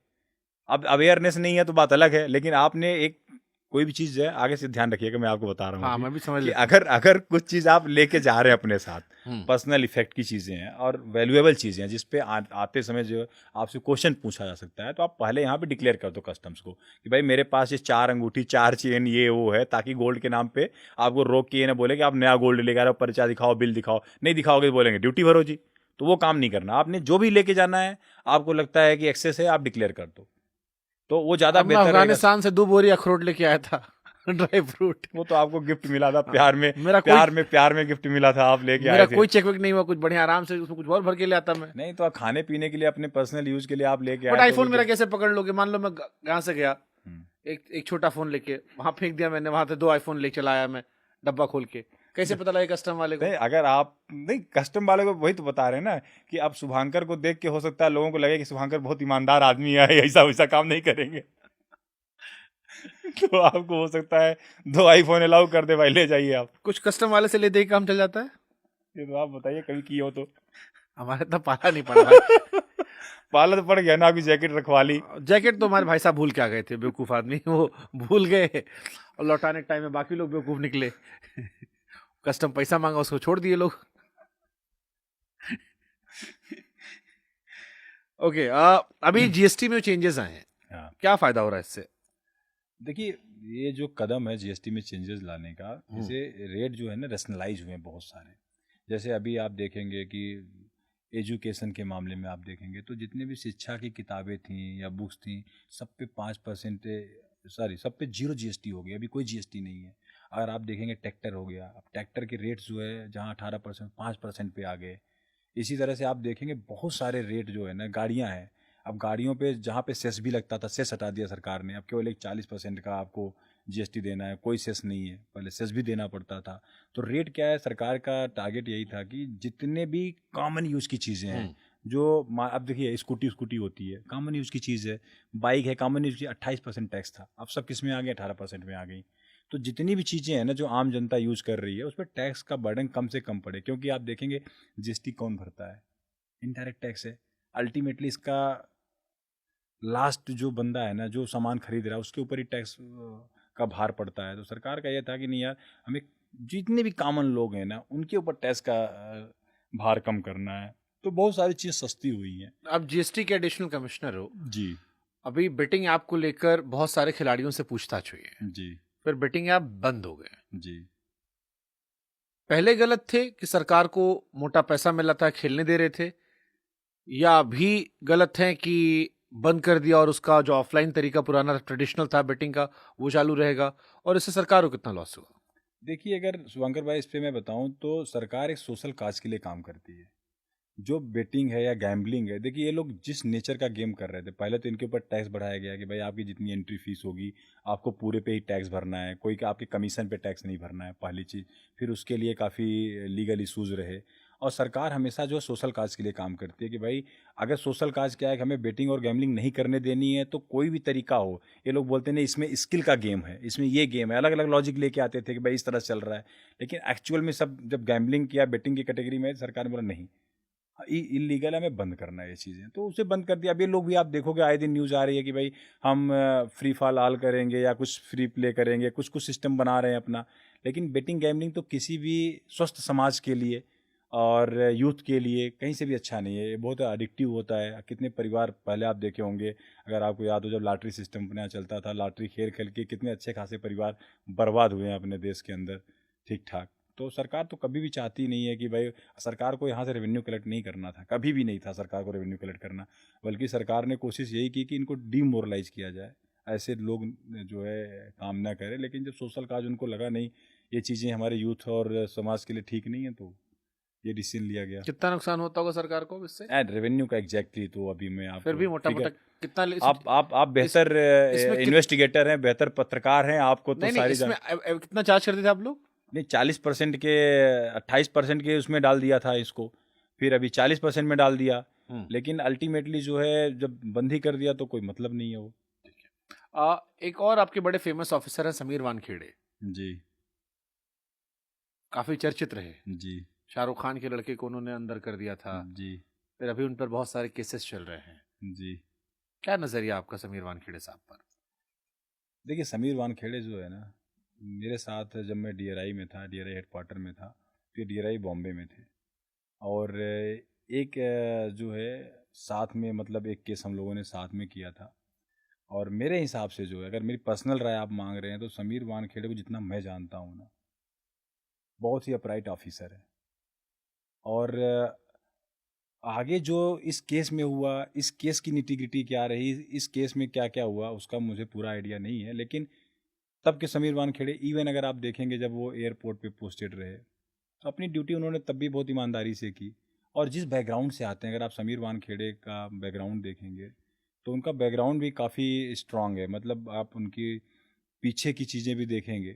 [SPEAKER 2] अब अवेयरनेस नहीं है तो बात अलग है, लेकिन आपने एक कोई भी चीज है, आगे से ध्यान रखिएगा, मैं आपको बता रहा हूँ
[SPEAKER 1] हाँ,
[SPEAKER 2] अभी,
[SPEAKER 1] मैं भी समझ
[SPEAKER 2] कि
[SPEAKER 1] लेता
[SPEAKER 2] अगर कुछ चीज आप लेके जा रहे हैं अपने साथ,
[SPEAKER 1] हूँ।
[SPEAKER 2] पर्सनल इफेक्ट की चीजें हैं और वैल्यूएबल चीजें हैं जिसपे आते समय जो आपसे क्वेश्चन पूछा जा सकता है, तो आप पहले यहाँ पे डिक्लेयर कर दो कस्टम्स को कि भाई मेरे पास ये 4 अंगूठी, 4 चेन, ये वो है, ताकि गोल्ड के नाम पे आपको रोक के ये ना बोले कि आप नया गोल्ड लेकर आ रहे हो, पर्चा दिखाओ, बिल दिखाओ। नहीं दिखाओगे तो बोलेंगे ड्यूटी भरो जी। तो वो काम नहीं करना। आपने जो भी लेके जाना है, आपको लगता है कि एक्सेस है, आप डिक्लेयर कर दो, तो वो ज्यादा
[SPEAKER 1] अब मैं
[SPEAKER 2] बेहतर रहेगा।
[SPEAKER 1] अफगानिस्तान से 2 बोरी अखरोट लेके आया था, ड्राई फ्रूट।
[SPEAKER 2] वो तो आपको गिफ्ट मिला था, प्यार में,
[SPEAKER 1] मेरा
[SPEAKER 2] प्यार में गिफ्ट मिला था, आप लेके
[SPEAKER 1] मेरा
[SPEAKER 2] आए थे।
[SPEAKER 1] कोई चेक वेक नहीं हुआ, कुछ बढ़िया आराम से उसमें कुछ और भर के ले आता मैं।
[SPEAKER 2] नहीं तो आप खाने पीने के लिए, अपने पर्सनल यूज के लिए आप लेके आए।
[SPEAKER 1] बट
[SPEAKER 2] तो
[SPEAKER 1] आईफोन
[SPEAKER 2] वो
[SPEAKER 1] मेरा कैसे पकड़ लोगे? मान लो मैं यहाँ से गया,
[SPEAKER 2] हम्म।
[SPEAKER 1] एक छोटा फोन लेके वहां फेंक दिया मैंने, वहां से 2 आईफोन ले चला आया मैं डब्बा खोल के, कैसे पता लगे कस्टम वाले को?
[SPEAKER 2] नहीं, अगर आप नहीं, कस्टम वाले को वही तो बता रहे हैं ना कि आप शुभांकर को देख के हो सकता है लोगों को लगे कि शुभांकर बहुत ईमानदार आदमी है, ऐसा वैसा काम नहीं करेंगे। तो आपको हो सकता है 2 आईफोन अलाउ कर दे भाई, ले जाइए आप।
[SPEAKER 1] कुछ कस्टम वाले से ले दे के काम चल जाता है।
[SPEAKER 2] ये तो आप बताइए कभी किए हो तो।
[SPEAKER 1] हमारे तो पाला नहीं पड़ा भाई।
[SPEAKER 2] पाला तो पड़ गया ना, आपकी जैकेट रखवा ली।
[SPEAKER 1] जैकेट तो हमारे भाई साहब भूल के आ गए थे, बेवकूफ आदमी, वो भूल गए और लौटाने के टाइम में बाकी लोग बेवकूफ निकले। कस्टम पैसा मांगा, उसको छोड़ दिए लोग। ओके, अभी जीएसटी में चेंजेस आए हैं,
[SPEAKER 2] हाँ,
[SPEAKER 1] क्या फायदा हो रहा है इससे?
[SPEAKER 2] देखिए ये जो कदम है जीएसटी में चेंजेस लाने का, इसे रेट जो है ना रैशनलाइज हुए हैं बहुत सारे। जैसे अभी आप देखेंगे कि एजुकेशन के मामले में आप देखेंगे तो जितने भी शिक्षा की किताबें थी या बुक्स थी, सब पे 5% सब पे 0 जीएसटी हो गया, अभी कोई जीएसटी नहीं है। अगर आप देखेंगे ट्रैक्टर हो गया, अब ट्रैक्टर के रेट्स जो है जहाँ 18% 5% पे आ गए। इसी तरह से आप देखेंगे बहुत सारे रेट जो है ना, गाड़ियाँ हैं, अब गाड़ियों पे जहाँ पे सेस भी लगता था, सेस हटा दिया सरकार ने। अब केवल एक 40% का आपको जीएसटी देना है, कोई सेस नहीं है, पहले सेस भी देना पड़ता था। तो रेट क्या है, सरकार का टारगेट यही था कि जितने भी कॉमन यूज़ की चीज़ें हैं, जो अब देखिए स्कूटी होती है, कॉमन यूज़ की चीज़ है, बाइक है, कॉमन यूज़ की 28% टैक्स था, अब सब किस में आ गया, 18% में आ गई। तो जितनी भी चीज़ें हैं ना जो आम जनता यूज़ कर रही है, उस पर टैक्स का बर्डन कम से कम पड़े, क्योंकि आप देखेंगे जीएसटी कौन भरता है, इनडायरेक्ट टैक्स है। अल्टीमेटली इसका लास्ट जो बंदा है ना, जो सामान खरीद रहा है, उसके ऊपर ही टैक्स का भार पड़ता है। तो सरकार का ये था कि नहीं यार, हमें जितने भी कॉमन लोग हैं ना, उनके ऊपर टैक्स का भार कम करना है। तो बहुत सारी चीज़ सस्ती हुई हैं।
[SPEAKER 1] आप जीएसटी के एडिशनल कमिश्नर हो,
[SPEAKER 2] जी
[SPEAKER 1] अभी बेटिंग ऐप को लेकर बहुत सारे खिलाड़ियों से पूछताछ हुई है,
[SPEAKER 2] जी
[SPEAKER 1] फिर बेटिंग ऐप बंद हो गए।
[SPEAKER 2] जी।
[SPEAKER 1] पहले गलत थे कि सरकार को मोटा पैसा मिला था, खेलने दे रहे थे, या अभी गलत हैं कि बंद कर दिया और उसका जो ऑफलाइन तरीका पुराना ट्रेडिशनल था बेटिंग का वो चालू रहेगा, और इससे सरकार को कितना लॉस हुआ?
[SPEAKER 2] देखिए अगर शुभंकर भाई इस पे मैं बताऊं तो सरकार एक सोशल काज के लिए काम करती है। जो बेटिंग है या गैम्बलिंग है, देखिए ये लोग जिस नेचर का गेम कर रहे थे, पहले तो इनके ऊपर टैक्स बढ़ाया गया कि भाई आपकी जितनी एंट्री फीस होगी आपको पूरे पे ही टैक्स भरना है, कोई का आपके कमीशन पे टैक्स नहीं भरना है, पहली चीज़। फिर उसके लिए काफ़ी लीगल इशूज़ रहे। और सरकार हमेशा जो सोशल काज के लिए काम करती है कि भाई अगर सोशल काज क्या है कि हमें बेटिंग और गैम्बलिंग नहीं करने देनी है, तो कोई भी तरीका हो। ये लोग बोलते नहीं इसमें स्किल का गेम है, इसमें ये गेम है, अलग अलग लॉजिक लेके आते थे कि भाई इस तरह से चल रहा है। लेकिन एक्चुअल में सब जब गैम्बलिंग किया बेटिंग की कैटेगरी में, सरकार ने बोला नहीं, इलीगल है, हमें बंद करना है ये चीज़ें, तो उसे बंद कर दिया। अब ये लोग भी आप देखोगे आए दिन न्यूज़ आ रही है कि भाई हम फ्री फॉल ऑल करेंगे या कुछ फ्री प्ले करेंगे, कुछ कुछ सिस्टम बना रहे हैं अपना। लेकिन बेटिंग गैम्बलिंग तो किसी भी स्वस्थ समाज के लिए और यूथ के लिए कहीं से भी अच्छा नहीं है। ये बहुत एडिक्टिव होता है। कितने परिवार पहले आप देखे होंगे, अगर आपको याद हो, जब लॉटरी सिस्टम अपने यहाँ चलता था, लॉटरी खेल खेल के कितने अच्छे खासे परिवार बर्बाद हुए हैं अपने देश के अंदर ठीक ठाक। तो सरकार तो कभी भी चाहती नहीं है कि भाई, सरकार को यहाँ से रेवेन्यू कलेक्ट नहीं करना था, कभी भी नहीं था सरकार को रेवेन्यू कलेक्ट करना, बल्कि सरकार ने कोशिश यही की कि इनको डीमोरलाइज किया जाए, ऐसे लोग जो है काम ना करें। लेकिन जब सोशल काज उनको लगा नहीं ये चीज़ें हमारे यूथ और समाज के लिए ठीक नहीं है, तो ये डिसीजन लिया गया।
[SPEAKER 1] कितना नुकसान होता होगा सरकार को इससे?
[SPEAKER 2] एंड रेवेन्यू का एग्जैक्टली तो अभी मैं आप
[SPEAKER 1] फिर भी मोटा मोटा कितना
[SPEAKER 2] आप बेहतर इन्वेस्टिगेटर हैं, बेहतर पत्रकार हैं, आपको तो
[SPEAKER 1] नहीं नहीं,
[SPEAKER 2] सारी
[SPEAKER 1] इसमें कितना चार्ज करते थे आप लोग?
[SPEAKER 2] नहीं 40% के 28% के उसमें डाल दिया था इसको, फिर अभी 40% में डाल दिया। लेकिन अल्टीमेटली जो है जब बंद ही कर दिया तो कोई मतलब नहीं है वो।
[SPEAKER 1] एक और आपके बड़े फेमस ऑफिसर हैं समीर वानखेड़े
[SPEAKER 2] जी
[SPEAKER 1] काफी चर्चित रहे।
[SPEAKER 2] जी
[SPEAKER 1] शाहरुख खान के लड़के को उन्होंने अंदर कर दिया था,
[SPEAKER 2] जी
[SPEAKER 1] फिर अभी उन पर बहुत सारे केसेस चल रहे हैं।
[SPEAKER 2] जी।
[SPEAKER 1] क्या नजरिया आपका समीर वानखेड़े साहब पर?
[SPEAKER 2] देखिए समीर वानखेड़े जो है ना, मेरे साथ जब मैं डीआरआई में था, डीआरआई हेडक्वार्टर में था, फिर डीआरआई बॉम्बे में थे, और एक जो है साथ में मतलब एक केस हम लोगों ने साथ में किया था। और मेरे हिसाब से जो है, अगर मेरी पर्सनल राय आप मांग रहे हैं, तो समीर वानखेड़े को जितना मैं जानता हूँ ना, बहुत ही अपराइट ऑफिसर है। और आगे जो इस केस में हुआ, इस केस की निटिग्रिटी क्या रही, इस केस में क्या क्या हुआ, उसका मुझे पूरा आइडिया नहीं है। लेकिन तब के समीर वानखेड़े, इवन अगर आप देखेंगे जब वो एयरपोर्ट पे पोस्टेड रहे, तो अपनी ड्यूटी उन्होंने तब भी बहुत ईमानदारी से की। और जिस बैकग्राउंड से आते हैं, अगर आप समीर वानखेड़े का बैकग्राउंड देखेंगे तो उनका बैकग्राउंड भी काफ़ी स्ट्रांग है। मतलब आप उनकी पीछे की चीज़ें भी देखेंगे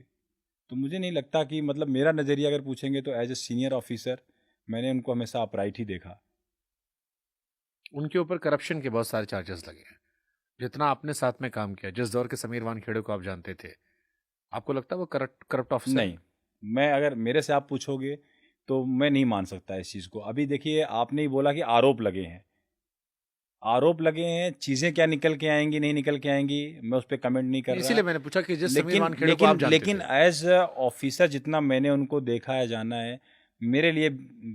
[SPEAKER 2] तो मुझे नहीं लगता कि, मतलब मेरा नज़रिया अगर पूछेंगे तो एज ए सीनियर ऑफिसर मैंने उनको हमेशा अपराइट ही देखा।
[SPEAKER 1] उनके ऊपर करप्शन के बहुत सारे चार्जेस लगे हैं, जितना आपने साथ में काम किया, जिस दौर के समीर वानखेड़े को आप जानते थे, आपको लगता है वो करप्ट ऑफिसर?
[SPEAKER 2] नहीं, मैं अगर मेरे से आप पूछोगे तो मैं नहीं मान सकता इस चीज़ को। अभी देखिए, आपने ही बोला कि आरोप लगे हैं। आरोप लगे हैं, चीज़ें क्या निकल के आएँगी, नहीं निकल के आएँगी, मैं उस पे कमेंट नहीं कर रहा।
[SPEAKER 1] इसीलिए मैंने पूछा कि जिस समीर
[SPEAKER 2] लेकिन
[SPEAKER 1] वानखेड़े को आप
[SPEAKER 2] लेकिन
[SPEAKER 1] जानते
[SPEAKER 2] लेकिन
[SPEAKER 1] थे।
[SPEAKER 2] एज़ अ ऑफ़िसर जितना मैंने उनको देखा है, जाना है, मेरे लिए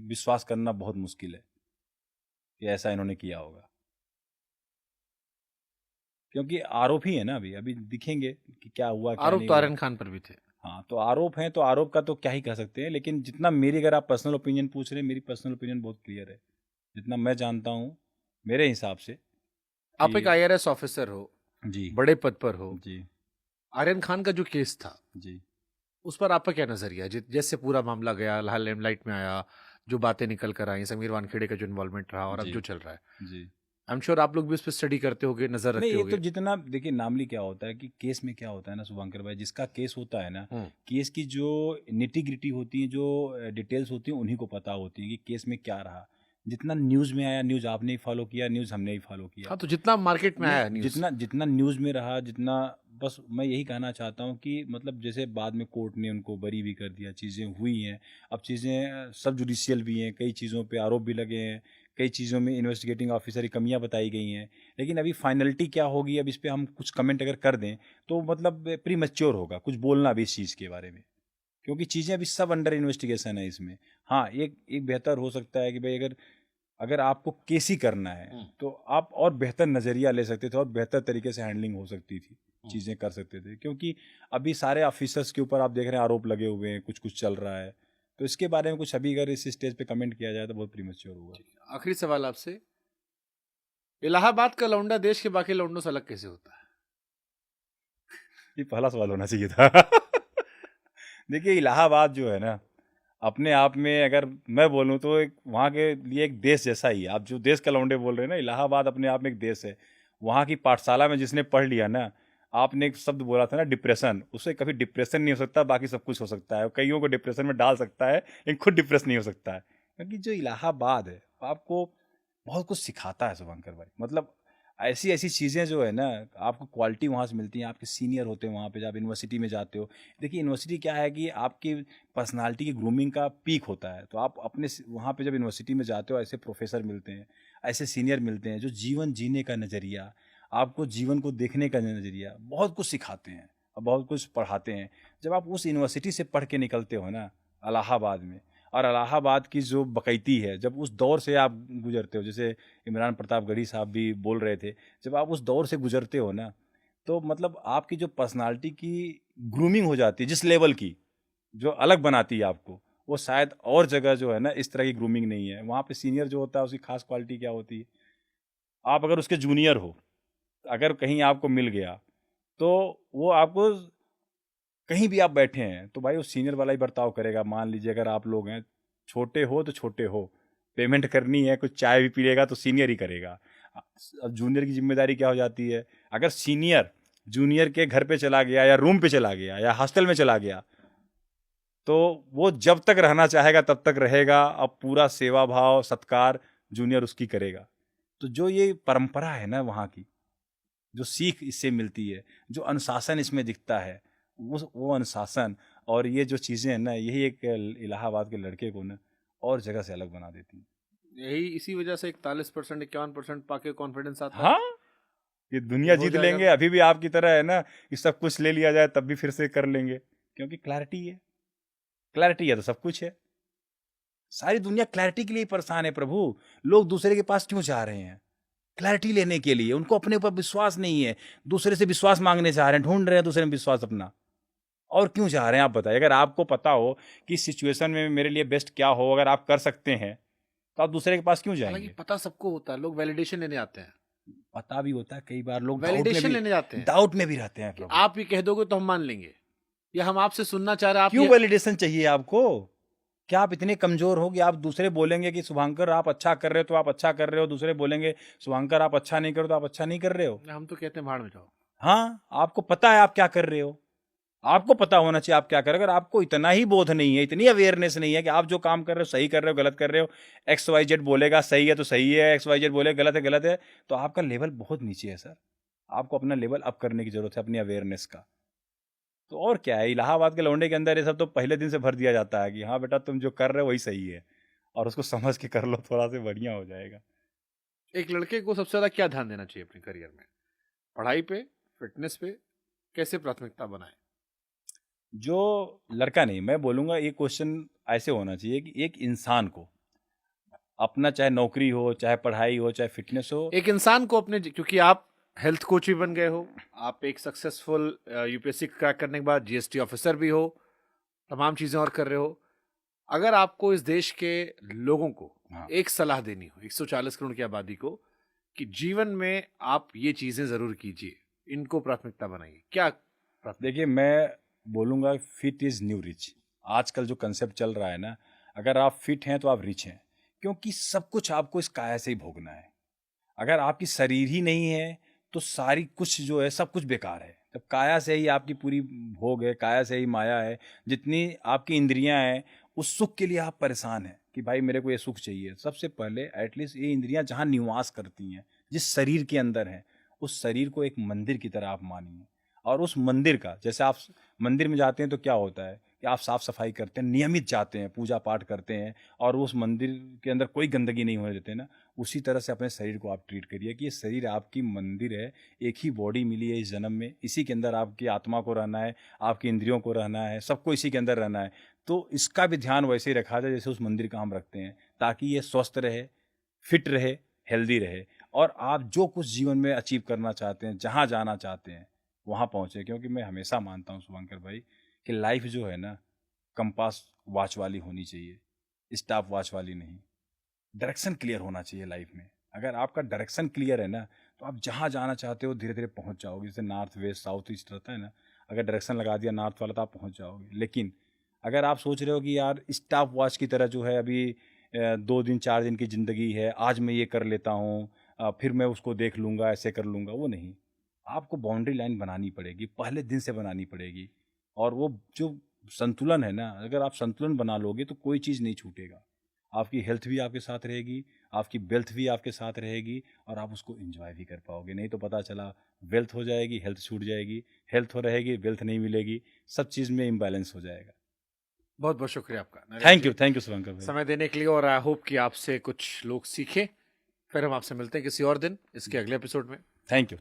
[SPEAKER 2] विश्वास करना बहुत मुश्किल है कि ऐसा इन्होंने किया होगा। क्योंकि आरोप ही है ना अभी, अभी दिखेंगे कि क्या हुआ, क्या
[SPEAKER 1] आरोप
[SPEAKER 2] नहीं
[SPEAKER 1] तो
[SPEAKER 2] हुआ।
[SPEAKER 1] आर्यन खान पर भी थे।
[SPEAKER 2] हाँ, तो आरोप हैं, तो आरोप का तो क्या ही कह सकते हैं, लेकिन जितना मेरी, अगर आप पर्सनल ओपिनियन पूछ रहे हैं, मेरी पर्सनल ओपिनियन बहुत क्लियर है। जितना मैं जानता हूँ, मेरे हिसाब से
[SPEAKER 1] आप एक
[SPEAKER 2] कि
[SPEAKER 1] आईआरएस ऑफिसर हो,
[SPEAKER 2] जी,
[SPEAKER 1] बड़े पद पर हो।
[SPEAKER 2] जी,
[SPEAKER 1] आर्यन खान का जो केस था,
[SPEAKER 2] जी,
[SPEAKER 1] उस पर आपका क्या नजरिया है? जैसे पूरा मामला गया, लाइमलाइट में आया, जो बातें निकल कर आई, समीर वानखेड़े का जो इन्वॉल्वमेंट रहा और अब
[SPEAKER 2] जी,
[SPEAKER 1] जो चल रहा है,
[SPEAKER 2] जी।
[SPEAKER 1] आई एम श्योर आप लोग भी उस पर स्टडी करते होगे, नजर
[SPEAKER 2] नहीं,
[SPEAKER 1] रखते
[SPEAKER 2] ये तो
[SPEAKER 1] होगे।
[SPEAKER 2] जितना देखिए, नार्मली क्या होता है कि केस में क्या होता है ना शुभंकर भाई, जिसका केस होता है ना, केस की जो निटी-ग्रिटी होती है, जो डिटेल्स होती हैं, उन्हीं को पता होती है कि केस में क्या रहा। जितना न्यूज़ में आया, न्यूज़ आपने ही फॉलो किया, न्यूज़ हमने ही फॉलो किया।
[SPEAKER 1] हाँ, तो जितना मार्केट में आया
[SPEAKER 2] नहीं,
[SPEAKER 1] न्यूज।
[SPEAKER 2] जितना जितना न्यूज़ में रहा, जितना, बस मैं यही कहना चाहता हूँ कि मतलब जैसे बाद में कोर्ट ने उनको बरी भी कर दिया, चीज़ें हुई हैं। अब चीज़ें सब जुडिशियल भी हैं, कई चीज़ों पे आरोप भी लगे हैं, कई चीज़ों में इन्वेस्टिगेटिंग ऑफिसर की कमियां बताई गई हैं। लेकिन अभी फाइनलिटी क्या होगी, अब इस पे हम कुछ कमेंट अगर कर दें तो मतलब प्री मैच्योर होगा कुछ बोलना भी इस चीज़ के बारे में, क्योंकि चीज़ें अभी सब अंडर इन्वेस्टिगेशन है इसमें। हाँ, एक एक बेहतर हो सकता है कि भाई, अगर अगर आपको केस ही करना है तो आप और बेहतर नज़रिया ले सकते थे और बेहतर तरीके से हैंडलिंग हो सकती थी, चीज़ें कर सकते थे। क्योंकि अभी सारे ऑफिसर्स के ऊपर आप देख रहे हैं आरोप लगे हुए हैं, कुछ कुछ चल रहा है, तो इसके बारे में कुछ अभी अगर इस स्टेज पे कमेंट किया जाए तो बहुत प्रीमेच्योर होगा।
[SPEAKER 1] आखिरी सवाल आपसे, इलाहाबाद का लौंडा देश के बाकी लौंडों से अलग कैसे होता है?
[SPEAKER 2] ये पहला सवाल होना चाहिए था। देखिए, इलाहाबाद जो है ना, अपने आप में अगर मैं बोलूँ तो एक वहाँ के लिए एक देश जैसा ही है। आप जो देश का लौंडे बोल रहे हैं ना, इलाहाबाद अपने आप में एक देश है। वहाँ की पाठशाला में जिसने पढ़ लिया ना, आपने एक शब्द बोला था ना डिप्रेशन, उससे कभी डिप्रेशन नहीं हो सकता, बाकी सब कुछ हो सकता है। कईयों को डिप्रेशन में डाल सकता है, लेकिन खुद डिप्रेस नहीं हो सकता है। क्योंकि जो इलाहाबाद है, वो आपको बहुत कुछ सिखाता है शुभंकर भाई। मतलब ऐसी ऐसी चीज़ें जो है ना, आपको क्वालिटी वहाँ से मिलती हैं, आपके सीनियर होते हैं वहाँ पे, जब आप यूनिवर्सिटी में जाते हो। देखिए, यूनिवर्सिटी क्या है कि आपकी पर्सनालिटी की ग्रूमिंग का पीक होता है, तो आप अपने वहाँ पे जब यूनिवर्सिटी में जाते हो, ऐसे प्रोफेसर मिलते हैं, ऐसे सीनियर मिलते हैं जो जीवन जीने का नज़रिया, आपको जीवन को देखने का नज़रिया, बहुत कुछ सिखाते हैं और बहुत कुछ पढ़ाते हैं। जब आप उस यूनिवर्सिटी से पढ़ के निकलते हो ना इलाहाबाद में, और इलाहाबाद की जो बकैती है, जब उस दौर से आप गुजरते हो, जैसे इमरान प्रतापगढ़ी साहब भी बोल रहे थे, जब आप उस दौर से गुजरते हो ना, तो मतलब आपकी जो पर्सनालिटी की ग्रूमिंग हो जाती है, जिस लेवल की, जो अलग बनाती है आपको, वो शायद और जगह जो है ना इस तरह की ग्रूमिंग नहीं है। वहाँ पे सीनियर जो होता है उसकी खास क्वालिटी क्या होती है, आप अगर उसके जूनियर हो, अगर कहीं आपको मिल गया, तो वो आपको, कहीं भी आप बैठे हैं तो भाई वो सीनियर वाला ही बर्ताव करेगा। मान लीजिए अगर आप लोग हैं, छोटे हो तो छोटे हो, पेमेंट करनी है, कुछ चाय भी पिएगा तो सीनियर ही करेगा। अब जूनियर की जिम्मेदारी क्या हो जाती है, अगर सीनियर जूनियर के घर पे चला गया या रूम पे चला गया या हॉस्टल में चला गया, तो वो जब तक रहना चाहेगा तब तक रहेगा। अब पूरा सेवा भाव सत्कार जूनियर उसकी करेगा। तो जो ये परंपरा है ना वहाँ की, जो सीख इससे मिलती है, जो अनुशासन इसमें दिखता है, वो अनुशासन और ये जो चीज़ें हैं ना, यही एक इलाहाबाद के लड़के को ना और जगह से अलग बना देती हैं।
[SPEAKER 1] यही इसी वजह से 41%, 51% पाके कॉन्फिडेंस आता
[SPEAKER 2] हाँ,
[SPEAKER 1] है
[SPEAKER 2] ये
[SPEAKER 1] कि
[SPEAKER 2] दुनिया
[SPEAKER 1] हो
[SPEAKER 2] जीत
[SPEAKER 1] जाएगा।
[SPEAKER 2] लेंगे, अभी भी आपकी तरह है ना कि सब कुछ ले लिया जाए तब भी फिर से कर लेंगे, क्योंकि क्लैरिटी है। क्लैरिटी है तो सब कुछ है। सारी दुनिया क्लैरिटी के लिए परेशान है प्रभु। लोग दूसरे के पास क्यों जा रहे हैं? क्लैरिटी लेने के लिए। उनको अपने ऊपर विश्वास नहीं है, दूसरे से विश्वास मांगने जा रहे हैं, ढूंढ रहे हैं दूसरे में विश्वास अपना। और क्यों जा रहे हैं आप बताइए? अगर आपको पता हो कि इस सिचुएशन में मेरे लिए बेस्ट क्या हो, अगर आप कर सकते हैं, तो आप दूसरे के पास क्यों
[SPEAKER 1] हालांकि
[SPEAKER 2] जाएंगे?
[SPEAKER 1] पता सबको होता है, लोग वैलिडेशन लेने आते हैं,
[SPEAKER 2] पता भी होता है, कई बार लोग
[SPEAKER 1] वैलिडेशन लेने जाते हैं
[SPEAKER 2] डाउट में भी रहते हैं
[SPEAKER 1] कि
[SPEAKER 2] प्रभु।
[SPEAKER 1] आप ये कह दोगे तो हम मान लेंगे, या हम आपसे सुनना चाह रहे हैं, आप
[SPEAKER 2] क्यों
[SPEAKER 1] ये
[SPEAKER 2] वैलिडेशन चाहिए आपको? क्या आप इतने कमजोर हो कि आप दूसरे बोलेंगे कि शुभांकर आप अच्छा कर रहे हो तो आप अच्छा कर रहे हो, दूसरे बोलेंगे शुभांकर आप अच्छा नहीं करो तो आप अच्छा नहीं कर रहे हो?
[SPEAKER 1] हम तो कहते हैं भाड़ में जाओ।
[SPEAKER 2] हाँ, आपको पता है आप क्या कर रहे हो, आपको पता होना चाहिए आप क्या कर रहे हो। अगर आपको इतना ही बोध नहीं है, इतनी अवेयरनेस नहीं है कि आप जो काम कर रहे हो सही कर रहे हो गलत कर रहे हो, एक्स वाई जेड बोलेगा सही है तो सही है, एक्स वाई जेड बोले गलत है गलत है, तो आपका लेवल बहुत नीचे है सर। आपको अपना लेवल अप करने की जरूरत है, अपनी अवेयरनेस का। तो और क्या है, इलाहाबाद के लौंडे के अंदर ये सब तो पहले दिन से भर दिया जाता है कि हाँ बेटा तुम जो कर रहे हो वही सही है, और उसको समझ के कर लो, थोड़ा सा बढ़िया हो जाएगा।
[SPEAKER 1] एक लड़के को सबसे ज्यादा क्या ध्यान देना चाहिए अपने करियर में? पढ़ाई पे, फिटनेस पे, कैसे प्राथमिकता बनाए?
[SPEAKER 2] जो लड़का नहीं, मैं बोलूँगा ये क्वेश्चन ऐसे होना चाहिए कि एक इंसान को अपना, चाहे नौकरी हो, चाहे पढ़ाई हो, चाहे फिटनेस हो,
[SPEAKER 1] एक इंसान को अपने, क्योंकि आप हेल्थ कोच भी बन गए हो, आप एक सक्सेसफुल यूपीएससी क्रैक करने के बाद जीएसटी ऑफिसर भी हो, तमाम चीजें और कर रहे हो। अगर आपको इस देश के लोगों को
[SPEAKER 2] हाँ,
[SPEAKER 1] एक सलाह देनी हो, 140 करोड़ की आबादी को, कि जीवन में आप ये चीजें जरूर कीजिए, इनको प्राथमिकता बनाइए, क्या प्राथमिकता?
[SPEAKER 2] देखिए मैं बोलूँगा फिट इज़ न्यू रिच। आजकल जो कंसेप्ट चल रहा है ना, अगर आप फिट हैं तो आप रिच हैं, क्योंकि सब कुछ आपको इस काया से ही भोगना है। अगर आपकी शरीर ही नहीं है तो सारी कुछ जो है सब कुछ बेकार है। जब काया से ही आपकी पूरी भोग है, काया से ही माया है, जितनी आपकी इंद्रियां हैं उस सुख के लिए आप परेशान हैं कि भाई मेरे को ये सुख चाहिए। सबसे पहले एटलीस्ट ये इंद्रियां जहाँ निवास करती हैं, जिस शरीर के अंदर है, उस शरीर को एक मंदिर की तरह आप मानिए। और उस मंदिर का, जैसे आप मंदिर में जाते हैं तो क्या होता है कि आप साफ सफाई करते हैं, नियमित जाते हैं, पूजा पाठ करते हैं, और उस मंदिर के अंदर कोई गंदगी नहीं होने देते ना, उसी तरह से अपने शरीर को आप ट्रीट करिए कि ये शरीर आपकी मंदिर है। एक ही बॉडी मिली है इस जन्म में, इसी के अंदर आपकी आत्मा को रहना है, आपकी इंद्रियों को रहना है, सबको इसी के अंदर रहना है। तो इसका भी ध्यान वैसे ही रखा जाए जैसे उस मंदिर का हम रखते हैं, ताकि ये स्वस्थ रहे, फिट रहे, हेल्दी रहे, और आप जो कुछ जीवन में अचीव करना चाहते हैं, जहाँ जाना चाहते हैं वहाँ पहुँचे। क्योंकि मैं हमेशा मानता हूँ शुभंकर भाई कि लाइफ जो है ना, कंपास वॉच वाली होनी चाहिए, स्टॉप वॉच वाली नहीं। डायरेक्शन क्लियर होना चाहिए लाइफ में। अगर आपका डायरेक्शन क्लियर है ना, तो आप जहाँ जाना चाहते हो धीरे धीरे पहुँच जाओगे। जैसे नॉर्थ वेस्ट साउथ ईस्ट रहता है ना, अगर डायरेक्शन लगा दिया नॉर्थ वाला तो आप पहुँच जाओगे। लेकिन अगर आप सोच रहे हो कि यार स्टॉप वॉच की तरह जो है, अभी 2 दिन 4 दिन की ज़िंदगी है, आज मैं ये कर लेता हूँ, फिर मैं उसको देख लूँगा, ऐसे कर लूँगा, वो नहीं। आपको बाउंड्री लाइन बनानी पड़ेगी, पहले दिन से बनानी पड़ेगी। और वो जो संतुलन है ना, अगर आप संतुलन बना लोगे तो कोई चीज़ नहीं छूटेगा। आपकी हेल्थ भी आपके साथ रहेगी, आपकी वेल्थ भी आपके साथ रहेगी, और आप उसको एंजॉय भी कर पाओगे। नहीं तो पता चला वेल्थ हो जाएगी, हेल्थ छूट जाएगी, हेल्थ हो रहेगी, वेल्थ नहीं मिलेगी, सब चीज़ में इम्बैलेंस हो जाएगा।
[SPEAKER 1] बहुत बहुत शुक्रिया आपका
[SPEAKER 2] थैंक यू शुभंकर भाई।
[SPEAKER 1] समय देने के लिए, और आई होप कि आपसे कुछ लोग सीखें। फिर हम आपसे मिलते हैं किसी और दिन इसके अगले एपिसोड में।
[SPEAKER 2] Thank you.